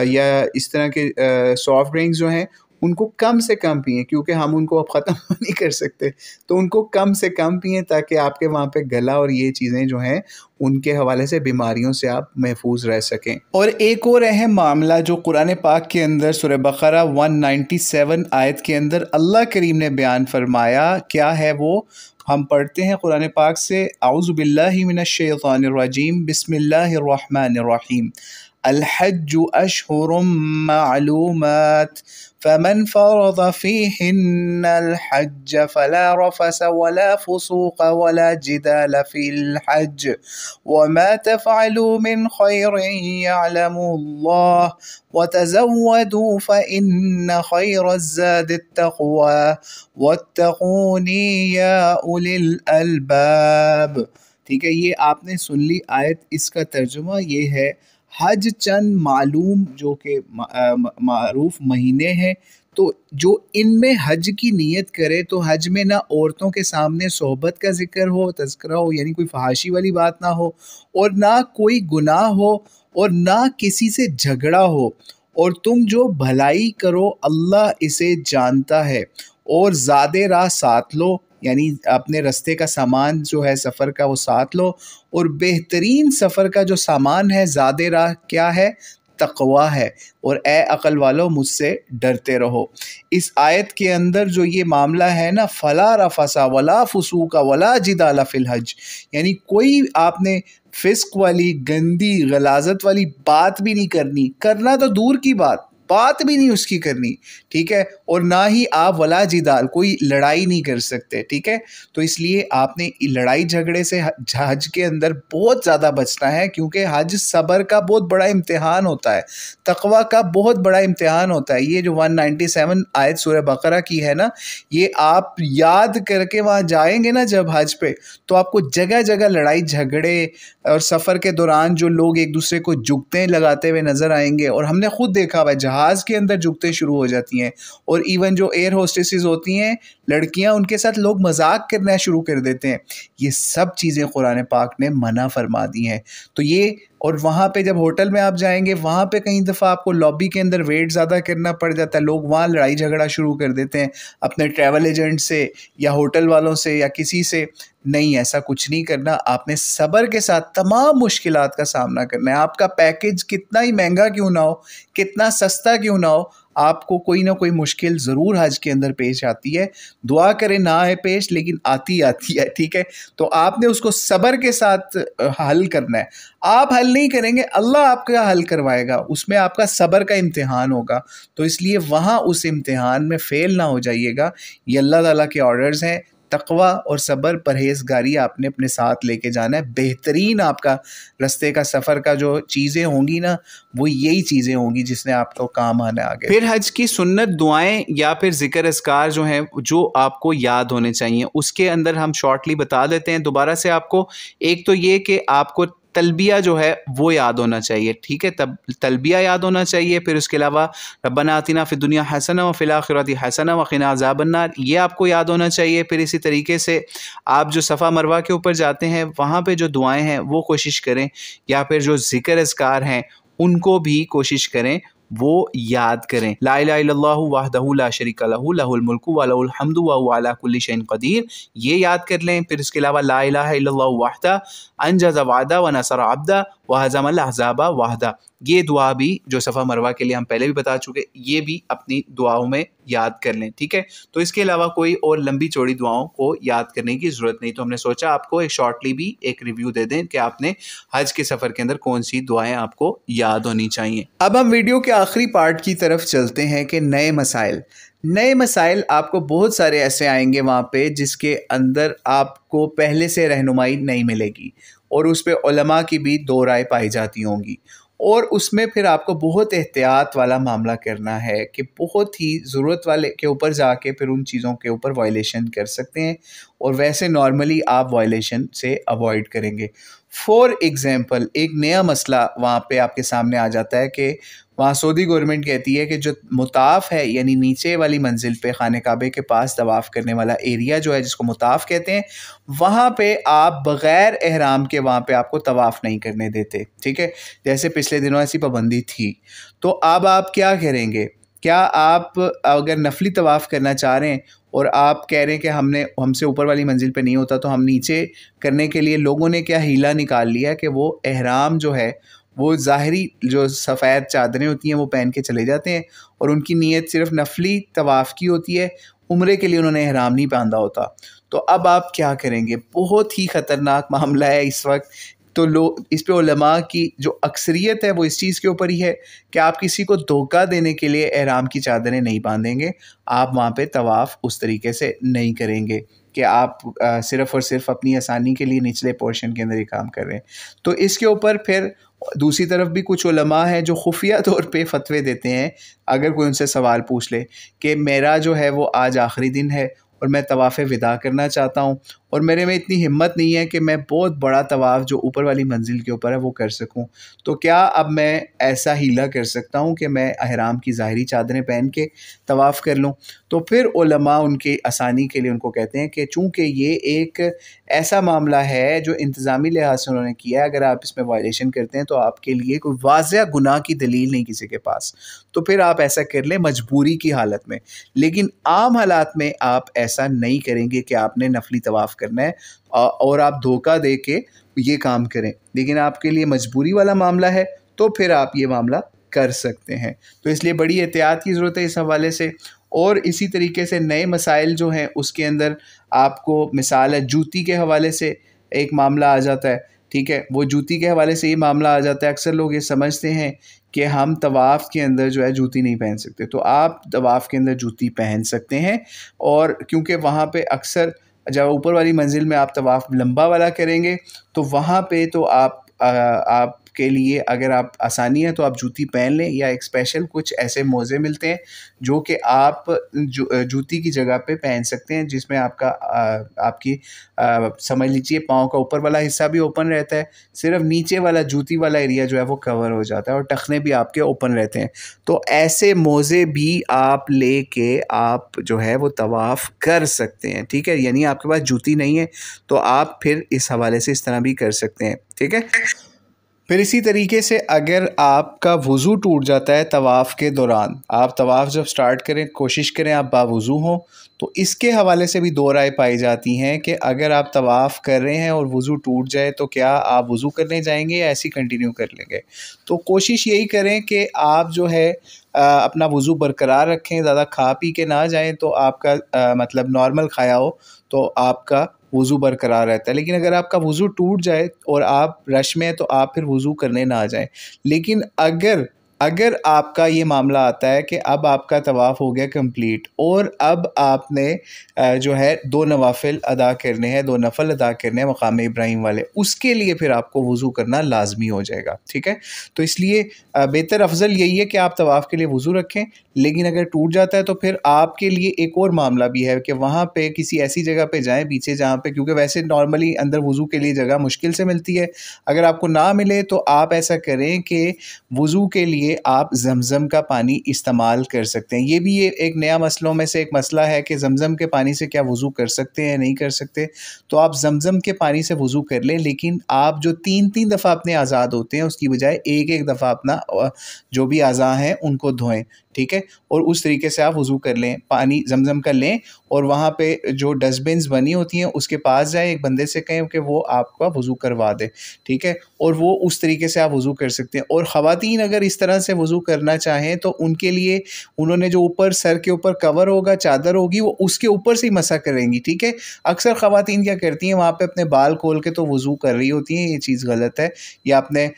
یا اس طرح کے سافٹ ڈرنکس جو ہیں ان کو کم سے کم پئیں، کیونکہ ہم ان کو اب ختم نہیں کر سکتے. تو ان کو کم سے کم پئیں تاکہ آپ کے وہاں پہ گلا اور یہ چیزیں جو ہیں ان کے حوالے سے بیماریوں سے آپ محفوظ رہ سکیں. اور ایک اور اہم معاملہ جو قرآن پاک کے اندر سورہ بقرہ 197 آیت کے اندر اللہ کریم نے بیان فرمایا، کیا ہے وہ؟ ہم پڑھتے ہیں قرآن پاک سے، اعوذ باللہ من الشیطان الرجیم، بسم اللہ الرحمن الرحیم. الحج اشہر معلومات فمن فرض فيهن الحج فلا رفث ولا فسوق ولا جدال في الحج وما تفعلوا من خير يعلمه الله وتزودوا فإن خير الزاد التقوى واتقوني يا أولي الألباب. ٹھیک ہے، یہ آپ نے سن لی آیت. اس کا ترجمہ یہ ہے حج چند معلوم جو کہ معروف مہینے ہیں، تو جو ان میں حج کی نیت کرے تو حج میں نہ عورتوں کے سامنے صحبت کا ذکر ہو، تذکرہ ہو، یعنی کوئی فحاشی والی بات نہ ہو، اور نہ کوئی گناہ ہو، اور نہ کسی سے جھگڑا ہو، اور تم جو بھلائی کرو اللہ اسے جانتا ہے، اور زاد راہ ساتھ لو، یعنی اپنے رستے کا سامان جو ہے سفر کا وہ ساتھ لو، اور بہترین سفر کا جو سامان ہے زاد راہ کیا ہے؟ تقوی ہے. اور اے عقل والو مجھ سے ڈرتے رہو. اس آیت کے اندر جو یہ معاملہ ہے نا، فلا رفث ولا فسوق ولا جدال فی الحج، یعنی کوئی آپ نے فسق والی گندی غلاظت والی بات بھی نہیں کرنا تو دور کی بات بھی نہیں اس کی کرنی، ٹھیک ہے، اور نہ ہی آپ ولا جدال کوئی لڑائی نہیں کر سکتے، ٹھیک ہے. تو اس لیے آپ نے لڑائی جھگڑے سے حج کے اندر بہت زیادہ بچنا ہے، کیونکہ حج صبر کا بہت بڑا امتحان ہوتا ہے، تقوی کا بہت بڑا امتحان ہوتا ہے. یہ جو 197 آیت سورہ بقرہ کی ہے نا، یہ آپ یاد کر کے وہاں جائیں گے نا جب حج پہ، تو آپ کو جگہ جگہ لڑائی جھگڑے اور سفر کے دوران جو لوگ ایک دوسرے کو جگتیں لگاتے ہوئے نظر آئیں گے. اور ہم نے خود دیکھا ہوا ہے جہاز کے اندر جگتیں شروع ہو جاتی ہیں، اور ایون جو ایئر ہوسٹسز ہوتی ہیں لڑکیاں، ان کے ساتھ لوگ مذاق کرنا شروع کر دیتے ہیں. یہ سب چیزیں قرآن پاک نے منع فرما دی ہیں. تو یہ، اور وہاں پہ جب ہوٹل میں آپ جائیں گے، وہاں پہ کئی دفعہ آپ کو لابی کے اندر ویٹ زیادہ کرنا پڑ جاتا ہے، لوگ وہاں لڑائی جھگڑا شروع کر دیتے ہیں اپنے ٹریول ایجنٹ سے یا ہوٹل والوں سے یا کسی سے. نہیں، ایسا کچھ نہیں کرنا. آپ نے صبر کے ساتھ تمام مشکلات کا سامنا کرنا ہے. آپ کا پیکج کتنا ہی مہنگا کیوں نہ ہو، کتنا سستا کیوں نہ ہو، آپ کو کوئی نہ کوئی مشکل ضرور حج کے اندر پیش آتی ہے. دعا کرے نہ آئے پیش، لیکن آتی ہے، ٹھیک ہے. تو آپ نے اس کو صبر کے ساتھ حل کرنا ہے. آپ حل نہیں کریں گے، اللہ آپ کا حل کروائے گا، اس میں آپ کا صبر کا امتحان ہوگا. تو اس لیے وہاں اس امتحان میں فیل نہ ہو جائیے گا. یہ اللہ تعالیٰ کے آرڈرز ہیں. تقوی اور صبر، پرہیزگاری آپ نے اپنے ساتھ لے کے جانا ہے. بہترین آپ کا رستے کا سفر کا جو چیزیں ہوں گی نا، وہ یہی چیزیں ہوں گی جس نے آپ کو کام آنا آگے. پھر حج کی سنت دعائیں یا پھر ذکر اذکار جو ہیں جو آپ کو یاد ہونے چاہیے، اس کے اندر ہم شارٹلی بتا دیتے ہیں دوبارہ سے آپ کو. ایک تو یہ کہ آپ کو تلبیہ جو ہے وہ یاد ہونا چاہیے، ٹھیک ہے، تلبیہ یاد ہونا چاہیے. پھر اس کے علاوہ ربنا آتنا فی الدنیا حسنہ وفی الآخرۃ حسنہ وقنا عذاب النار، یہ آپ کو یاد ہونا چاہیے. پھر اسی طریقے سے آپ جو صفا مروہ کے اوپر جاتے ہیں وہاں پہ جو دعائیں ہیں وہ کوشش کریں، یا پھر جو ذکر اذکار ہیں ان کو بھی کوشش کریں وہ یاد کریں. لا الہ الا اللہ وحدہ لا شریک لہ لہ الملک ولہ الحمد وہو علی کل شیء قدیر، یہ یاد کر لیں. پھر اس کے علاوہ لا الہ الا اللہ وحدہ انجز وعدہ ونصر عبدہ وہزم الاحزاب وحدہ، یہ دعا بھی جو صفا مروہ کے لیے ہم پہلے بھی بتا چکے، یہ بھی اپنی دعاؤں میں یاد کر لیں، ٹھیک ہے. تو اس کے علاوہ کوئی اور لمبی چوڑی دعاؤں کو یاد کرنے کی ضرورت نہیں. تو ہم نے سوچا آپ کو ایک شارٹلی بھی ایک ریویو دے دیں کہ آپ نے حج کے سفر کے اندر کون سی دعائیں آپ کو یاد ہونی چاہیے. اب ہم ویڈیو کے آخری پارٹ کی طرف چلتے ہیں کہ نئے مسائل آپ کو بہت سارے ایسے آئیں گے وہاں پہ جس کے اندر آپ کو پہلے سے رہنمائی نہیں ملے گی، اور اس پہ علماء کی بھی دو رائے پائی جاتی ہوں گی، اور اس میں پھر آپ کو بہت احتیاط والا معاملہ کرنا ہے کہ بہت ہی ضرورت والے کے اوپر جا کے پھر ان چیزوں کے اوپر وائلیشن کر سکتے ہیں، اور ویسے نارملی آپ وائلیشن سے اوائڈ کریں گے. فور ایگزامپل، ایک نیا مسئلہ وہاں پہ آپ کے سامنے آ جاتا ہے کہ وہاں سعودی گورنمنٹ کہتی ہے کہ جو مطاف ہے، یعنی نیچے والی منزل پہ خانہ کعبے کے پاس طواف کرنے والا ایریا جو ہے جس کو مطاف کہتے ہیں، وہاں پہ آپ بغیر احرام کے وہاں پہ آپ کو طواف نہیں کرنے دیتے، ٹھیک ہے. جیسے پچھلے دنوں ایسی پابندی تھی. تو اب آپ کیا کریں گے؟ کیا آپ اگر نفلی طواف کرنا چاہ رہے ہیں اور آپ کہہ رہے ہیں کہ ہم سے اوپر والی منزل پہ نہیں ہوتا، تو ہم نیچے کرنے کے لیے لوگوں نے کیا ہیلا نکال لیا کہ وہ احرام جو ہے وہ ظاہری جو سفید چادریں ہوتی ہیں وہ پہن کے چلے جاتے ہیں، اور ان کی نیت صرف نفلی طواف کی ہوتی ہے، عمرے کے لیے انہوں نے احرام نہیں باندھا ہوتا. تو اب آپ کیا کریں گے؟ بہت ہی خطرناک معاملہ ہے اس وقت. تو اس پہ علماء کی جو اکثریت ہے وہ اس چیز کے اوپر ہی ہے کہ آپ کسی کو دھوکہ دینے کے لیے احرام کی چادریں نہیں باندھیں گے، آپ وہاں پہ طواف اس طریقے سے نہیں کریں گے کہ آپ صرف اور صرف اپنی آسانی کے لیے نچلے پورشن کے اندر ہی کام کر رہے ہیں۔ تو اس کے اوپر پھر دوسری طرف بھی کچھ علماء ہیں جو خفیہ طور پہ فتوے دیتے ہیں، اگر کوئی ان سے سوال پوچھ لے کہ میرا جو ہے وہ آج آخری دن ہے اور میں طواف وداع کرنا چاہتا ہوں، اور میرے میں اتنی ہمت نہیں ہے کہ میں بہت بڑا طواف جو اوپر والی منزل کے اوپر ہے وہ کر سکوں، تو کیا اب میں ایسا ہیلہ کر سکتا ہوں کہ میں احرام کی ظاہری چادریں پہن کے طواف کر لوں؟ تو پھر علماء ان کی آسانی کے لیے ان کو کہتے ہیں کہ چونکہ یہ ایک ایسا معاملہ ہے جو انتظامی لحاظ سے انہوں نے کیا ہے، اگر آپ اس میں وائلیشن کرتے ہیں تو آپ کے لیے کوئی واضح گناہ کی دلیل نہیں کسی کے پاس، تو پھر آپ ایسا کر لیں مجبوری کی حالت میں، لیکن عام حالات میں آپ ایسا نہیں کریں گے کہ آپ نے نفلی طواف کرنا ہے اور آپ دھوکہ دے کے یہ کام کریں، لیکن آپ کے لیے مجبوری والا معاملہ ہے تو پھر آپ یہ معاملہ کر سکتے ہیں۔ تو اس لیے بڑی احتیاط کی ضرورت ہے اس حوالے سے۔ اور اسی طریقے سے نئے مسائل جو ہیں اس کے اندر آپ کو مثال ہے جوتی کے حوالے سے ایک معاملہ آ جاتا ہے، ٹھیک ہے، وہ جوتی کے حوالے سے یہ معاملہ آ جاتا ہے، اکثر لوگ یہ سمجھتے ہیں کہ ہم طواف کے اندر جو ہے جوتی نہیں پہن سکتے، تو آپ طواف کے اندر جوتی پہن سکتے ہیں، اور کیونکہ وہاں پہ اکثر جب اوپر والی منزل میں آپ طواف لمبا والا کریں گے تو وہاں پہ تو آپ کے لیے اگر آپ آسانی ہے تو آپ جوتی پہن لیں، یا ایک اسپیشل کچھ ایسے موزے ملتے ہیں جو کہ آپ جوتی کی جگہ پہ پہن سکتے ہیں، جس میں آپ کی سمجھ لیجیے پاؤں کا اوپر والا حصہ بھی اوپن رہتا ہے، صرف نیچے والا جوتی والا ایریا جو ہے وہ کور ہو جاتا ہے اور ٹخنے بھی آپ کے اوپن رہتے ہیں، تو ایسے موزے بھی آپ لے کے آپ جو ہے وہ طواف کر سکتے ہیں، ٹھیک ہے، یعنی آپ کے پاس جوتی نہیں ہے تو آپ پھر اس حوالے سے اس طرح بھی کر سکتے ہیں، ٹھیک ہے۔ پھر اسی طریقے سے اگر آپ کا وضو ٹوٹ جاتا ہے طواف کے دوران، آپ طواف جب سٹارٹ کریں کوشش کریں آپ باوضو ہوں، تو اس کے حوالے سے بھی دو رائے پائی جاتی ہیں کہ اگر آپ طواف کر رہے ہیں اور وضو ٹوٹ جائے تو کیا آپ وضو کرنے جائیں گے یا ایسے کنٹینیو کر لیں گے؟ تو کوشش یہی کریں کہ آپ جو ہے اپنا وضو برقرار رکھیں، زیادہ کھا پی کے نہ جائیں تو آپ کا مطلب نارمل کھایا ہو تو آپ کا وضو برقرار رہتا ہے، لیکن اگر آپ کا وضو ٹوٹ جائے اور آپ رش میں ہیں تو آپ پھر وضو کرنے نہ جائیں۔ لیکن اگر آپ کا یہ معاملہ آتا ہے کہ اب آپ کا طواف ہو گیا کمپلیٹ اور اب آپ نے جو ہے دو نوافل ادا کرنے ہیں، دو نفل ادا کرنے ہیں مقام ابراہیم والے، اس کے لیے پھر آپ کو وضو کرنا لازمی ہو جائے گا، ٹھیک ہے۔ تو اس لیے بہتر افضل یہی ہے کہ آپ طواف کے لیے وضو رکھیں، لیکن اگر ٹوٹ جاتا ہے تو پھر آپ کے لیے ایک اور معاملہ بھی ہے کہ وہاں پہ کسی ایسی جگہ پہ جائیں پیچھے جہاں پہ، کیونکہ ویسے نارملی اندر وضو کے لیے جگہ مشکل سے ملتی ہے، اگر آپ کو نہ ملے تو آپ ایسا کریں کہ وضو کے لیے آپ زمزم کا پانی استعمال کر سکتے ہیں۔ یہ بھی ایک نیا مسئلوں میں سے ایک مسئلہ ہے کہ زمزم کے پانی سے کیا وضو کر سکتے ہیں نہیں کر سکتے، تو آپ زمزم کے پانی سے وضو کر لیں، لیکن آپ جو تین دفعہ اپنے آزاد ہوتے ہیں اس کی بجائے ایک دفعہ اپنا جو بھی اعضاء ہیں ان کو دھوئیں، ٹھیک ہے، اور اس طریقے سے آپ وضو کر لیں، پانی زمزم کا لیں اور وہاں پہ جو ڈسٹ بنز بنی ہوتی ہیں اس کے پاس جائیں، ایک بندے سے کہیں کہ وہ آپ کا وضو کروا دے، ٹھیک ہے، اور وہ اس طریقے سے آپ وضو کر سکتے ہیں۔ اور خواتین اگر اس طرح سے وضو کرنا چاہیں تو ان کے لیے انہوں نے جو اوپر سر کے اوپر کور ہوگا، چادر ہوگی، وہ اس کے اوپر سے ہی مسح کریں گی، ٹھیک ہے۔ اکثر خواتین کیا کرتی ہیں وہاں پہ اپنے بال کھول کے تو وضو کر رہی ہوتی ہیں، یہ چیز غلط ہے، یا اپنے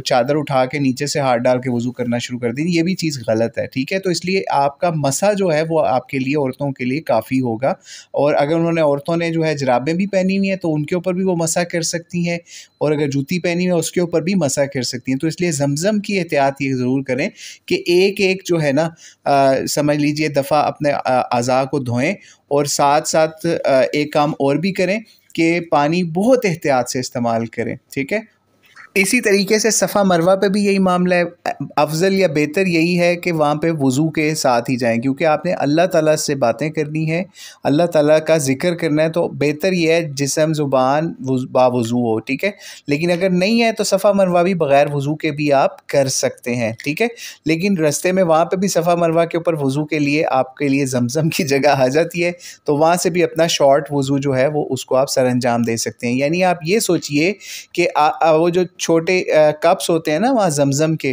چادر اٹھا کے نیچے سے ہاتھ ڈال کے وضو کرنا شروع کر دیں، یہ بھی چیز غلط ہے، ٹھیک ہے۔ تو اس لیے آپ کا مسح جو ہے وہ آپ کے لیے عورتوں کے لیے کافی ہوگا، اور اگر عورتوں نے جو ہے جرابیں بھی پہنی ہوئی ہیں تو ان کے اوپر بھی وہ مسح کر سکتی ہیں، اور اگر جوتی پہنی ہوئی ہے اس کے اوپر بھی مسح کر سکتی ہیں۔ تو اس لیے زمزم کی احتیاط یہ ضرور کریں کہ ایک جو ہے نا سمجھ لیجئے دفعہ اپنے اعضاء کو دھوئیں، اور ساتھ ایک کام اور بھی کریں کہ پانی بہت احتیاط سے استعمال کریں، ٹھیک ہے۔ اسی طریقے سے صفا مروہ پہ بھی یہی معاملہ ہے، افضل یا بہتر یہی ہے کہ وہاں پہ وضو کے ساتھ ہی جائیں، کیونکہ آپ نے اللہ تعالیٰ سے باتیں کرنی ہے، اللہ تعالیٰ کا ذکر کرنا ہے، تو بہتر یہ ہے جسم زبان باوضو ہو، ٹھیک ہے۔ لیکن اگر نہیں ہے تو صفا مروہ بھی بغیر وضو کے بھی آپ کر سکتے ہیں، ٹھیک ہے۔ لیکن رستے میں وہاں پہ بھی صفا مروہ کے اوپر وضو کے لیے آپ کے لیے زمزم کی جگہ آ جاتی ہے، تو وہاں سے بھی اپنا شارٹ وضو جو ہے وہ اس کو آپ سر انجام دے سکتے ہیں۔ یعنی آپ یہ سوچئے کہ وہ جو چھوٹے کپس ہوتے ہیں نا وہاں زمزم کے،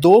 2